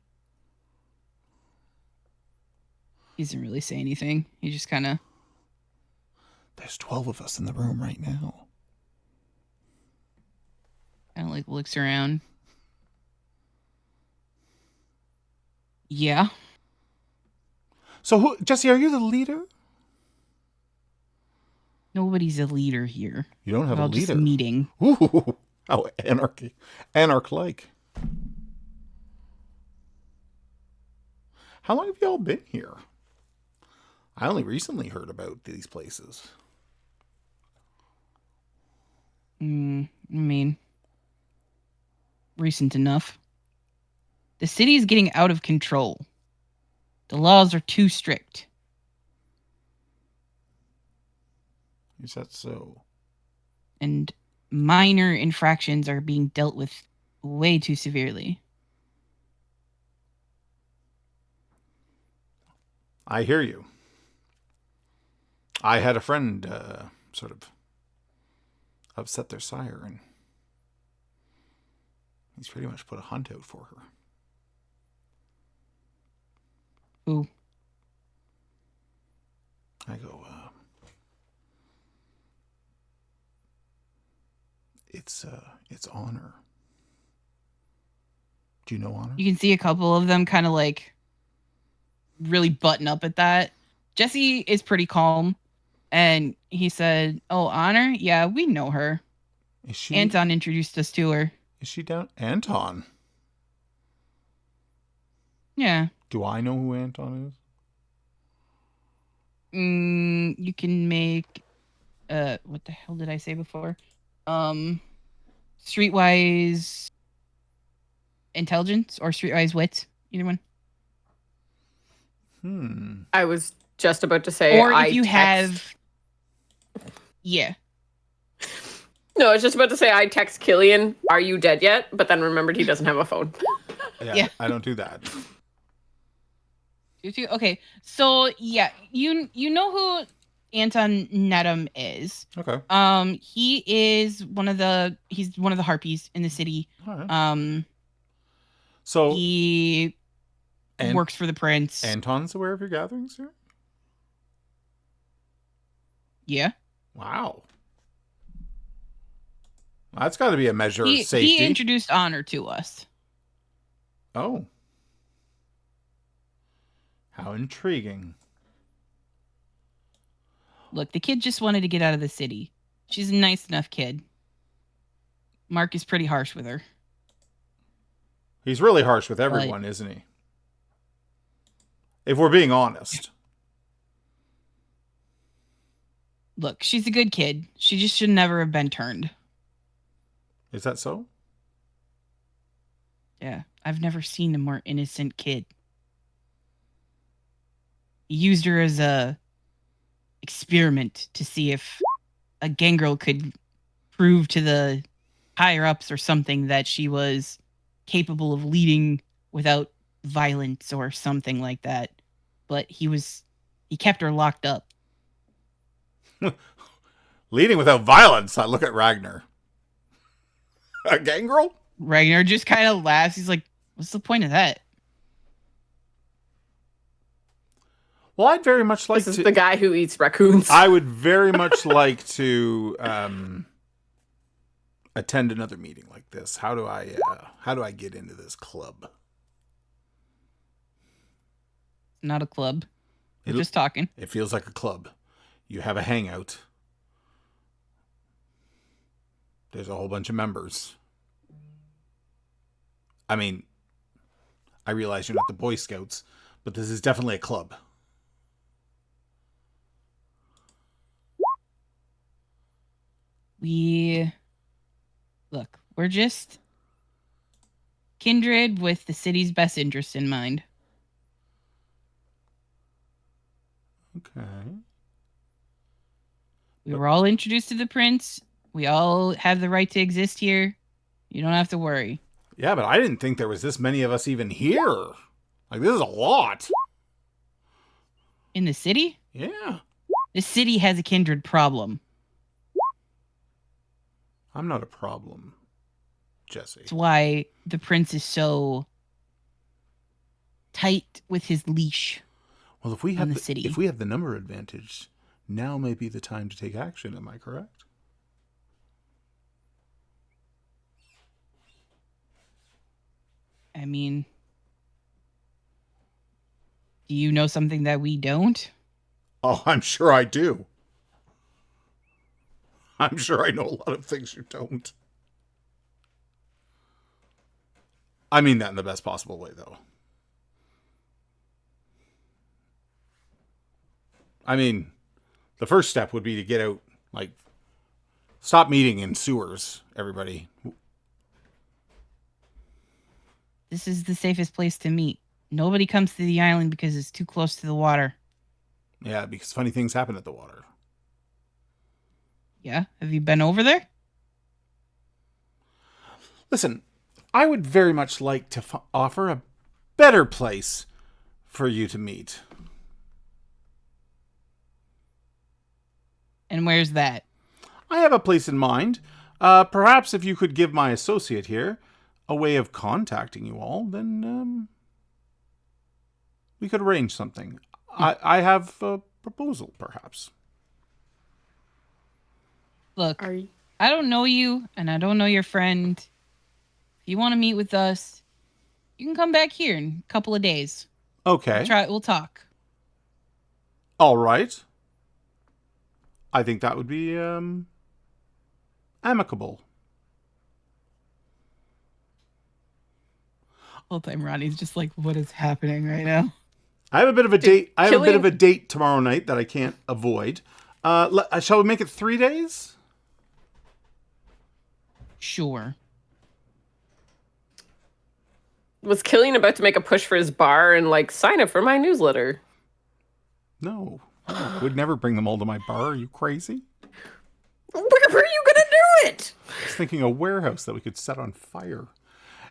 He doesn't really say anything. He just kind of... There's 12 of us in the room right now. like looks around. Yeah. So, Jesse, are you the leader? Nobody's a leader here. You don't have We're a all just leader. meeting. Ooh, how anarch-like. How long have you all been here? I only recently heard about these places. I mean, recent enough. The city is getting out of control. The laws are too strict. Is that so? And minor infractions are being dealt with way too severely. I hear you. I had a friend sort of upset their sire, and he's pretty much put a hunt out for her. Who? I go, It's Honor. Do you know Honor? You can see a couple of them kind of like really button up at that. Jesse is pretty calm, and he said, "Oh, Honor? Yeah, we know her. Is she? Anton introduced us to her. Is she down? Anton. Yeah. Do I know who Anton is? You can make what the hell did I say before? Streetwise intelligence or streetwise wit, either one. I was just about to say, Or if you have, yeah. No, I was just about to say I text Killian, "Are you dead yet?" But then remembered he doesn't have a phone. Yeah. I don't do that. Okay, so yeah, you know who Anton Nedum is. Okay. He is one of the harpies in the city. All right. So He works for the prince. Anton's aware of your gatherings here? Yeah. Wow. That's got to be a measure of safety. He introduced Honor to us. Oh. How intriguing. Look, the kid just wanted to get out of the city. She's a nice enough kid. Mark is pretty harsh with her. He's really harsh with everyone, isn't he? If we're being honest. Look, she's a good kid. She just should never have been turned. Is that so? Yeah, I've never seen a more innocent kid. He used her as a experiment to see if a gangrel could prove to the higher ups or something that she was capable of leading without violence or something like that. But he kept her locked up. Leading without violence. I look at Ragnar. A gangrel? Ragnar just kind of laughs. He's like, what's the point of that? Well, I'd very much like This is the guy who eats raccoons. I would very much like to attend another meeting like this. How do I get into this club? Not a club. We're just talking. It feels like a club. You have a hangout. There's a whole bunch of members. I mean, I realize you're not the Boy Scouts, but this is definitely a club. We're just kindred with the city's best interest in mind. Okay. We were all introduced to the prince. We all have the right to exist here. You don't have to worry. Yeah, but I didn't think there was this many of us even here. Like, this is a lot. In the city? Yeah. The city has a kindred problem. I'm not a problem, Jesse. That's why the prince is so tight with his leash. Well, if we have the city. if we have the number advantage, now may be the time to take action. Am I correct? I mean, do you know something that we don't? Oh, I'm sure I do. I'm sure I know a lot of things you don't. I mean that in the best possible way, though. I mean, the first step would be to get out, like, stop meeting in sewers, everybody. This is the safest place to meet. Nobody comes to the island because it's too close to the water. Yeah, because funny things happen at the water. Yeah? Have you been over there? Listen, I would very much like to offer a better place for you to meet. And where's that? I have a place in mind. Perhaps if you could give my associate here a way of contacting you all, then we could arrange something. I have a proposal, perhaps. Look, I don't know you, and I don't know your friend. If you want to meet with us, you can come back here in a couple of days. Okay. We'll talk. All right. I think that would be amicable. Whole time Ronnie's just like, what is happening right now? I have a bit of a date. I have a bit killing- of a date tomorrow night that I can't avoid. Shall we make it 3 days? Sure. Was Killian about to make a push for his bar and like sign up for my newsletter? No. Would never bring them all to my bar. Are you crazy? Where are you gonna do it? I was thinking a warehouse that we could set on fire.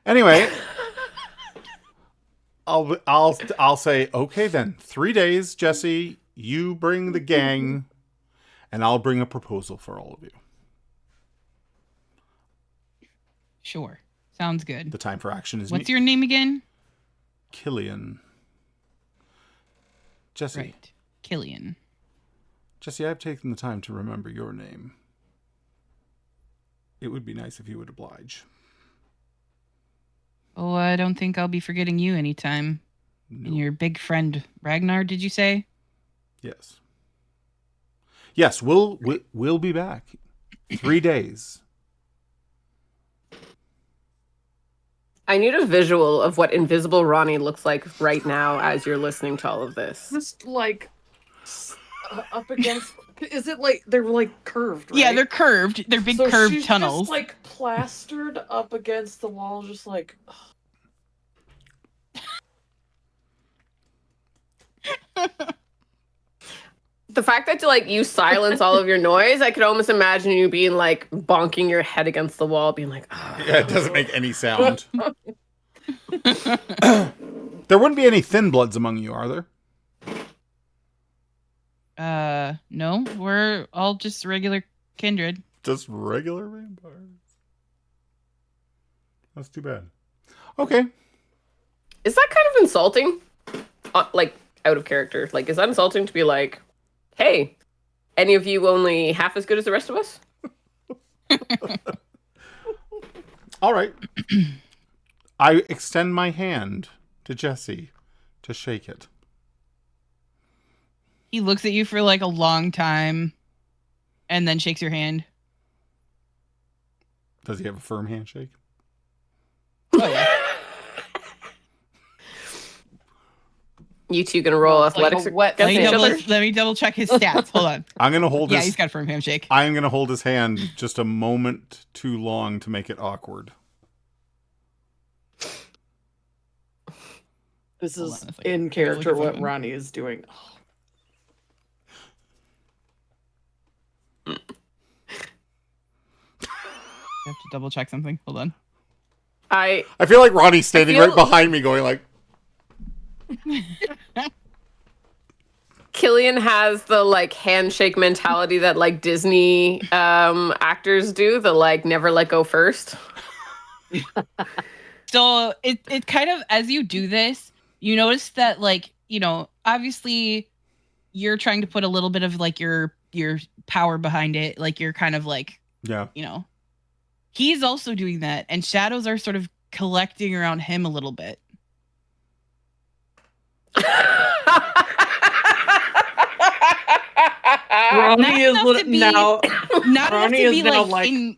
Anyway, I'll say okay then. 3 days, Jesse. You bring the gang, and I'll bring a proposal for all of you. Sure. Sounds good. The time for action is What's your name again? Killian. Jesse. Right. Killian. Jesse, I've taken the time to remember your name. It would be nice if you would oblige. Oh, I don't think I'll be forgetting you anytime. No. And your big friend Ragnar, did you say? Yes. Yes, we'll be back. 3 days. I need a visual of what invisible Ronnie looks like right now as you're listening to all of this. Just like up against. Is it like they're like curved? Right? Yeah, they're curved. They're big So curved she's tunnels. Just like plastered up against the wall, just like. The fact that like you silence all of your noise, I could almost imagine you being like bonking your head against the wall, being like, oh. Yeah, it doesn't make any sound. There wouldn't be any thin bloods among you, are there? No, we're all just regular kindred. Just regular vampires. That's too bad. Okay. Is that kind of insulting? Like out of character. Like, is that insulting to be like, hey, any of you only half as good as the rest of us? All right. I extend my hand to Jesse to shake it. He looks at you for like a long time and then shakes your hand. Does he have a firm handshake? Oh, yeah. You two gonna roll It's like athletics a wet against each other? Let me double check his stats. Hold on. I'm going to hold Yeah, his... he's got a firm handshake. I'm going to hold his hand just a moment too long to make it awkward. This Hold is on a second. in character Look at what something. Ronnie is doing. I have to double check something. Hold on. I I feel like Ronnie's standing feel- right behind me going like... Killian has the like handshake mentality that like Disney actors do, the like never let go first. So it kind of, as you do this, you notice that like, you know, obviously you're trying to put a little bit of like your power behind it. Like you're kind of like, Yeah. you know, he's also doing that, and shadows are sort of collecting around him a little bit. Ronnie is enough to be- now. Not Ronnie enough to is be now, like, like- in,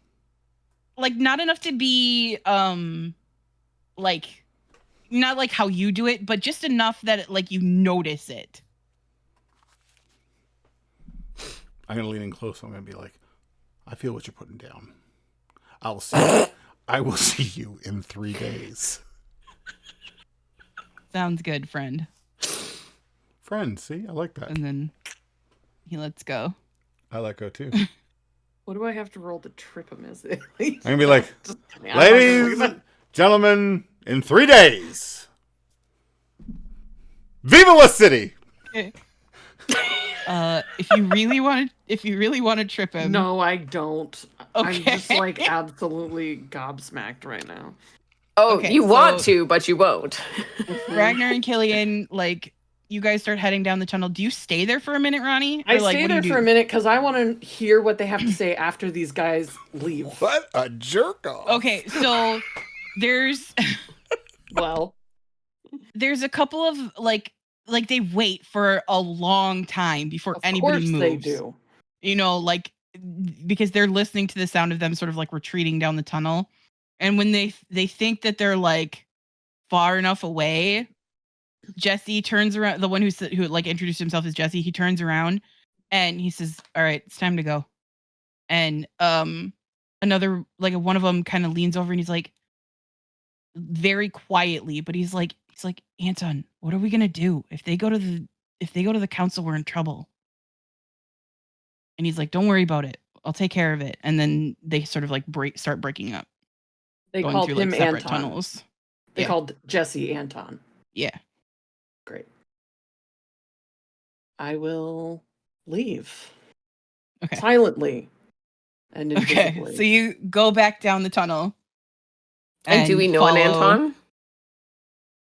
like not enough to be like not like how you do it, but just enough that it, like you notice it. I'm going to lean in close. I'm going to be like, I feel what you're putting down. I will see you in 3 days. Sounds good, friend. Friend, see? I like that. And then he lets go. I let go too. What do I have to roll to trip him? Is it? I'm going to be like, Just- ladies, gentlemen, in 3 days, Viva La City! If you really want to trip him, No, I don't. I'm just Okay. like absolutely gobsmacked right now. Oh, Okay, you want so- to, but you won't. Ragnar and Killian like you guys start heading down the tunnel. Do you stay there for a minute, Ronnie? I Or, like, stay what do there you for a do? minute because I want to hear what they have to say after these guys leave. What a jerk off. Okay, so there's Well, there's a couple of like they wait for a long time before of anybody course moves. they do. You know, like, because they're listening to the sound of them sort of like retreating down the tunnel. And when they think that they're like far enough away, Jesse turns around, the one who like introduced himself as Jesse, he turns around and he says, "All right, it's time to go." And another, like, one of them kind of leans over and he's like, very quietly, but he's like, "Anton, what are we gonna do if they go to the council? We're in trouble." And he's like, "Don't worry about it. I'll take care of it." And then they sort of like start breaking up, They going called through him like separate Anton. tunnels. They Yeah. called Jesse Anton. Yeah. Great. I will leave Okay. silently and Okay. invisibly. So you go back down the tunnel. And do we know an follow- Anton?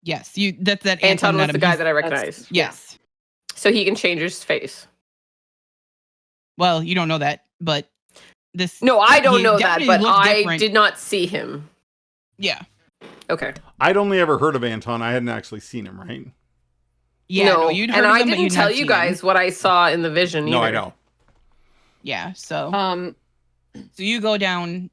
Yes. That's that Anton was met the him. guy He's- that I recognized. Yes. So he can change his face. Well, you don't know that, but this. No, I don't he know that, definitely but looked I different. did not see him. Yeah. Okay. I'd only ever heard of Anton. I hadn't actually seen him, right? Yeah. no, You'd heard and of I him, but didn't you'd tell not you seen guys him. what I saw in the vision No, I either. know. Yeah. So. So So you go down,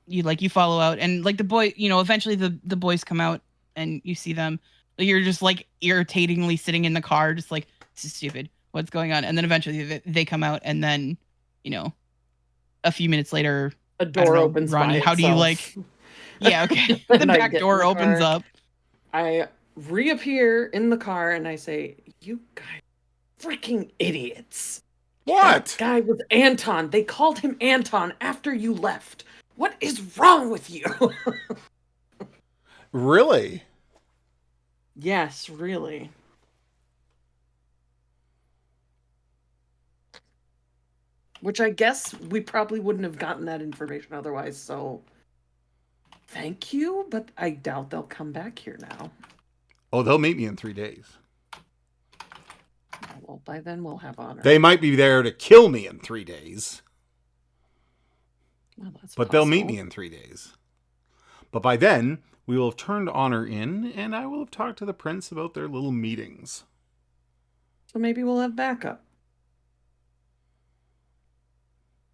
you follow out, and like the boy, eventually the boys come out and you see them. You're just like irritatingly sitting in the car, just like, "This is stupid. What's going on?" And then eventually they come out, and then, a few minutes later, a I don't door know, opens Ronnie, by how do you itself. yeah, okay. The And I back get in door the opens car. up. I reappear in the car and I say, "You guys, freaking idiots! What? That guy was Anton. They called him Anton after you left. What is wrong with you?" Really? Yes, really. Which I guess we probably wouldn't have gotten that information otherwise, so thank you, but I doubt they'll come back here now. Oh, they'll meet me in 3 days. Well, by then we'll have honor. They might be there to kill me in 3 days, Well, that's but they'll meet possible. me in 3 days. But by then, we will have turned honor in, and I will have talked to the prince about their little meetings. So maybe we'll have backup.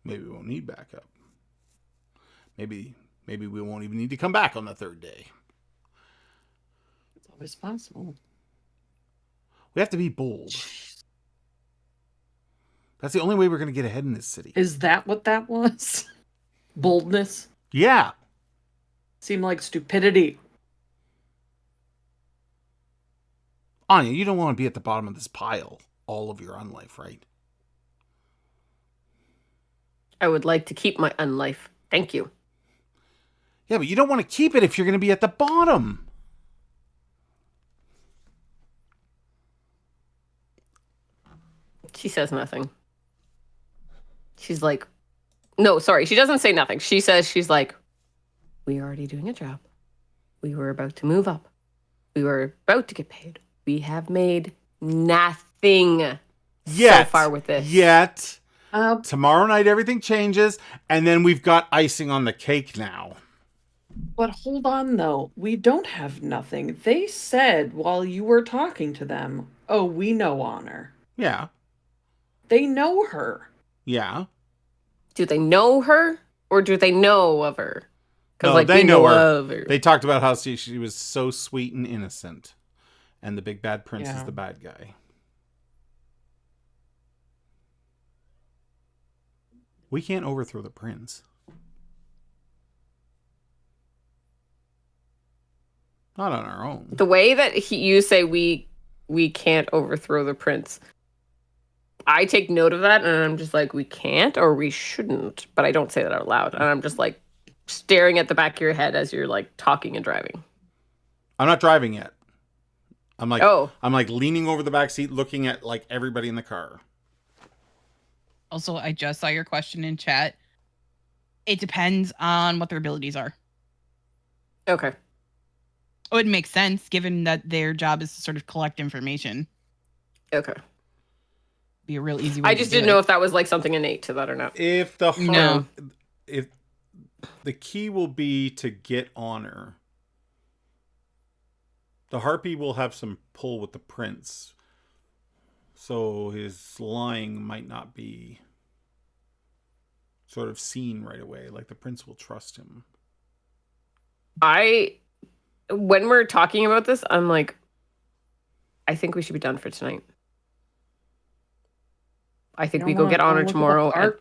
Maybe we won't need backup. Maybe we won't even need to come back on the 3rd day. It's always possible. We have to be bold. That's the only way we're going to get ahead in this city. Is that what that was? Boldness? Yeah. Seemed like stupidity. Anya, you don't want to be at the bottom of this pile all of your unlife, right? I would like to keep my unlife. Thank you. Yeah, but you don't want to keep it if you're going to be at the bottom. She says nothing. She's like, no, sorry. She doesn't say nothing. She's like, we are already doing a job. We were about to move up. We were about to get paid. We have made nothing so far with this. Yet. Tomorrow night, everything changes, and then we've got icing on the cake now. But hold on, though. We don't have nothing. They said while you were talking to them, "Oh, we know honor." Yeah. They know her. Yeah. Do they know her or do they know of her? No, they know her. Of her. They talked about how she was so sweet and innocent, and the big bad prince is Yeah. the bad guy. We can't overthrow the prince. Not on our own. The way that you say we can't overthrow the prince, I take note of that and I'm just like, we can't or we shouldn't, but I don't say that out loud. And I'm just like staring at the back of your head as you're like talking and driving. I'm not driving yet. I'm like, Oh. I'm like leaning over the back seat, looking at like everybody in the car. Also, I just saw your question in chat. It depends on what their abilities are. Okay. Oh, it makes sense given that their job is to sort of collect information. Okay. Be a real easy way. I just didn't know if that was like something innate to that or not. Be a real easy way. I just didn't know if that was like something innate to that or not. If the No. if the key will be to get honor, the harpy will have some pull with the prince, so his lying might not be sort of seen right away. Like the prince will trust him. When we're talking about this, I'm like, I think we should be done for tonight. I think we go get honor tomorrow.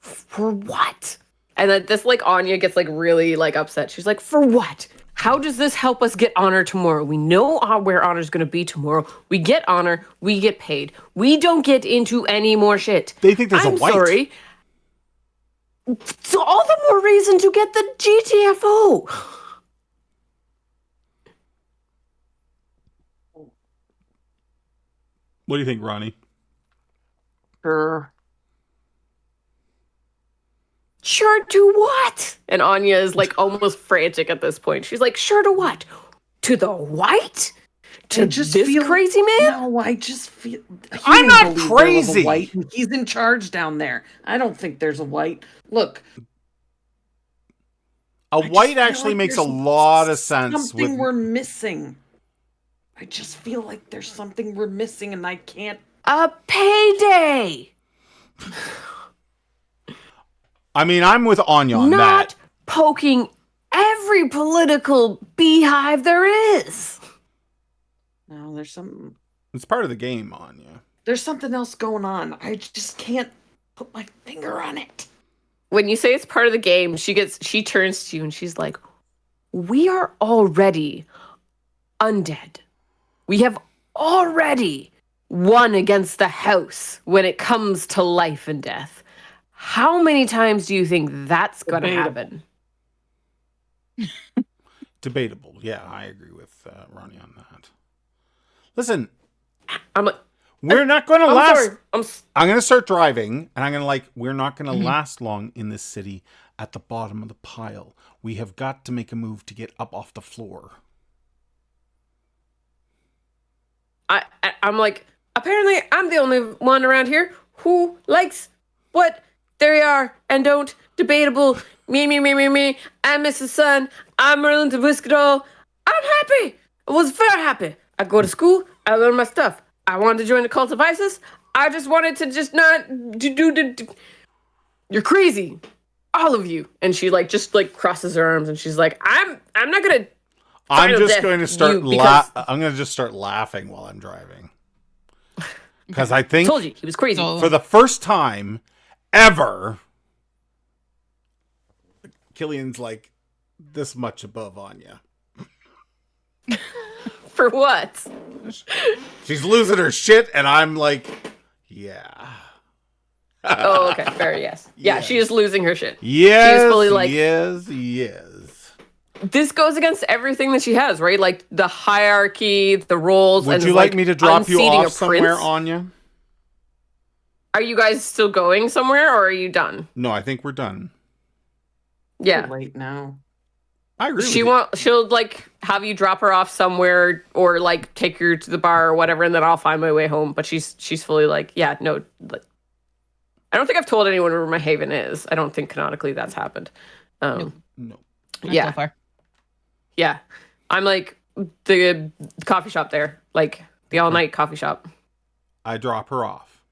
For what? And then this like Anya gets like really like upset. She's like, for what? How does this help us get honor tomorrow? We know where honor's going to be tomorrow. We get honor. We get paid. We don't get into any more shit. They think there's a white. Sorry. So all the more reason to get the GTFO. What do you think, Ronnie? Sure. Sure to what? And Anya is like almost frantic at this point. She's like, sure to what? To the white? To just this feel, crazy man? No, I just feel. I'm not crazy. White, and he's in charge down there. I don't think there's a white. Look. A white actually makes a lot of sense. Something we're missing. I just feel like there's something we're missing, and I can't. A payday. I mean, I'm with Anya on Not that. poking every political beehive there is. No, there's some. It's part of the game, Anya. There's something else going on. I just can't put my finger on it. When you say it's part of the game, she turns to you and she's like, we are already undead. We have already won against the house when it comes to life and death. How many times do you think that's going to happen? Debatable. Yeah, I agree with Ronnie on that. Listen, I'm like, we're not going to last. Sorry. I'm going to start driving, and I'm going to we're not going to last long in this city at the bottom of the pile. We have got to make a move to get up off the floor. I'm like, apparently I'm the only one around here who likes what they are and don't. Debatable. Me. I'm Mrs. Sun. I'm willing to risk it all. I'm happy. I was very happy. I go to school. I learn my stuff. I wanted to join the cult of Isis. I just wanted to just not do. You're crazy, all of you. And she just crosses her arms and she's like, I'm not gonna. I'm just going to start. I'm going to just start laughing while I'm driving because I think. Told you he was crazy. For the first time ever, Killian's like this much above Anya. For what? She's losing her shit, and I'm like, yeah. Oh, okay. Fair, yes. Yeah, Yes. she is losing her shit. Yes, she is fully like, yes. This goes against everything that she has, right? Like the hierarchy, the roles. Would you like me to drop you off somewhere, Anya? Are you guys still going somewhere, or are you done? No, I think we're done. Yeah. Too late now. I agree. She'll have you drop her off somewhere, or take her to the bar or whatever, and then I'll find my way home. But she's fully yeah, no. I don't think I've told anyone where my haven is. I don't think canonically that's happened. No. Not Yeah. so far. Yeah. I'm the coffee shop there, the all night coffee shop. I drop her off.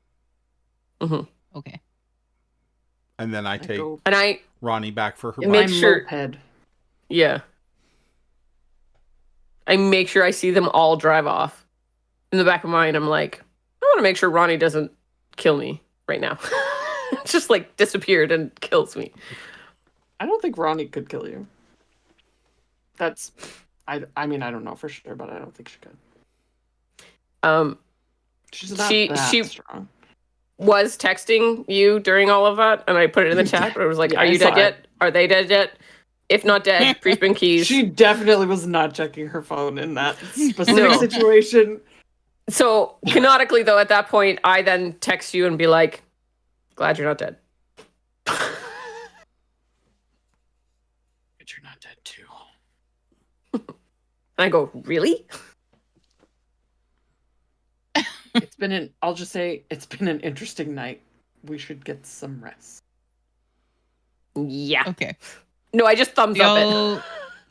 Mm-hmm. Okay. And then I take Ronnie back for her make bike. sure. Moped. Yeah. I make sure I see them all drive off. In the back of my mind, I'm like, I want to make sure Ronnie doesn't kill me right now. Just disappeared and kills me. I don't think Ronnie could kill you. That's, I mean, I don't know for sure, but I don't think she could. She's not that strong. Was texting you during all of that, and I put it in the chat, but it was are you dead yet? Are they dead yet? If not dead, please bring keys. She definitely was not checking her phone in that specific situation. So, canonically, though, at that point, I then text you and be like, glad you're not dead. But you're not dead, too. And I go, really? I'll just say it's been an interesting night. We should get some rest. Yeah. Okay. No, I just thumbs up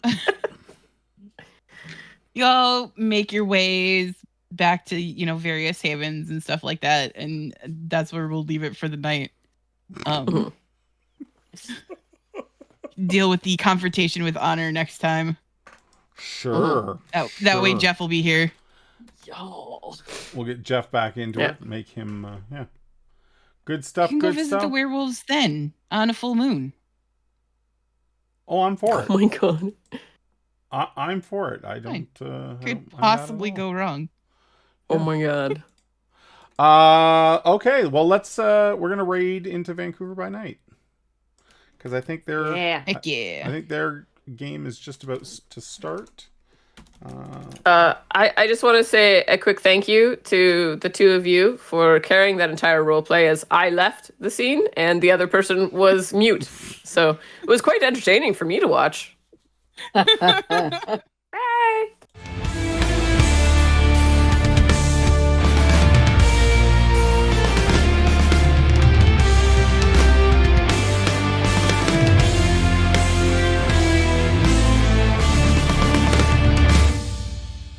Y'all, y'all make your ways back to various havens and stuff like that, and that's where we'll leave it for the night. Deal with the confrontation with Honor next time. Sure. That way Jeff will be here. Y'all. We'll get Jeff back into Yeah. it. Make him, Good stuff, You can go good visit stuff. the werewolves then on a full moon. Oh, I'm for it. Oh my god. I'm for it. I don't. Fine. I don't Could mind that at possibly all. go wrong. Oh my god. Okay. Well, let's. We're gonna raid into Vancouver by night because I think they're. Yeah. Heck yeah. I think their game is just about to start. I just want to say a quick thank you to the two of you for carrying that entire roleplay as I left the scene and the other person was mute. So it was quite entertaining for me to watch.